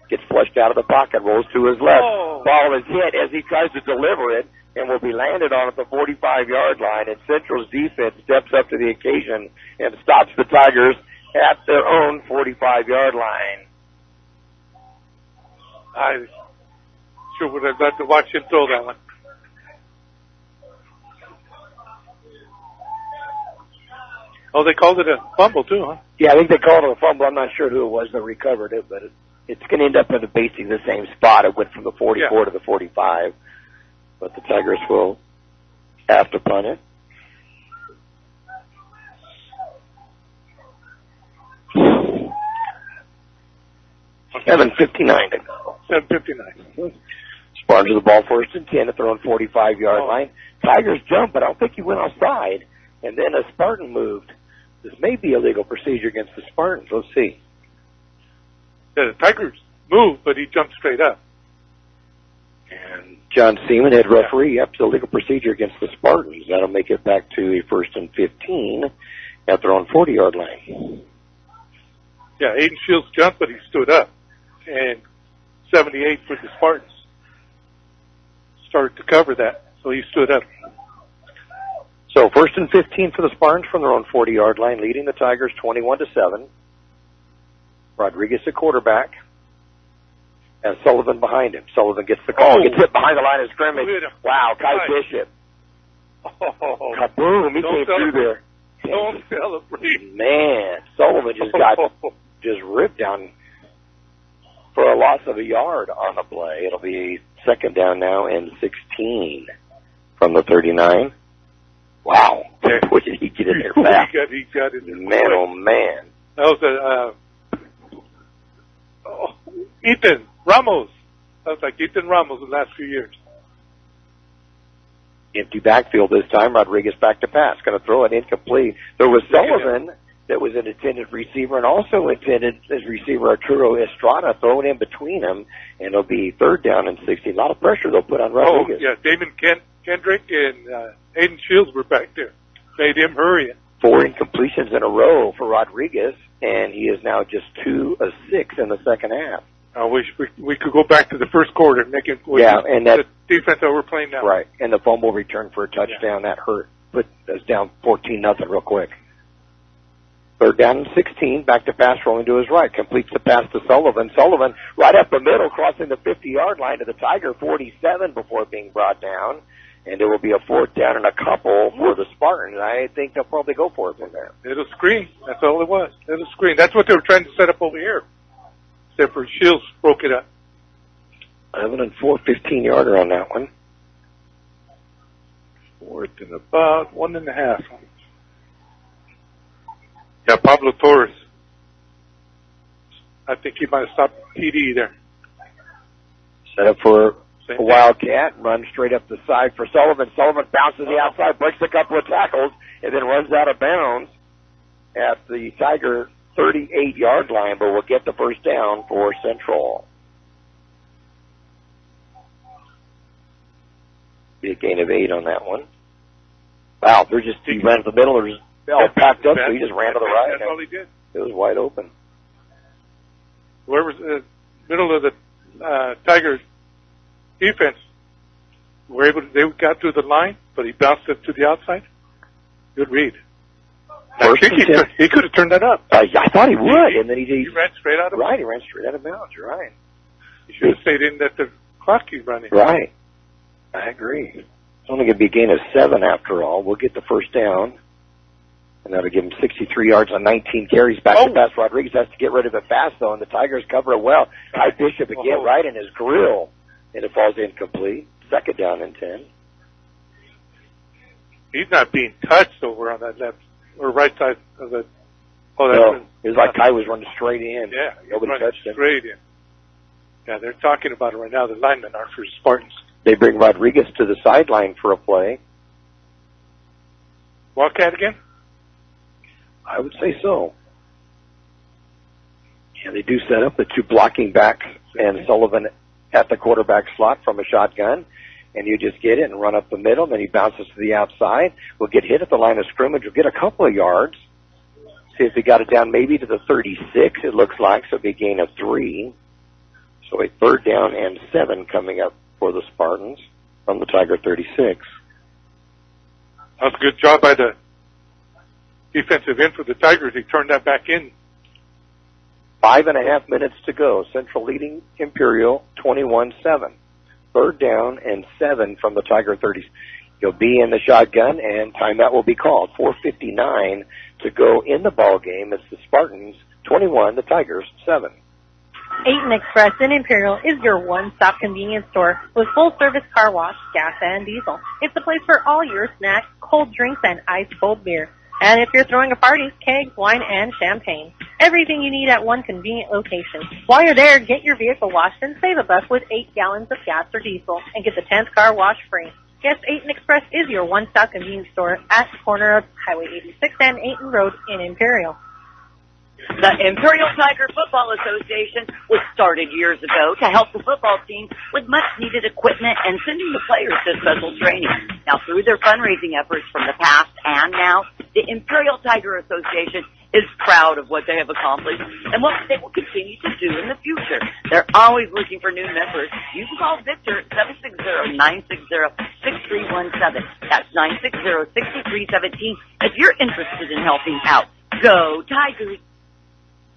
Gets flushed out of the pocket, rolls to his left. Ball is hit as he tries to deliver it and will be landed on at the 45-yard line. And Central's defense steps up to the occasion and stops the Tigers at their own 45-yard line. I sure would have loved to watch him throw that one. Oh, they called it a fumble too, huh? Yeah, I think they called it a fumble. I'm not sure who it was that recovered it, but it's going to end up in basically the same spot. It went from the 44 to the 45, but the Tigers will have to punt it. 7:59 to go. 7:59. Spartans with the ball 1st and 10 at their own 45-yard line. Tigers jump, but I don't think he went offside. And then a Spartan moved. This may be a legal procedure against the Spartans. Let's see. The Tigers moved, but he jumped straight up. And John Seaman, head referee, yep, it's a legal procedure against the Spartans. That'll make it back to a 1st and 15 at their own 40-yard line. Yeah, Aiden Shields jumped, but he stood up. And 78 for the Spartans started to cover that, so he stood up. So 1st and 15 for the Spartans from their own 40-yard line, leading the Tigers 21-7. Rodriguez, the quarterback, and Sullivan behind him. Sullivan gets the call, gets hit behind the line of scrimmage. Wow, Kai Bishop. Oh, kaboom, he came through there. Don't celebrate. Man, Sullivan just got just ripped down for a loss of a yard on the play. It'll be 2nd down now and 16 from the 39. Wow. Boy, did he get in there fast. He got in there. Man, oh, man. That was Ethan Ramos. That was like Ethan Ramos in the last few years. Empty backfield this time. Rodriguez back to pass. Going to throw it incomplete. There was Sullivan that was an intended receiver and also intended as receiver Arturo Estrada thrown in between them, and it'll be 3rd down and 16. A lot of pressure they'll put on Rodriguez. Oh, yeah. Damon Kendrick and Aiden Shields were back there. Made him hurry. 4 incompletions in a row for Rodriguez, and he is now just 2 of 6 in the second half. I wish we could go back to the first quarter and make it with and that the defense that we're playing now. Right, and the fumble return for a touchdown, that hurt. Put us down 14-0 real quick. 3rd down and 16, back to pass, rolling to his right. Completes the pass to Sullivan. Sullivan right up the middle, crossing the 50-yard line to the Tiger 47 before being brought down. And it will be a 4th down and a couple for the Spartans. I think they'll probably go for it from there. Little screen. That's all it was. Little screen. That's what they were trying to set up over here. Except for Shields broke it up. 11 and 4, 15-yarder on that one. 4th and about 1.5. Yeah, Pablo Torres. I think he might have stopped TD there. Set up for a Wildcat, runs straight up the side for Sullivan. Sullivan bounces the outside, breaks a couple of tackles, and then runs out of bounds at the Tiger 38-yard line, but will get the 1st down for Central. Be a gain of 8 on that one. Wow, he ran to the middle, they're just all packed up, so he just ran to the right. That's all he did. It was wide open. Whoever's middle of the Tigers defense they got through the line, but he bounced it to the outside. Good read. I think he could have turned that up. I thought he would, and then he ran straight out of bounds. Right, he ran straight out of bounds. You're right. He should have stayed in that the clock keep running. Right. I agree. It's only going to be a gain of 7 after all. We'll get the first down, and that'll give him 63 yards on 19 carries. Back to pass. Rodriguez has to get rid of it fast, though, and the Tigers cover it well. High Bishop again right in his grill, and it falls incomplete. Second down and 10. He's not being touched over on that left or right side of the. No, it was like Ty was running straight in. Yeah, nobody touched him. Straight in. Yeah, they're talking about it right now. The linemen are for Spartans. They bring Rodriguez to the sideline for a play. Wildcat again? I would say so. Yeah, they do set up the 2 blocking backs and Sullivan at the quarterback slot from a shotgun. And you just get it and run up the middle, and then he bounces to the outside. We'll get hit at the line of scrimmage. We'll get a couple of yards. See if he got it down maybe to the 36, it looks like, so it'll be a gain of 3. So a 3rd down and 7 coming up for the Spartans from the Tiger 36. That's a good job by the defensive end for the Tigers. He turned that back in. 5.5 minutes to go. Central leading Imperial 21-7. 3rd down and 7 from the Tiger 30s. He'll be in the shotgun, and timeout will be called. 4:59 to go in the ball game. It's the Spartans 21, the Tigers 7. Aiton Express in Imperial is your one-stop convenience store with full-service car wash, gas, and diesel. It's the place for all your snacks, cold drinks, and ice-cold beer. And if you're throwing a party, kegs, wine, and champagne. Everything you need at one convenient location. While you're there, get your vehicle washed and save $1 with 8 gallons of gas or diesel and get the 10th car wash free. Yes, Aiton Express is your one-stop convenience store at the corner of Highway 86 and Aiton Road in Imperial. The Imperial Tiger Football Association was started years ago to help the football team with much-needed equipment and sending the players to special training. Now, through their fundraising efforts from the past and now, the Imperial Tiger Association is proud of what they have accomplished and what they will continue to do in the future. They're always looking for new members. You can call Victor 760-960-6317. That's 960-6317 if you're interested in helping out. Go Tigers!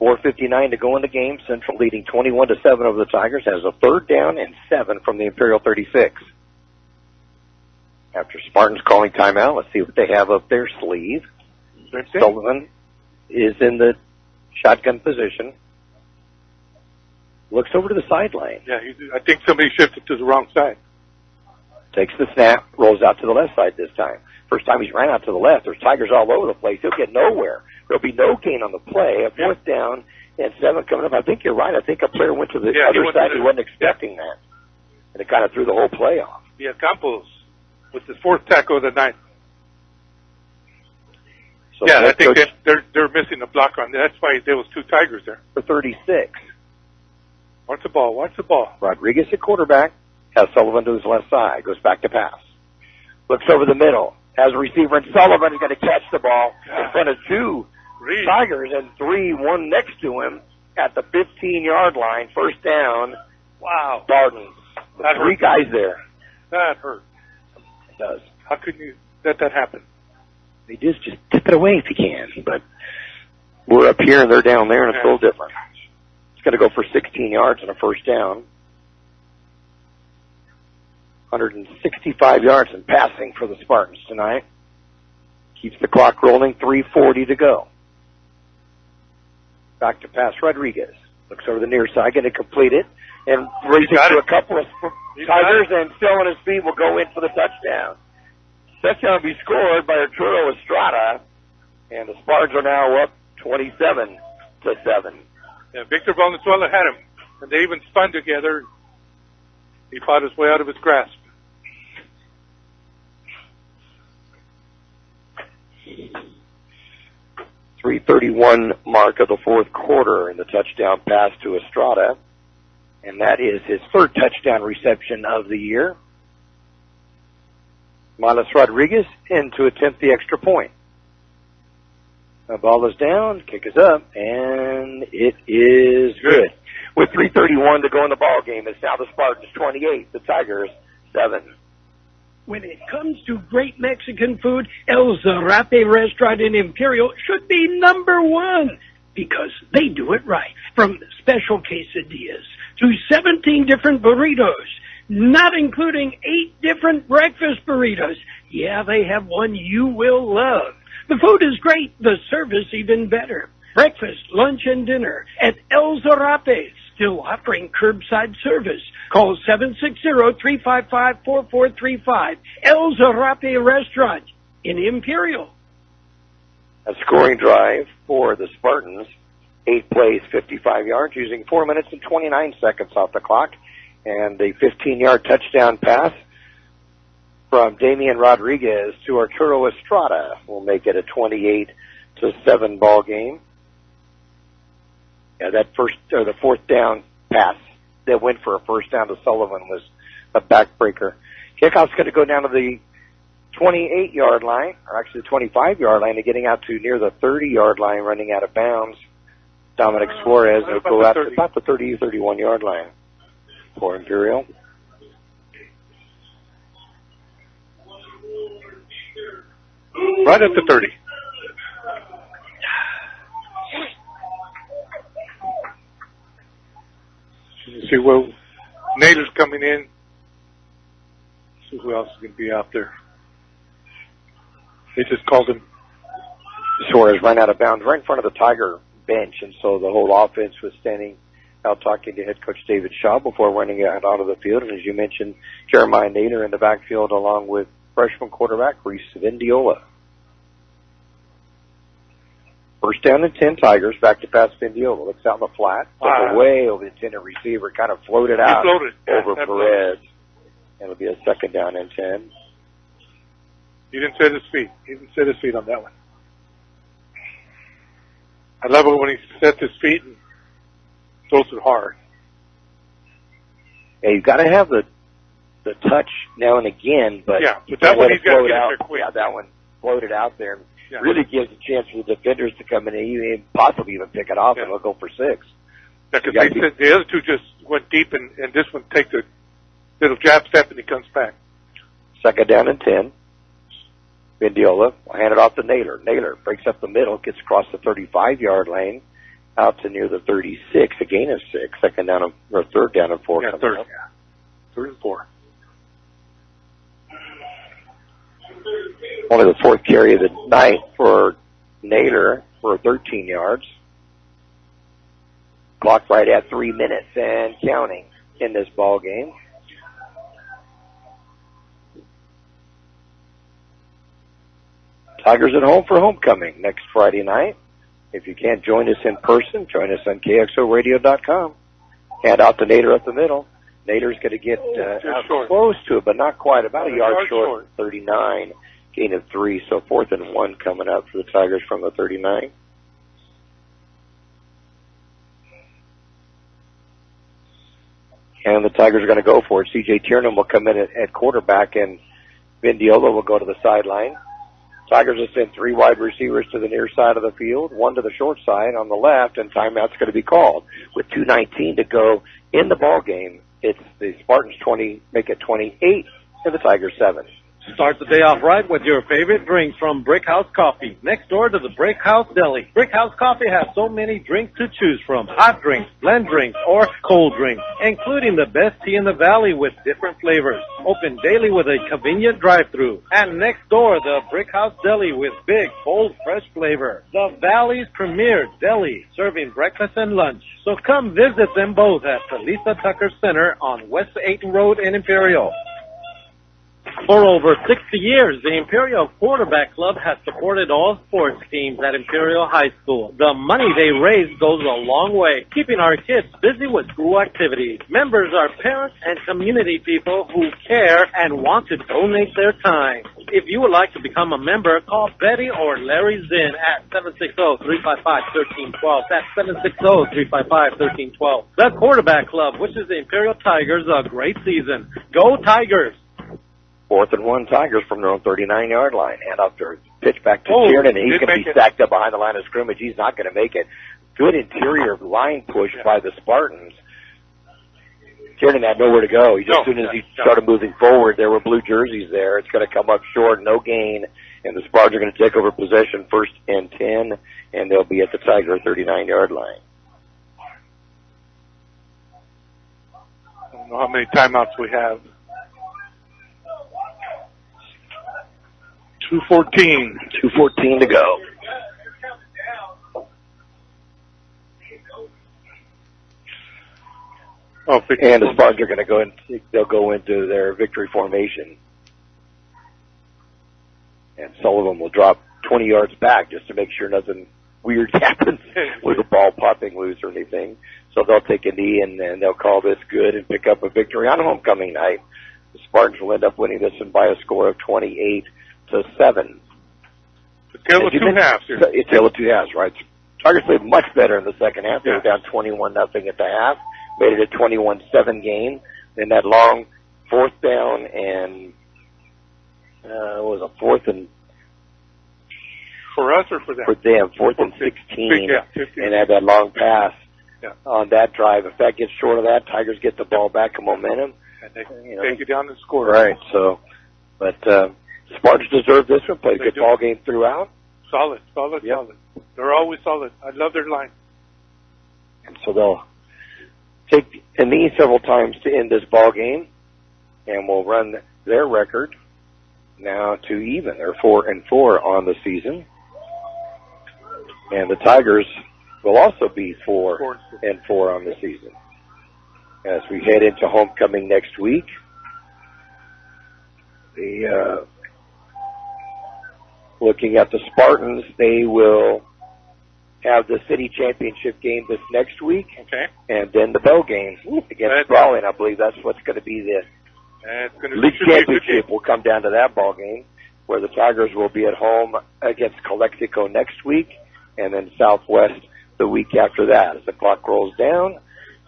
4:59 to go in the game. Central leading 21-7 over the Tigers. Has a 3rd down and 7 from the Imperial 36. After Spartans calling timeout, let's see what they have up their sleeve. Sullivan is in the shotgun position. Looks over to the sideline. Yeah, I think somebody shifted to the wrong side. Takes the snap, rolls out to the left side this time. First time he's ran out to the left. There's Tigers all over the place. He'll get nowhere. There'll be no gain on the play. A 4th down and 7 coming up. I think you're right. I think a player went to the other side. He wasn't expecting that. And it kind of threw the whole play off. Yeah, Campos with the 4th tackle of the night. So yeah, I think they're missing a block on that. That's why there was 2 Tigers there. For 36. Watch the ball. Watch the ball. Rodriguez at quarterback. Has Sullivan to his left side. Goes back to pass. Looks over the middle. Has a receiver, and Sullivan is going to catch the ball in front of 2 Tigers and 3, 1 next to him at the 15-yard line. First down. Wow. Spartans. 3 guys there. That hurt. It does. How could you let that happen? They just tip it away if you can. But we're up here and they're down there, and it's a little different. It's going to go for 16 yards and a first down. 165 yards in passing for the Spartans tonight. Keeps the clock rolling, 3:40 to go. Back to pass Rodriguez. Looks over the near side, going to complete it. And racing to a couple of Tigers, and still on his feet will go in for the touchdown. Touchdown will be scored by Arturo Estrada, and the Spartans are now up 27-7. Yeah, Victor Valenzuela had him, and they even spun together. He fought his way out of his grasp. .331 mark of the 4th quarter in the touchdown pass to Estrada, and that is his 3rd touchdown reception of the year. Miles Rodriguez in to attempt the extra point. The ball is down, kick is up, and it is good. With 3:36 3:31 to go in the ball game. It's now the Spartans 28, the Tigers 7. When it comes to great Mexican food, El Zarape restaurant in Imperial should be number one because they do it right. From special quesadillas to 17 different burritos, not including 8 different breakfast burritos. Yeah, they have one you will love. The food is great, the service even better. Breakfast, lunch, and dinner at El Zarape, still offering curbside service. Call 760-355-4435. El Zarape Restaurant in Imperial. A scoring drive for the Spartans. 8 plays, 55 yards, using 4 minutes and 29 seconds off the clock. And a 15-yard touchdown pass from Damian Rodriguez to Arturo Estrada will make it a 28-7 ball game. Yeah, that the fourth down pass that went for a first down to Sullivan was a backbreaker. Kickoff's going to go down to the 28-yard line, or actually the 25-yard line, and getting out to near the 30-yard line, running out of bounds. Dominic Suarez will go out to about the 30, 31-yard line for Imperial. Right at the 30. You see, well, Nader's coming in. See who else is going to be out there. They just called him. Suarez ran out of bounds right in front of the Tiger bench, and so the whole offense was standing out talking to head coach David Shaw before running out onto the field. And as you mentioned, Jeremiah Nader in the backfield along with freshman quarterback Reese Vindiola. First down and 10 Tigers, back to pass Vindiola. Looks out in the flat, way over the intended receiver, kind of floated out over Perez. And it'll be a second down and 10. He didn't set his feet. He didn't set his feet on that one. I love it when he sets his feet and throws it hard. Yeah, you've got to have the touch now and again, but yeah, but that one he's got to get out. There quick. Yeah, that one floated out there. Yeah. Really gives a chance for the defenders to come in and possibly even pick it off, and they'll go for 6. Yeah, because they said the other two just went deep, and this one takes a little jab step and he comes back. Second down and 10. Vindiola will hand it off to Naylor. Naylor breaks up the middle, gets across the 35-yard lane, out to near the 36, a gain of 6. Second down or third down and 4. Yeah, third and 4. Only the fourth carry of the night for Naylor for 13 yards. Clock right at 3 minutes and counting in this ball game. Tigers at home for homecoming next Friday night. If you can't join us in person, join us on KXORadio.com. Hand out to Nader up the middle. Nader's going to get close to it, but not quite. About a yard short. 39, gain of 3. So 4th and 1 coming up for the Tigers from the 39. And the Tigers are going to go for it. C.J. Tiernan will come in at quarterback, and Vindiola will go to the sideline. Tigers have sent 3 wide receivers to the near side of the field, 1 to the short side on the left, and timeout's going to be called. With 2:19 to go in the ball game, it's the Spartans 20, make it 28, and the Tigers 7. Start the day off right with your favorite drinks from Brickhouse Coffee, next door to the Brickhouse Deli. Brickhouse Coffee has so many drinks to choose from, hot drinks, blend drinks, or cold drinks, including the best tea in the valley with different flavors. Open daily with a convenient drive-thru. And next door, the Brickhouse Deli with big, bold, fresh flavor. The Valley's premier deli, serving breakfast and lunch. So come visit them both at the Lisa Tucker Center on West 8th Road in Imperial. For over 60 years, the Imperial Quarterback Club has supported all sports teams at Imperial High School. The money they raise goes a long way, keeping our kids busy with school activities. Members are parents and community people who care and want to donate their time. If you would like to become a member, call Betty or Larry Zinn at 760-355-1312. That's 760-355-1312. The Quarterback Club wishes the Imperial Tigers a great season. Go Tigers! 4th and 1 Tigers from their own 39-yard line. Hand off their pitch back to Tiernan, and he's going to be stacked up behind the line of scrimmage. He's not going to make it. Good interior line push by the Spartans. Kiernan had nowhere to go. As soon as he started moving forward, there were blue jerseys there. It's going to come up short, no gain, and the Spartans are going to take over possession 1st and 10, and they'll be at the Tiger 39-yard line. I don't know how many timeouts we have. 2:14 to go. And the Spartans are going to go in. They'll go into their victory formation, and Sullivan will drop 20 yards back just to make sure nothing weird happens with the ball popping loose or anything. So they'll take a knee and they'll call this good and pick up a victory on homecoming night. The Spartans will end up winning this one by a score of 28-7. The tale of two halves here. It's tale of two halves, right? Tigers played much better in the second half. They were down 21-0 at the half. Made it a 21-7 game. Then that long 4th down and it was a 4th and for us or for them? For them, 4th and 16, and had that long pass on that drive. If that gets short of that, Tigers get the ball back in momentum. And they take it down and score. Right. So, but Spartans deserve this one. Played a good ball game throughout. Solid. They're always solid. I love their line. And so they'll take a knee several times to end this ball game, and will run their record now to even. They're 4-4 on the season, and the Tigers will also be 4-4 on the season. As we head into homecoming next week, looking at the Spartans, they will have the city championship game this next week, and then the Bell game against Brownies. I believe that's what's going to be the league championship. Will come down to that ball game, where the Tigers will be at home against Calexico next week, and then Southwest the week after that. As the clock rolls down,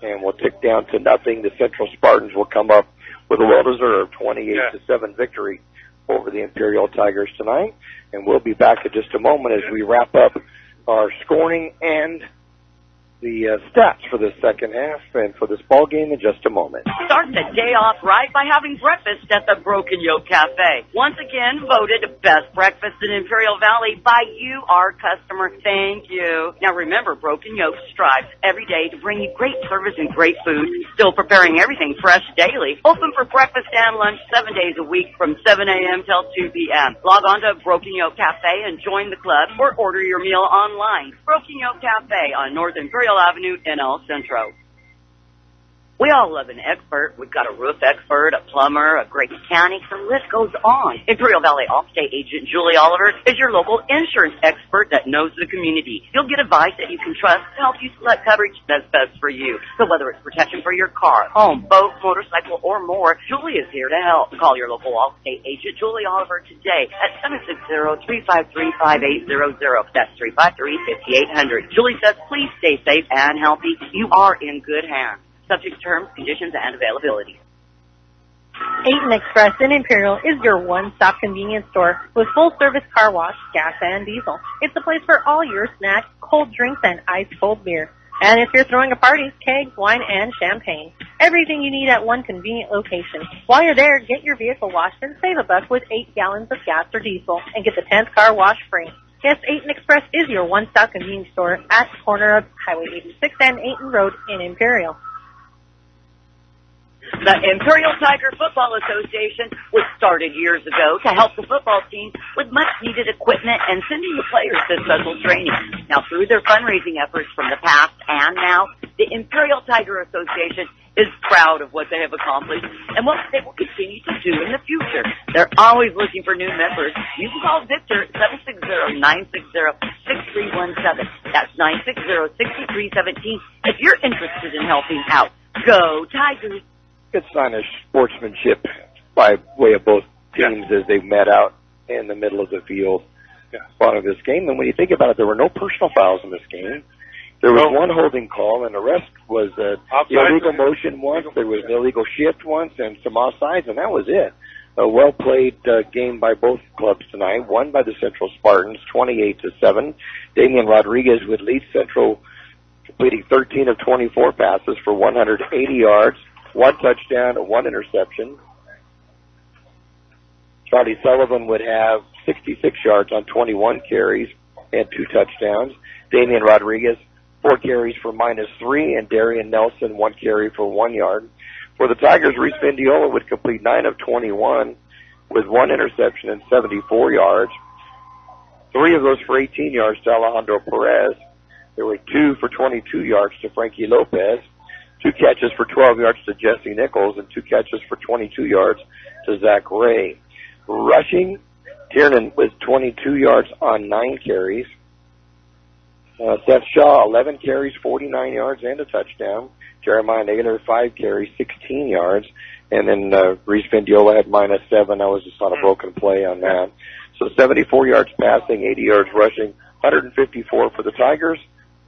and we'll tick down to nothing, the Central Spartans will come up with a well-deserved 28-7 victory over the Imperial Tigers tonight, and we'll be back in just a moment as we wrap up our scoring and the stats for the second half and for this ball game in just a moment. Start the day off right by having breakfast at the Broken Yolk Café. Once again, voted best breakfast in Imperial Valley by you, our customer. Thank you. Now remember, Broken Yolk strives every day to bring you great service and great food, still preparing everything fresh daily. Open for breakfast and lunch 7 days a week from 7 a.m. till 2 p.m. Log on to Broken Yolk Café and join the club, or order your meal online. Broken Yolk Café on North Imperial Avenue in El Centro. We all love an expert. We've got a roof expert, a plumber, a great mechanic, the list goes on. Imperial Valley Allstate agent Julie Oliver is your local insurance expert that knows the community. You'll get advice that you can trust to help you select coverage that's best for you. So whether it's protection for your car, home, boat, motorcycle, or more, Julie is here to help. Call your local Allstate agent Julie Oliver today at 760-353-5800. That's 353-5800. Julie says, please stay safe and healthy. You are in good hands. Subject to terms, conditions, and availability. 8 Express in Imperial is your one-stop convenience store with full-service car wash, gas, and diesel. It's the place for all your snacks, cold drinks, and ice-cold beer. And if you're throwing a party, kegs, wine, and champagne. Everything you need at one convenient location. While you're there, get your vehicle washed and save $1 with 8 gallons of gas or diesel and get the 10th car wash free. Yes, 8 Express is your one-stop convenience store at the corner of Highway 86 and 8 Road in Imperial. The Imperial Tiger Football Association was started years ago to help the football team with much-needed equipment and sending the players to special training. Now, through their fundraising efforts from the past and now, the Imperial Tiger Association is proud of what they have accomplished and what they will continue to do in the future. They're always looking for new members. You can call Victor at 760-960-6317. That's 960-6317 if you're interested in helping out. Go Tigers! Good sign of sportsmanship by way of both teams as they met out in the middle of the field of this game. And when you think about it, there were no personal fouls in this game. There was one holding call, and the rest was illegal motion once. There was an illegal shift once, and some offsides, and that was it. A well-played game by both clubs tonight, won by the Central Spartans, 28-7. Damian Rodriguez would lead Central, completing 13 of 24 passes for 180 yards. 1 touchdown and 1 interception. Charlie Sullivan would have 66 yards on 21 carries and 2 touchdowns. Damian Rodriguez, 4 carries for -3, and Darian Nelson, 1 carry for 1 yard. For the Tigers, Reese Vendiola would complete 9 of 21 with 1 interception and 74 yards. 3 of those for 18 yards to Alejandro Perez. There were 2 for 22 yards to Frankie Lopez, 2 catches for 12 yards to Jesse Nichols, and 2 catches for 22 yards to Zach Ray. Rushing, Tiernan was 22 yards on 9 carries. Seth Shaw, 11 carries, 49 yards, and a touchdown. Jeremiah Naylor, 5 carries, 16 yards. And then Reese Vendiola had -7. That was just on a broken play on that. So 74 yards passing, 80 yards rushing, 154 for the Tigers.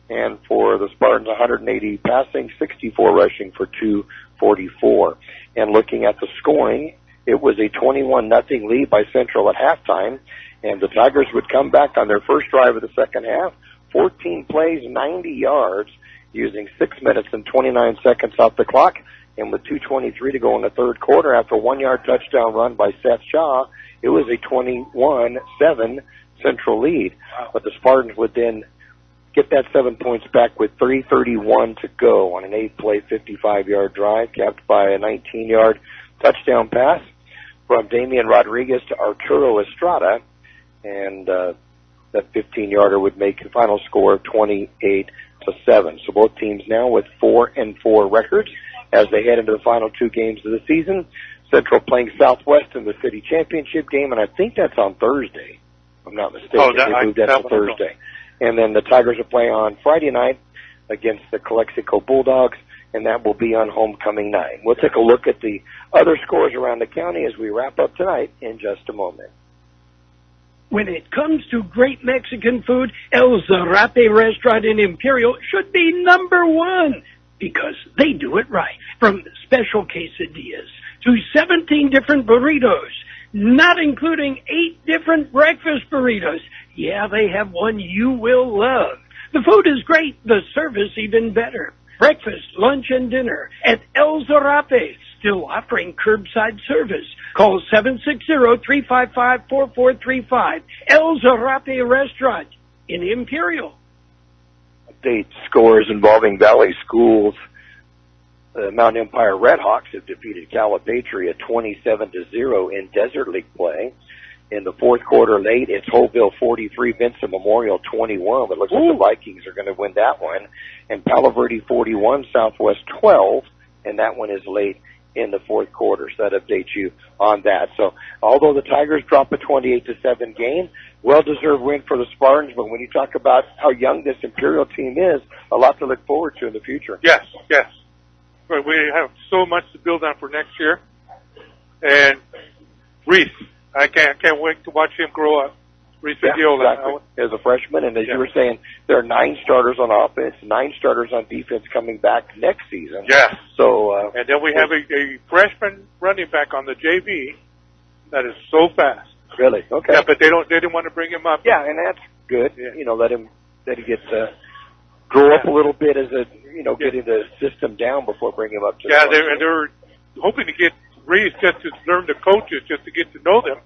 And for the Spartans, 180 passing, 64 rushing for 244. And looking at the scoring, it was a 21-0 lead by Central at halftime. And the Tigers would come back on their first drive of the second half, 14 plays, 90 yards, using 6 minutes and 29 seconds off the clock. And with 2:23 to go in the third quarter, after a 1-yard touchdown run by Seth Shaw, it was a 21-7 Central lead. But the Spartans would then get that 7 points back with 3:31 to go on an 8-play, 55-yard drive, capped by a 19-yard touchdown pass from Damian Rodriguez to Arturo Estrada. And that 15-yarder would make the final score of 28-7. So both teams now with 4-4 records as they head into the final 2 games of the season. Central playing Southwest in the city championship game, and I think that's on Thursday, if I'm not mistaken. They moved that to Thursday. And then the Tigers are playing on Friday night against the Calexico Bulldogs, and that will be on homecoming night. We'll take a look at the other scores around the county as we wrap up tonight in just a moment. When it comes to great Mexican food, El Zarape restaurant in Imperial should be number 1 because they do it right. From special quesadillas to 17 different burritos, not including 8 different breakfast burritos. Yeah, they have one you will love. The food is great, the service even better. Breakfast, lunch, and dinner at El Zarape, still offering curbside service. Call 760-355-4435. El Zarape Restaurant in Imperial. Update scores involving Valley Schools. The Mount Empire Redhawks have defeated Calipatria 27-0 in Desert League play. In the fourth quarter late, it's Holville 43, Vincent Memorial 21. It looks like the Vikings are going to win that one. And Palo Verde 41, Southwest 12, and that one is late in the fourth quarter. So that updates you on that. So although the Tigers drop a 28-7 game, well-deserved win for the Spartans. But when you talk about how young this Imperial team is, a lot to look forward to in the future. Yes. But we have so much to build on for next year. And Reese, I can't wait to watch him grow up. Reese Vendiola. Exactly. As a freshman, and as you were saying, there are 9 starters on offense, 9 starters on defense coming back next season. Yes. So, and then we have a freshman running back on the JV that is so fast. Really? Okay. Yeah, but they didn't want to bring him up. Yeah, and that's good. Yeah. You know, let he gets grow up a little bit as getting the system down before bringing him up to. Yeah, they're hoping to get Reese just to learn the coaches, just to get to know them,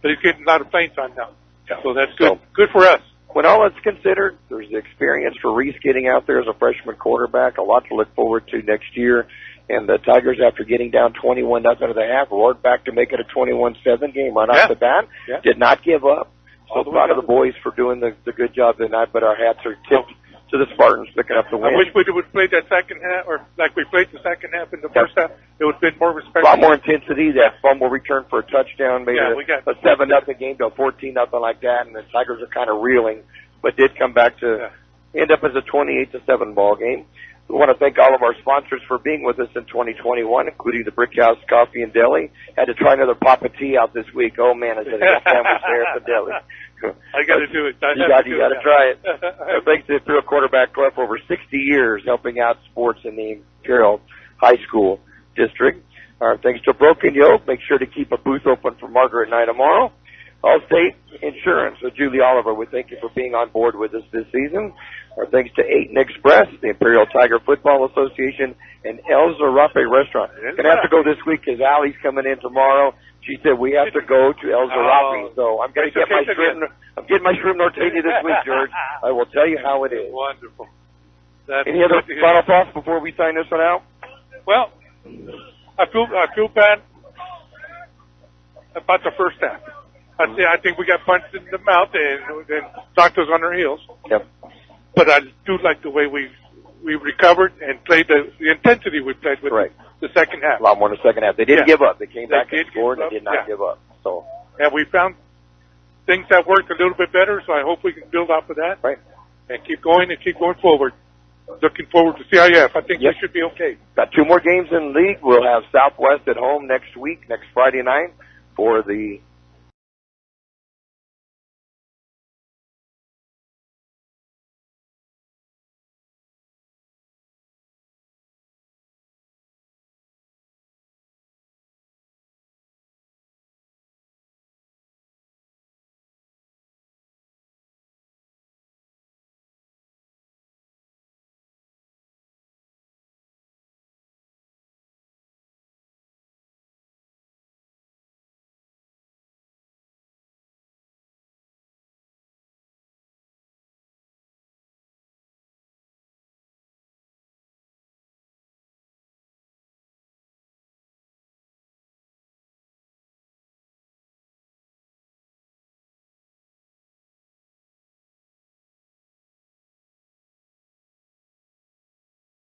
but he's getting a lot of playing time now. Yeah. So that's good. Good for us. When all that's considered, there's the experience for Reese getting out there as a freshman quarterback, a lot to look forward to next year. And the Tigers, after getting down 21-0 at the half, roared back to make it a 21-7 game right off the bat. Yeah. Did not give up. So proud of the boys for doing the good job tonight, but our hats are tipped to the Spartans picking up the win. I wish we would play that second half, or like we played the second half in the first half. It would have been more respectful. A lot more intensity. That fumble return for a touchdown, maybe a 7-0 game to a 14-0 like that, and the Tigers are kind of reeling, but did come back to end up as a 28-7 ball game. We want to thank all of our sponsors for being with us in 2021, including the Brick House Coffee and Deli. Had to try another Papa Tea out this week. Oh man, I said I got sandwich there at the deli. I got to do it. You got to try it. Thanks to the Imperial Quarterback Club for over 60 years helping out sports in the Imperial High School District. Thanks to Broken Yolk. Make sure to keep a booth open for Margaret and I tomorrow. Allstate Insurance with Julie Oliver, we thank you for being on board with us this season. Our thanks to 8 Express, the Imperial Tiger Football Association, and El Zarape Restaurant. Going to have to go this week because Allie's coming in tomorrow. She said we have to go to El Zarape, so I'm going to get my shrimp. I'm getting my shrimp norteña this week, George. I will tell you how it is. Wonderful. Any other final thoughts before we sign this one out? Well, I feel bad about the first half. I think we got punched in the mouth and knocked us on our heels. Yep. But I do like the way we recovered and played the intensity we played with the second half. A lot more in the second half. They didn't give up. They came back and scored and they did not give up. So. And we found things that worked a little bit better, so I hope we can build off of that. Right. And keep going forward. Looking forward to CIF. I think we should be okay. Got 2 more games in the league. We'll have Southwest at home next week, next Friday night, for the